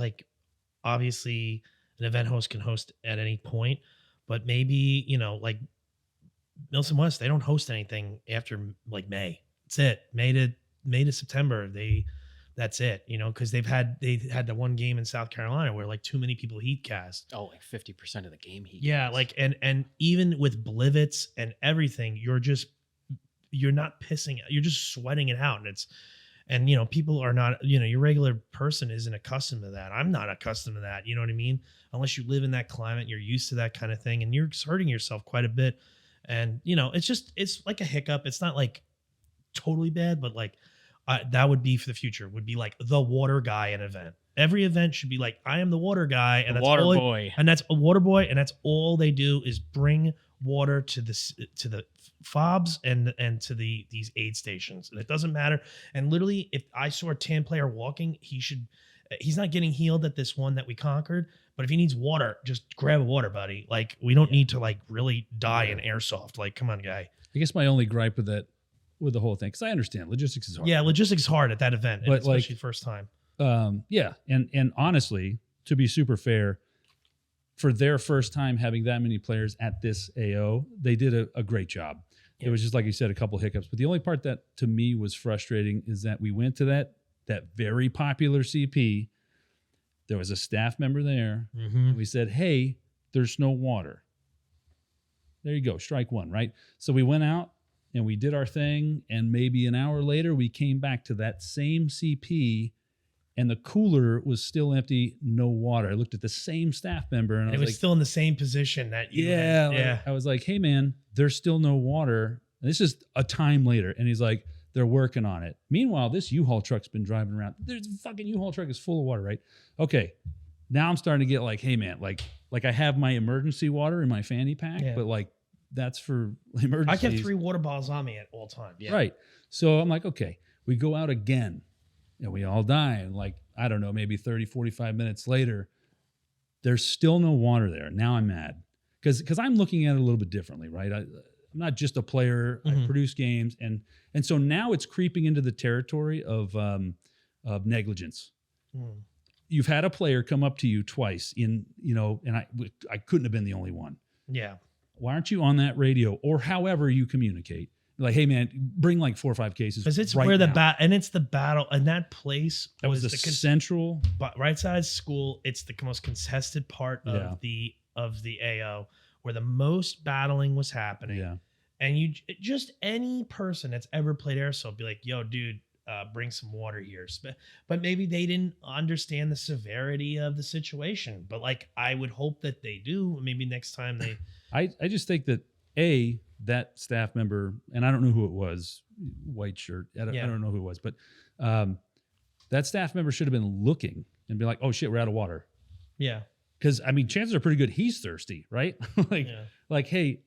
S3: obviously an event host can host at any point, but maybe, Milsim West, they don't host anything after May. That's it. May to September. That's it, because they had the one game in South Carolina where too many people heat cast.
S5: Oh, 50% of the game heat.
S3: Yeah.
S5: cast.
S3: And even with blivets and everything, you're not pissing, you're just sweating it out. And people are not, your regular person isn't accustomed to that. I'm not accustomed to that. You know what I mean? Unless you live in that climate, you're used to that kind of thing and you're hurting yourself quite a bit. And, it's like a hiccup. It's not totally bad, but that would be for the future, would be the water guy at an event. Every event should be I am the water guy, and
S4: The
S3: that's
S4: water
S3: all
S4: boy.
S3: and that's a water boy, and that's all they do is bring water to the fobs and to these aid stations, and it doesn't matter. And literally, if I saw a tan player walking, he's not getting healed at this one that we conquered, but if he needs water, just grab a water, buddy. We don't need to really die in airsoft. Come on, guy.
S2: I guess my only gripe with the whole thing, because I understand logistics is hard.
S3: Yeah, logistics is hard at that event,
S2: But,
S3: especially first time.
S2: And honestly, to be super fair, for their first time having that many players at this AO, they did a great job.
S3: Yeah.
S2: It was just like you said, a couple hiccups. But the only part that to me was frustrating is that we went to that very popular CP. There was a staff member there.
S3: Mm-hmm.
S2: And we said, hey, there's no water. There you go, strike one, right? So we went out and we did our thing, and maybe an hour later we came back to that same CP and the cooler was still empty, no water. I looked at the same staff member and I
S3: It was still in the same position that you had.
S2: I was like, hey man, there's still no water. And this is a time later. And he's like, they're working on it. Meanwhile, this U-Haul truck's been driving around. There's a fucking U-Haul truck is full of water, right? Okay. Now I'm starting to get hey man, I have my emergency water in my fanny pack, but that's for emergencies.
S3: I kept 3 water bottles on me at all times.
S4: Yeah.
S2: Right. So I'm like, okay, we go out again and we all die. And I don't know, maybe 30, 45 minutes later, there's still no water there. Now I'm mad because I'm looking at it a little bit differently, right? I'm not just a player.
S3: Mm-hmm.
S2: I produce games. And so now it's creeping into the territory of negligence.
S3: Mm.
S2: You've had a player come up to you twice and I couldn't have been the only one.
S3: Yeah.
S2: Why aren't you on that radio or however you communicate? Hey man, bring 4 or 5 cases.
S3: Because it's
S2: right
S3: where the
S2: now.
S3: and it's the battle, and that place
S2: That was the central.
S3: right side school. It's the most contested part of the AO where the most battling was happening.
S2: Yeah.
S3: And just any person that's ever played airsoft be like, yo, dude, bring some water here. But maybe they didn't understand the severity of the situation. But I would hope that they do. Maybe next time they.
S2: I just think that that staff member, and I don't know who it was, white shirt. I don't know who it was, but that staff member should have been looking and be like, oh shit, we're out of water.
S3: Yeah.
S2: because I mean, chances are pretty good he's thirsty, right?
S3: Yeah.
S2: Like, hey,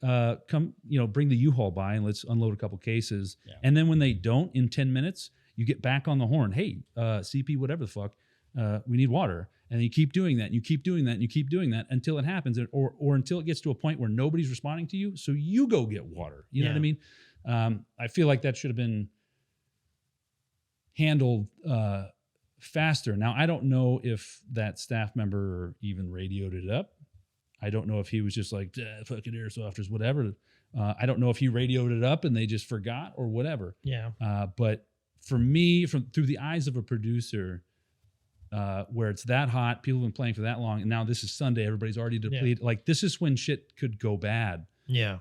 S2: come, bring the U-Haul by and let's unload a couple cases.
S4: Yeah.
S2: And then when they don't, in 10 minutes, you get back on the horn. Hey, CP, whatever the fuck, we need water. And you keep doing that, and you keep doing that, and you keep doing that until it happens, or until it gets to a point where nobody's responding to you. So you go get water. You know what I mean? I feel like that should have been handled faster. Now, I don't know if that staff member even radioed it up. I don't know if he was just like, fucking airsofters, whatever. I don't know if he radioed it up and they just forgot or whatever.
S3: Yeah.
S2: But for me, through the eyes of a producer, where it's that hot, people have been playing for that long, and now this is Sunday, everybody's already depleted.
S3: Yeah.
S2: Like, this is when shit could go bad.
S3: Yeah.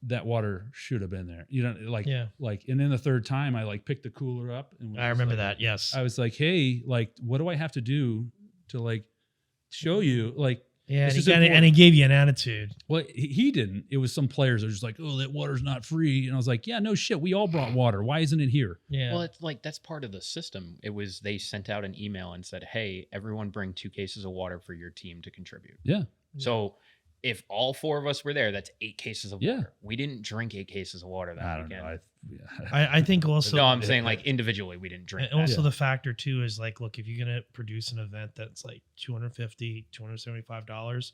S2: That water should have been there.
S3: Yeah.
S2: And then the third time I like picked the cooler up and was
S3: I
S2: just
S3: remember
S2: like-
S3: that. Yes.
S2: I was like, hey, like, what do I have to do to like show you? Like,
S3: Yeah,
S2: this
S3: and
S2: is
S3: he,
S2: important.
S3: and he gave you an attitude.
S2: well, he didn't. It was some players that are just like, oh, that water's not free. And I was like, yeah, no shit. We all brought water. Why isn't it here?
S3: Yeah.
S5: Well, it's like that's part of the system. It was they sent out an email and said, "Hey, everyone, bring 2 cases of water for your team to contribute."
S2: Yeah.
S5: So if all 4 of us were there, that's 8 cases of
S2: Yeah.
S5: water. We didn't drink 8 cases of water that
S2: I don't
S5: weekend.
S2: know.
S3: I think also.
S5: No, I'm saying like individually, we didn't drink.
S3: And also
S2: Yeah.
S3: the factor too is like, look, if you're gonna produce an event that's like $250, $275,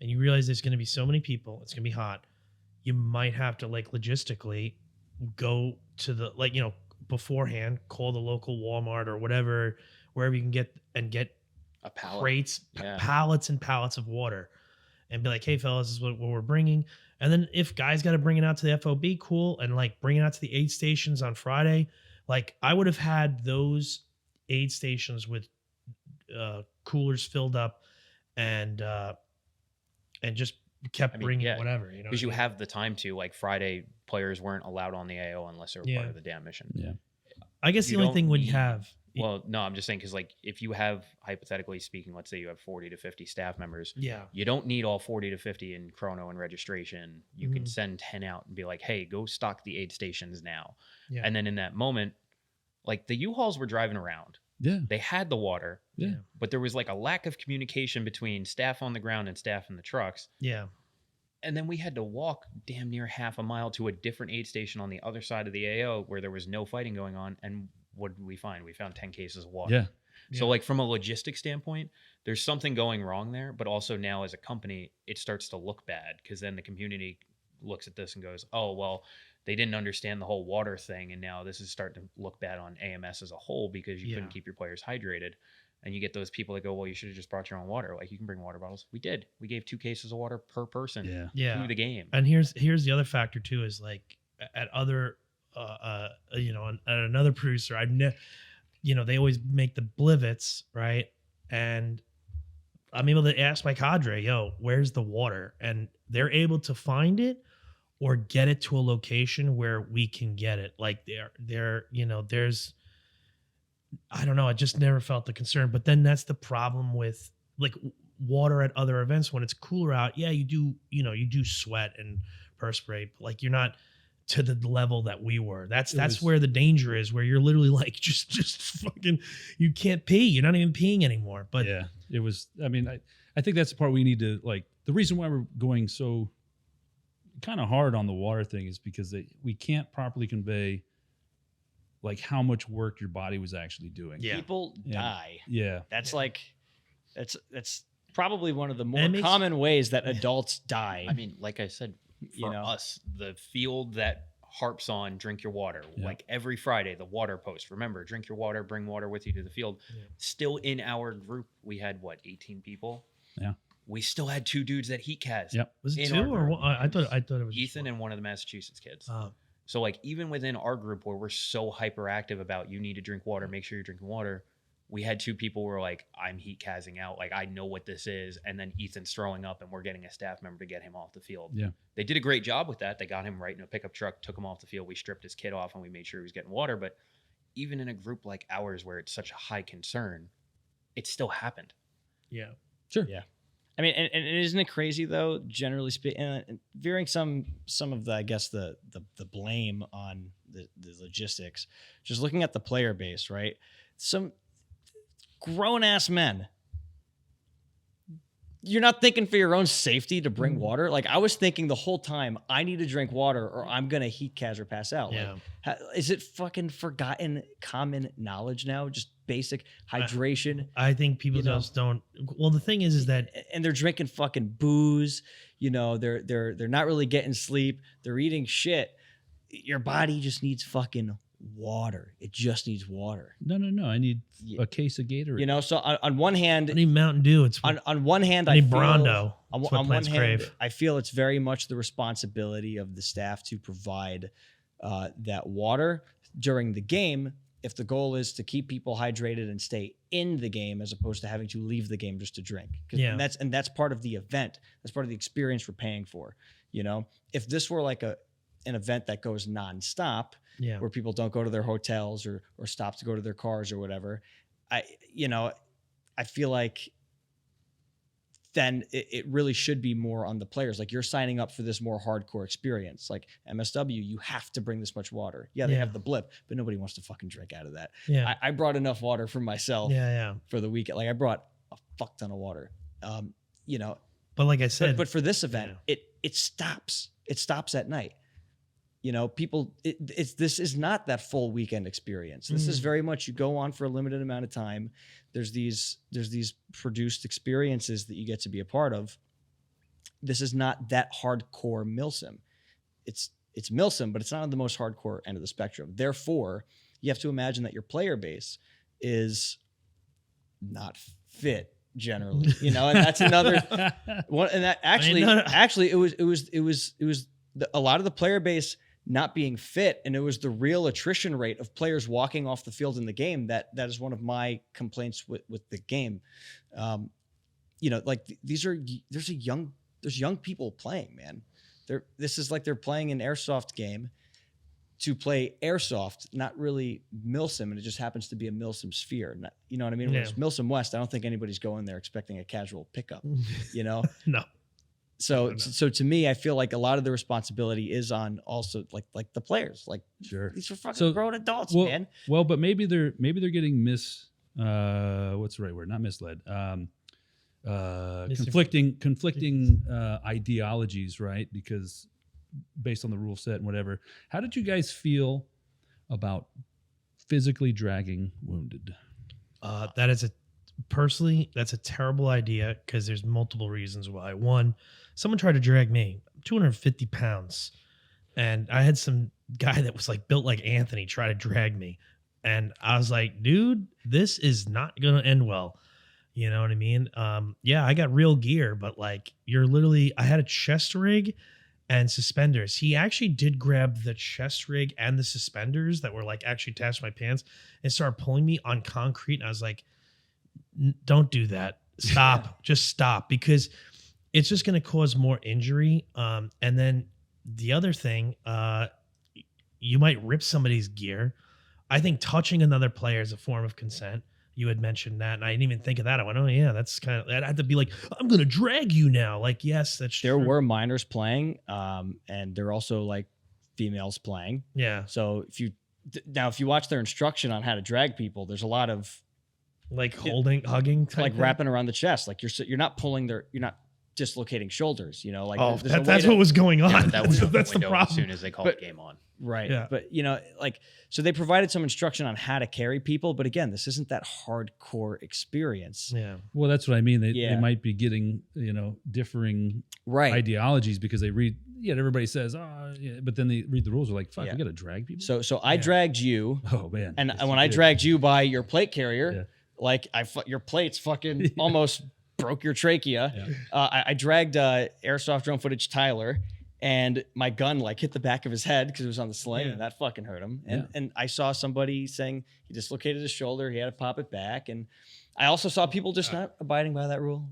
S3: and you realize there's gonna be so many people, it's gonna be hot, you might have to like logistically go to the beforehand, call the local Walmart or whatever, wherever you can get
S5: a pallet.
S3: crates,
S5: Yeah.
S3: pallets and pallets of water, and be like, hey fellas, this is what we're bringing. And then if guys got to bring it out to the FOB, cool, and like bring it out to the aid stations on Friday. Like I would have had those aid stations with coolers filled up and just kept bringing
S5: yeah,
S3: whatever,
S5: Because you have the time to, like Friday, players weren't allowed on the AO unless they were part
S3: Yeah.
S5: of the damn mission.
S2: Yeah.
S3: I guess
S5: you
S3: the only
S5: don't
S3: thing would
S5: need-
S3: have.
S5: Well, no, I'm just saying because like if you have, hypothetically speaking, let's say you have 40 to 50 staff members,
S3: Yeah.
S5: you don't need all 40 to 50 in Chrono and registration. You can
S3: Mhm.
S5: send 10 out and be like, hey, go stock the aid stations now.
S3: Yeah.
S5: And then in that moment, like the U-Hauls were driving around.
S2: Yeah.
S5: They had the water,
S2: Yeah.
S5: but there was like a lack of communication between staff on the ground and staff in the trucks.
S3: Yeah.
S5: And then we had to walk damn near half a mile to a different aid station on the other side of the AO where there was no fighting going on. And what did we find? We found 10 cases of water.
S2: Yeah.
S5: So
S3: Yeah.
S5: like from a logistics standpoint, there's something going wrong there, but also now as a company, it starts to look bad because then the community looks at this and goes, oh, well, they didn't understand the whole water thing. And now this is starting to look bad on AMS as a whole because you couldn't
S3: Yeah.
S5: keep your players hydrated. And you get those people that go, well, you should have just brought your own water. Like you can bring water bottles. We did. We gave 2 cases of water per person
S2: Yeah.
S3: Yeah.
S5: through the game.
S3: And here's the other factor too is like at other at another producer they always make the blivets, right? And I'm able to ask my cadre, yo, where's the water? And they're able to find it or get it to a location where we can get it. Like there's I don't know, I just never felt the concern. But then that's the problem with like water at other events when it's cooler out. Yeah, you do sweat and perspirate, but like you're not to the level that we were. That's where the danger is, where you're literally like just fucking, you can't pee. You're not even peeing anymore. But
S2: yeah, it was. I mean, I think that's the part we need to like. The reason why we're going so kind of hard on the water thing is because we can't properly convey like how much work your body was actually doing.
S3: Yeah.
S4: People
S2: Yeah.
S4: die.
S2: Yeah.
S4: That's like that's probably one of the more
S3: And it makes-
S4: common ways that adults die.
S5: I mean, like I said, for us, the field that harps on drink your water,
S2: Yeah.
S5: like every Friday, the water post, remember, drink your water, bring water with you to the field.
S3: Yeah.
S5: Still in our group, we had 18 people?
S2: Yeah.
S5: We still had 2 dudes that heat cast.
S2: Yep.
S3: was it
S5: In
S3: 2
S5: our
S3: or
S5: group.
S3: one? I thought it was
S5: Ethan and one of the Massachusetts kids.
S3: Oh.
S5: So like even within our group where we're so hyperactive about you need to drink water, make sure you're drinking water, we had 2 people who were like, I'm heat casting out. Like I know what this is. And then Ethan's throwing up and we're getting a staff member to get him off the field.
S2: Yeah.
S5: They did a great job with that. They got him right in a pickup truck, took him off the field. We stripped his kit off and we made sure he was getting water. But even in a group like ours where it's such a high concern, it still happened.
S3: Yeah.
S2: Sure.
S4: Yeah. I mean, and isn't it crazy though? Generally speaking, and veering some of the, I guess the blame on the logistics. Just looking at the player base, right? Some grown ass men you're not thinking for your own safety to bring water. Like I was thinking the whole time, I need to drink water or I'm gonna heat cas or pass out.
S3: Yeah.
S4: Like, is it fucking forgotten common knowledge now? Just basic hydration.
S3: I think people just don't. Well, the thing is that
S4: And they're drinking fucking booze. You know, they're not really getting sleep. They're eating shit. Your body just needs fucking water. It just needs water.
S2: No. I need a case of Gatorade.
S4: You know, so on one hand,
S3: I need Mountain Dew. It's
S4: on one hand,
S3: I
S4: I
S3: need
S4: feel,
S3: Brondo.
S4: On,
S3: That's what
S4: on one
S3: plants
S4: hand,
S3: crave.
S4: I feel it's very much the responsibility of the staff to provide that water during the game. If the goal is to keep people hydrated and stay in the game, as opposed to having to leave the game just to drink,
S3: Yeah.
S4: and that's part of the event. That's part of the experience we're paying for. You know, if this were like an event that goes nonstop,
S3: Yeah.
S4: where people don't go to their hotels or stop to go to their cars or whatever, I feel like then it really should be more on the players. Like you're signing up for this more hardcore experience. Like MSW, you have to bring this much water. Yeah, they
S3: Yeah.
S4: have the blip, but nobody wants to fucking drink out of that.
S3: Yeah.
S4: I brought enough water for myself
S3: Yeah.
S4: for the weekend. Like I brought a fuck ton of water.
S3: But like I said,
S4: But for this event, it stops. It stops at night. You know, people. This is not that full weekend experience. This is very much you go on for a limited amount of time. There's these produced experiences that you get to be a part of. This is not that hardcore Milsim. It's Milsim, but it's not on the most hardcore end of the spectrum. Therefore, you have to imagine that your player base is not fit generally. You know, and that's another one. And that actually, it was a lot of the player base not being fit, and it was the real attrition rate of players walking off the field in the game that is one of my complaints with the game. Like there's young people playing, man. This is like they're playing an Airsoft game to play Airsoft, not really Milsim, and it just happens to be a Milsim sphere. You know what I mean?
S3: Yeah.
S4: Whereas Milsim West, I don't think anybody's going there expecting a casual pickup. You know?
S3: No.
S4: So to me, I feel like a lot of the responsibility is on also like the players. Like
S2: Sure.
S4: these are fucking
S2: So,
S4: grown adults,
S2: well,
S4: man.
S2: Well, but maybe they're getting what's the right word? Not misled. Conflicting ideologies, right? Because based on the rule set and whatever. How did you guys feel about physically dragging wounded?
S3: That's a terrible idea because there's multiple reasons why. One, someone tried to drag me, 250 pounds, and I had some guy that was like built like Anthony try to drag me, and I was like, dude, this is not gonna end well. You know what I mean? Yeah, I got real gear, but like I had a chest rig and suspenders. He actually did grab the chest rig and the suspenders that were like actually attached to my pants and started pulling me on concrete. And I was like, don't do that. Stop. Just stop, because it's just going to cause more injury. And then the other thing, you might rip somebody's gear. I think touching another player is a form of consent. You had mentioned that, and I didn't even think of that. I went, oh yeah, that's kind of, I'd have to be like, I'm going to drag you now. Like, yes, that's
S4: There
S3: true.
S4: were minors playing, and there are also like females playing.
S3: Yeah.
S4: So if you watch their instruction on how to drag people, there's a lot of
S3: Like hugging type
S4: like
S3: thing?
S4: wrapping around the chest. Like you're not you're not dislocating shoulders. You know, like
S3: Oh,
S4: there's a way
S3: that's
S4: to-
S3: what was going on.
S5: Yeah, but that went out
S3: That's
S5: the
S3: the
S5: window as soon
S3: problem.
S5: as they called
S4: But-
S5: the game on.
S4: Right.
S3: Yeah.
S4: But so they provided some instruction on how to carry people, but again, this isn't that hardcore experience.
S3: Yeah.
S2: Well, that's what I mean. They
S4: Yeah.
S2: might be getting, differing
S4: Right.
S2: ideologies because they read, everybody says, oh, yeah, but then they read the rules. They're like, fuck,
S4: Yeah.
S2: we got to drag people.
S4: So I dragged you,
S2: oh, man.
S4: and
S2: Yes,
S4: when
S2: you
S4: I
S2: did.
S4: dragged you by your plate carrier,
S2: Yeah.
S4: like your plates fucking almost broke your trachea.
S2: Yeah.
S4: I dragged Airsoft drone footage Tyler, and my gun like hit the back of his head because it was on the sling,
S3: Yeah.
S4: and that fucking hurt him.
S2: Yeah.
S4: And I saw somebody saying he dislocated his shoulder, he had to pop it back, and I also saw people just not abiding by that rule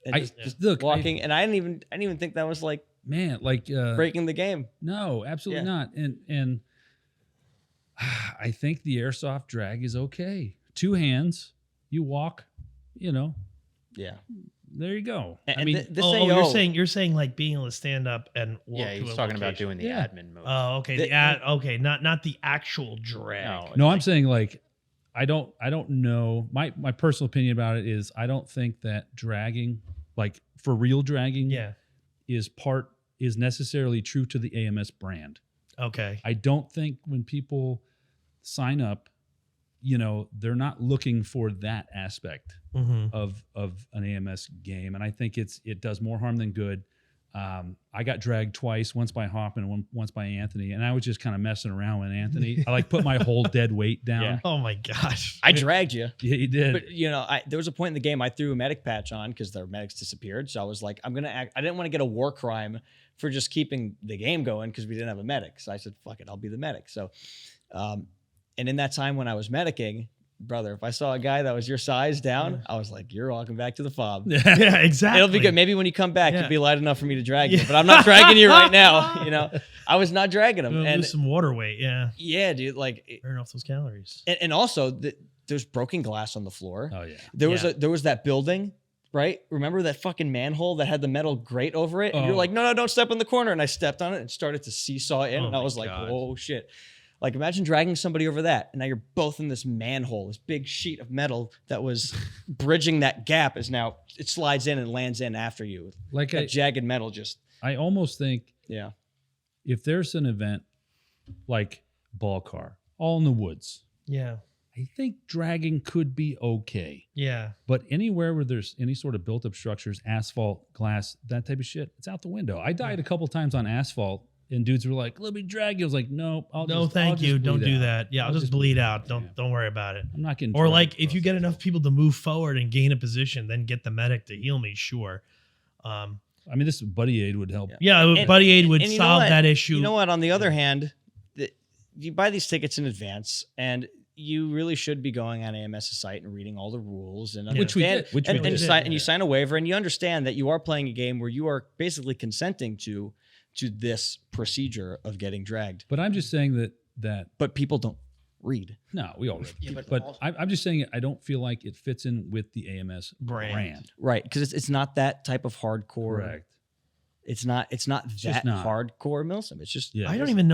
S4: and just
S2: look,
S4: walking. And I didn't even think that was like
S2: man, like
S4: breaking the game.
S2: no, absolutely
S4: Yeah.
S2: not. And I think the airsoft drag is okay. 2 hands, you walk,
S4: Yeah.
S2: there you go.
S4: And
S2: I mean,
S4: this
S3: Oh,
S4: AO,
S3: you're saying like being able to stand up and walk
S5: Yeah,
S3: to
S5: he's
S3: a
S5: talking about
S3: location.
S5: doing the
S2: Yeah.
S5: admin mode.
S3: Oh, okay.
S4: The-
S3: Not the actual drag.
S5: No,
S2: no, I'm saying like I don't know. My personal opinion about it is I don't think that dragging, like for real dragging,
S3: Yeah.
S2: is necessarily true to the AMS brand.
S3: Okay.
S2: I don't think when people sign up, they're not looking for that aspect
S3: Mm-hmm.
S2: of an AMS game, and I think it does more harm than good. I got dragged twice, once by Hoffman and once by Anthony, and I was just kind of messing around with Anthony. I put my whole dead weight down.
S4: Yeah.
S3: Oh my gosh.
S4: I dragged you.
S2: Yeah, he did.
S4: But there was a point in the game I threw a medic patch on because their medics disappeared. So I was like, I didn't want to get a war crime for just keeping the game going because we didn't have a medic. So I said, fuck it, I'll be the medic. So, and in that time when I was medicing, brother, if I saw a guy that was your size down, I was like, you're welcome back to the fob.
S3: Yeah, exactly.
S4: It'll be good. Maybe when you come back,
S3: Yeah.
S4: you'll be light enough for me to drag you. But I'm not dragging you right now. I was not dragging him.
S3: You'll
S4: And
S3: lose some water weight. Yeah.
S4: yeah, dude, like,
S3: Burn off those calories.
S4: and also there's broken glass on the floor.
S2: Oh yeah.
S4: There was
S3: Yeah.
S4: there was that building, right? Remember that fucking manhole that had the metal grate over it? And you're
S2: Oh.
S4: like, no, don't step in the corner. And I stepped on it and started to seesaw in.
S3: Oh
S4: And I
S3: my
S4: was like,
S3: God.
S4: oh shit. Like imagine dragging somebody over that. And now you're both in this manhole, this big sheet of metal that was bridging that gap is now, it slides in and lands in after you.
S2: Like
S4: That jagged metal just,
S2: I almost think
S4: yeah.
S2: if there's an event like Ball Car, all in the woods,
S3: Yeah.
S2: I think dragging could be okay.
S3: Yeah.
S2: But anywhere where there's any sort of built-up structures, asphalt, glass, that type of shit, it's out the window. I died a couple times on asphalt, and dudes were like, "Let me drag you." I was like, "No,
S3: No, thank you. Don't do
S2: out.
S3: that. Yeah, I'll just bleed out. Don't worry about it.
S2: I'm not getting."
S3: Or
S2: dragged
S3: like if
S2: across
S3: you get
S2: the
S3: enough people to move forward and gain a position, then get the medic to heal me. Sure.
S2: I mean, this buddy aid would help.
S3: Yeah,
S4: And-
S3: buddy aid would
S4: and you know
S3: solve
S4: what?
S3: that issue.
S4: You know what? On the other hand, you buy these tickets in advance, and you really should be going on AMS's site and reading all the rules and
S2: Which we
S4: understand.
S2: did, which we
S4: and,
S2: did.
S4: you sign a waiver, and you understand that you are playing a game where you are basically consenting to this procedure of getting dragged.
S2: But I'm just saying that
S4: But people don't read.
S2: no, we all read.
S4: Yeah,
S2: but
S4: but also-
S2: I'm just saying I don't feel like it fits in with the AMS brand.
S4: Right, because it's not that type of hardcore.
S2: Correct.
S4: It's not
S2: just
S4: that
S2: not.
S4: hardcore Milsim. It's just
S2: Yeah.
S3: I don't even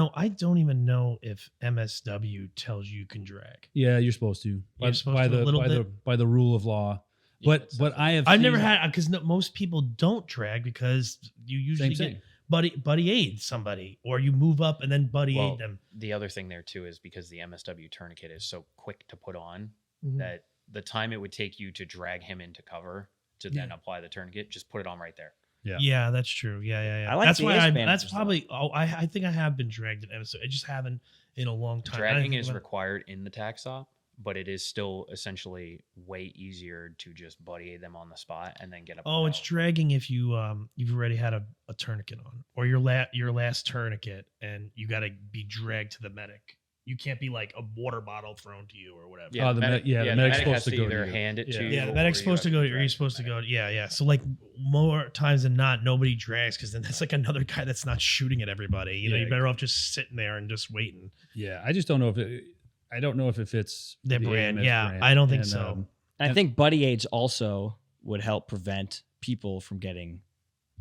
S3: know if MSW tells you can drag.
S2: Yeah, you're supposed to.
S3: You're supposed to a little bit.
S2: By the rule of law. But I have.
S3: I've never
S2: seen-
S3: had because most people don't drag because you usually
S2: Same
S3: get
S2: thing.
S3: buddy aid somebody, or you move up and then buddy
S5: Well,
S3: aid them.
S5: The other thing there too is because the MSW tourniquet is so quick to put on
S3: Mhm.
S5: that the time it would take you to drag him into cover to then apply the tourniquet, just put it on right there.
S2: Yeah.
S3: Yeah, that's true. Yeah.
S4: I like
S3: that's
S4: the
S3: why
S4: ace
S3: I.
S4: bandages,
S3: That's probably. Oh, I think I have been dragged at MSW. I just haven't in a long time. I didn't
S5: Dragging
S3: think
S5: is
S3: about-
S5: required in the tax stop, but it is still essentially way easier to just buddy aid them on the spot and then get up.
S3: Oh,
S5: and
S3: it's
S5: go.
S3: dragging if you've already had a tourniquet on, or your last tourniquet, and you got to be dragged to the medic. You can't be like a water bottle thrown to you or whatever.
S5: Yeah,
S2: Oh, the
S5: medic,
S2: med- yeah, the
S5: the
S2: medic's
S5: medic has
S2: supposed to go to
S5: either
S2: you.
S5: hand it
S2: Yeah.
S5: to you.
S3: Yeah, the
S5: or
S3: medic's
S5: you
S3: supposed to
S5: have
S3: go, or
S5: drag
S3: you're
S5: the
S3: supposed to go.
S5: medic.
S3: Yeah. So like more times than not, nobody drags because then that's like another guy that's not shooting at everybody. You know,
S2: Yeah,
S3: you're better off just sitting there and just waiting.
S2: Yeah, I just don't know if it fits
S3: Their
S2: the
S3: brand.
S2: AMS
S3: Yeah,
S2: brand.
S3: I don't think
S2: And,
S3: so.
S4: I think buddy aids also would help prevent people from getting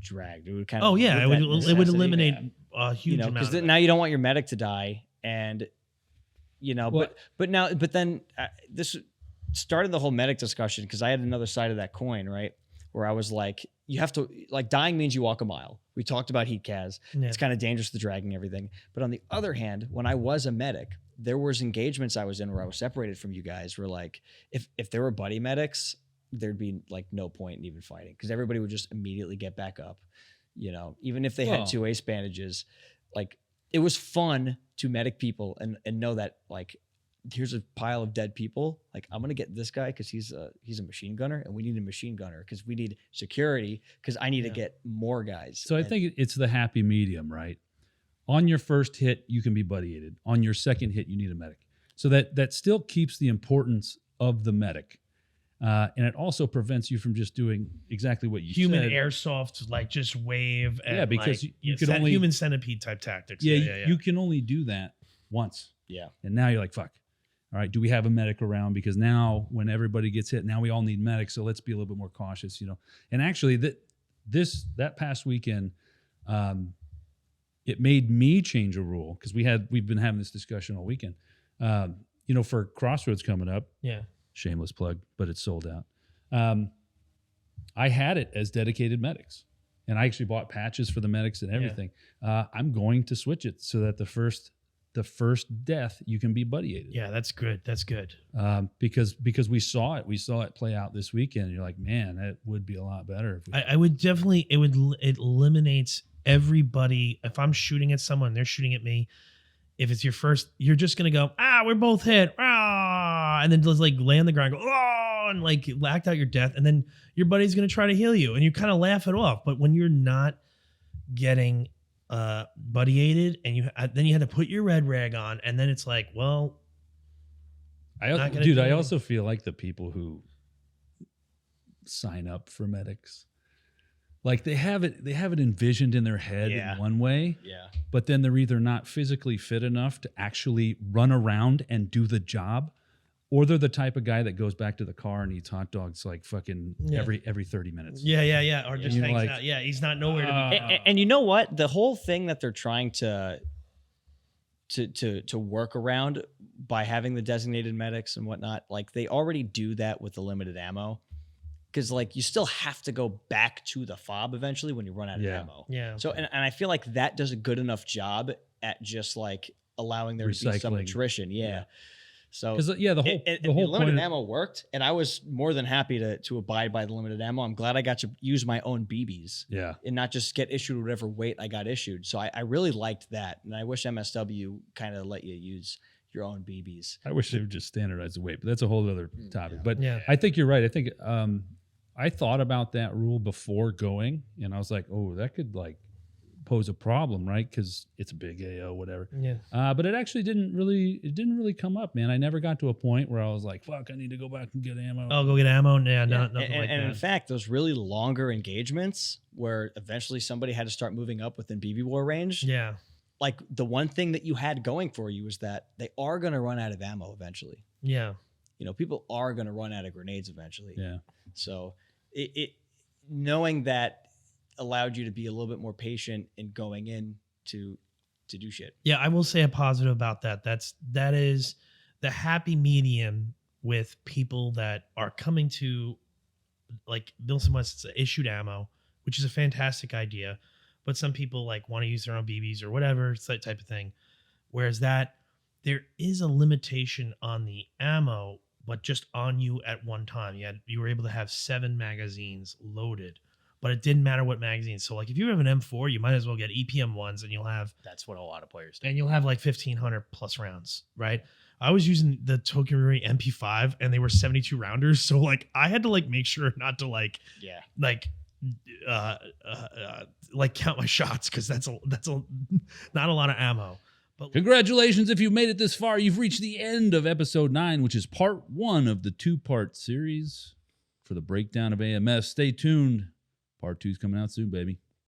S4: dragged. It would kind of.
S3: Oh yeah, it would
S4: necessity.
S3: eliminate a huge amount.
S4: because
S3: of
S4: now you don't want your medic to die, and
S2: Well-
S4: but then this started the whole medic discussion because I had another side of that coin, right? Where I was like, you have to like dying means you walk a mile. We talked about heat cas.
S3: Yeah.
S4: It's kind of dangerous to dragging everything. But on the other hand, when I was a medic, there was engagements I was in where I was separated from you guys. Where like, if there were buddy medics, there'd be like no point in even fighting because everybody would just immediately get back up. You know, even if they
S2: Well-
S4: had 2 ace bandages, like it was fun to medic people and know that like here's a pile of dead people. Like I'm gonna get this guy because he's a machine gunner, and we need a machine gunner because we need security because I need to
S3: Yeah.
S4: get more guys.
S2: So I
S4: And-
S2: think it's the happy medium, right? On your first hit, you can be buddy aided. On your second hit, you need a medic. So that still keeps the importance of the medic, and it also prevents you from just doing exactly what you
S3: human
S2: said.
S3: airsoft, like just wave. And
S2: Yeah, because
S3: like,
S2: you could only-
S3: human centipede type tactics.
S2: Yeah, you can only do that once.
S4: yeah.
S2: And now you're like, fuck. All right, do we have a medic around? Because now when everybody gets hit, now we all need medics. So let's be a little bit more cautious, you know. And actually, that past weekend, it made me change a rule because we've been having this discussion all weekend. For Crossroads coming up,
S3: Yeah.
S2: shameless plug, but it's sold out. I had it as dedicated medics, and I actually bought patches for the medics and everything. I'm going to switch it so that the first death you can be buddy aided.
S3: Yeah, that's good. That's good.
S2: Because we saw it play out this weekend. You're like, man, that would be a lot better. If we
S3: I would definitely, it eliminates everybody. If I'm shooting at someone, they're shooting at me. If it's your first, you're just going to go, we're both hit. And then just like lay on the ground, go, and like act out your death. And then your buddy's going to try to heal you and you kind of laugh it off. But when you're not getting buddy aided and then you had to put your red rag on, and then it's like, well,
S2: I also feel like the people who sign up for medics, like they have it envisioned in their head in one way, but then they're either not physically fit enough to actually run around and do the job, or they're the type of guy that goes back to the car and eats hot dogs like fucking every 30 minutes.
S3: Yeah. Or just hangs
S2: like,
S3: out. Yeah, he's not nowhere to be.
S4: And you know what? The whole thing that they're trying to work around by having the designated medics and whatnot, like they already do that with the limited ammo. Because like you still have to go back to the fob eventually when you run out of ammo.
S3: Yeah.
S4: So and I feel like that does a good enough job at just like allowing there to be some attrition. Yeah. So
S2: the whole
S4: limited
S2: point
S4: ammo worked, and I was more than happy to abide by the limited ammo. I'm glad I got to use my own BBs.
S2: Yeah.
S4: And not just get issued whatever weight I got issued. So I really liked that. And I wish MSW kind of let you use your own BBs.
S2: I wish they would just standardize the weight, but that's a whole other topic. But
S3: Yeah.
S2: I think you're right. I think I thought about that rule before going, and I was like, oh, that could like pose a problem, right? Because it's a big AO, whatever.
S3: Yeah.
S2: But it actually didn't really come up, man. I never got to a point where I was like, fuck, I need to go back and get ammo.
S3: Oh, go get ammo? Yeah, nothing
S4: and,
S3: like
S4: and
S3: that.
S4: in fact, those really longer engagements where eventually somebody had to start moving up within BB war range.
S3: Yeah.
S4: Like the one thing that you had going for you is that they are going to run out of ammo eventually.
S3: Yeah.
S4: You know, people are going to run out of grenades eventually.
S2: Yeah.
S4: So it knowing that allowed you to be a little bit more patient in going in to do shit.
S3: Yeah, I will say a positive about that. That is the happy medium with people that are coming to like Milsim West issued ammo, which is a fantastic idea. But some people like want to use their own BBs or whatever, it's that type of thing. Whereas that there is a limitation on the ammo, but just on you at one time. You were able to have 7 magazines loaded, but it didn't matter what magazines. So like if you have an M4, you might as well get EPM ones, and you'll have
S5: That's what a lot of players do.
S3: and you'll have like 1,500 plus rounds, right? I was using the Tokenry MP5 and they were 72 rounders. So like I had to like make sure not to like count my shots, because that's not a lot of ammo. But
S2: Congratulations if you've made it this far. You've reached the end of episode 9, which is part 1 of the 2-part series for the breakdown of AMS. Stay tuned. Part 2 is coming out soon, baby.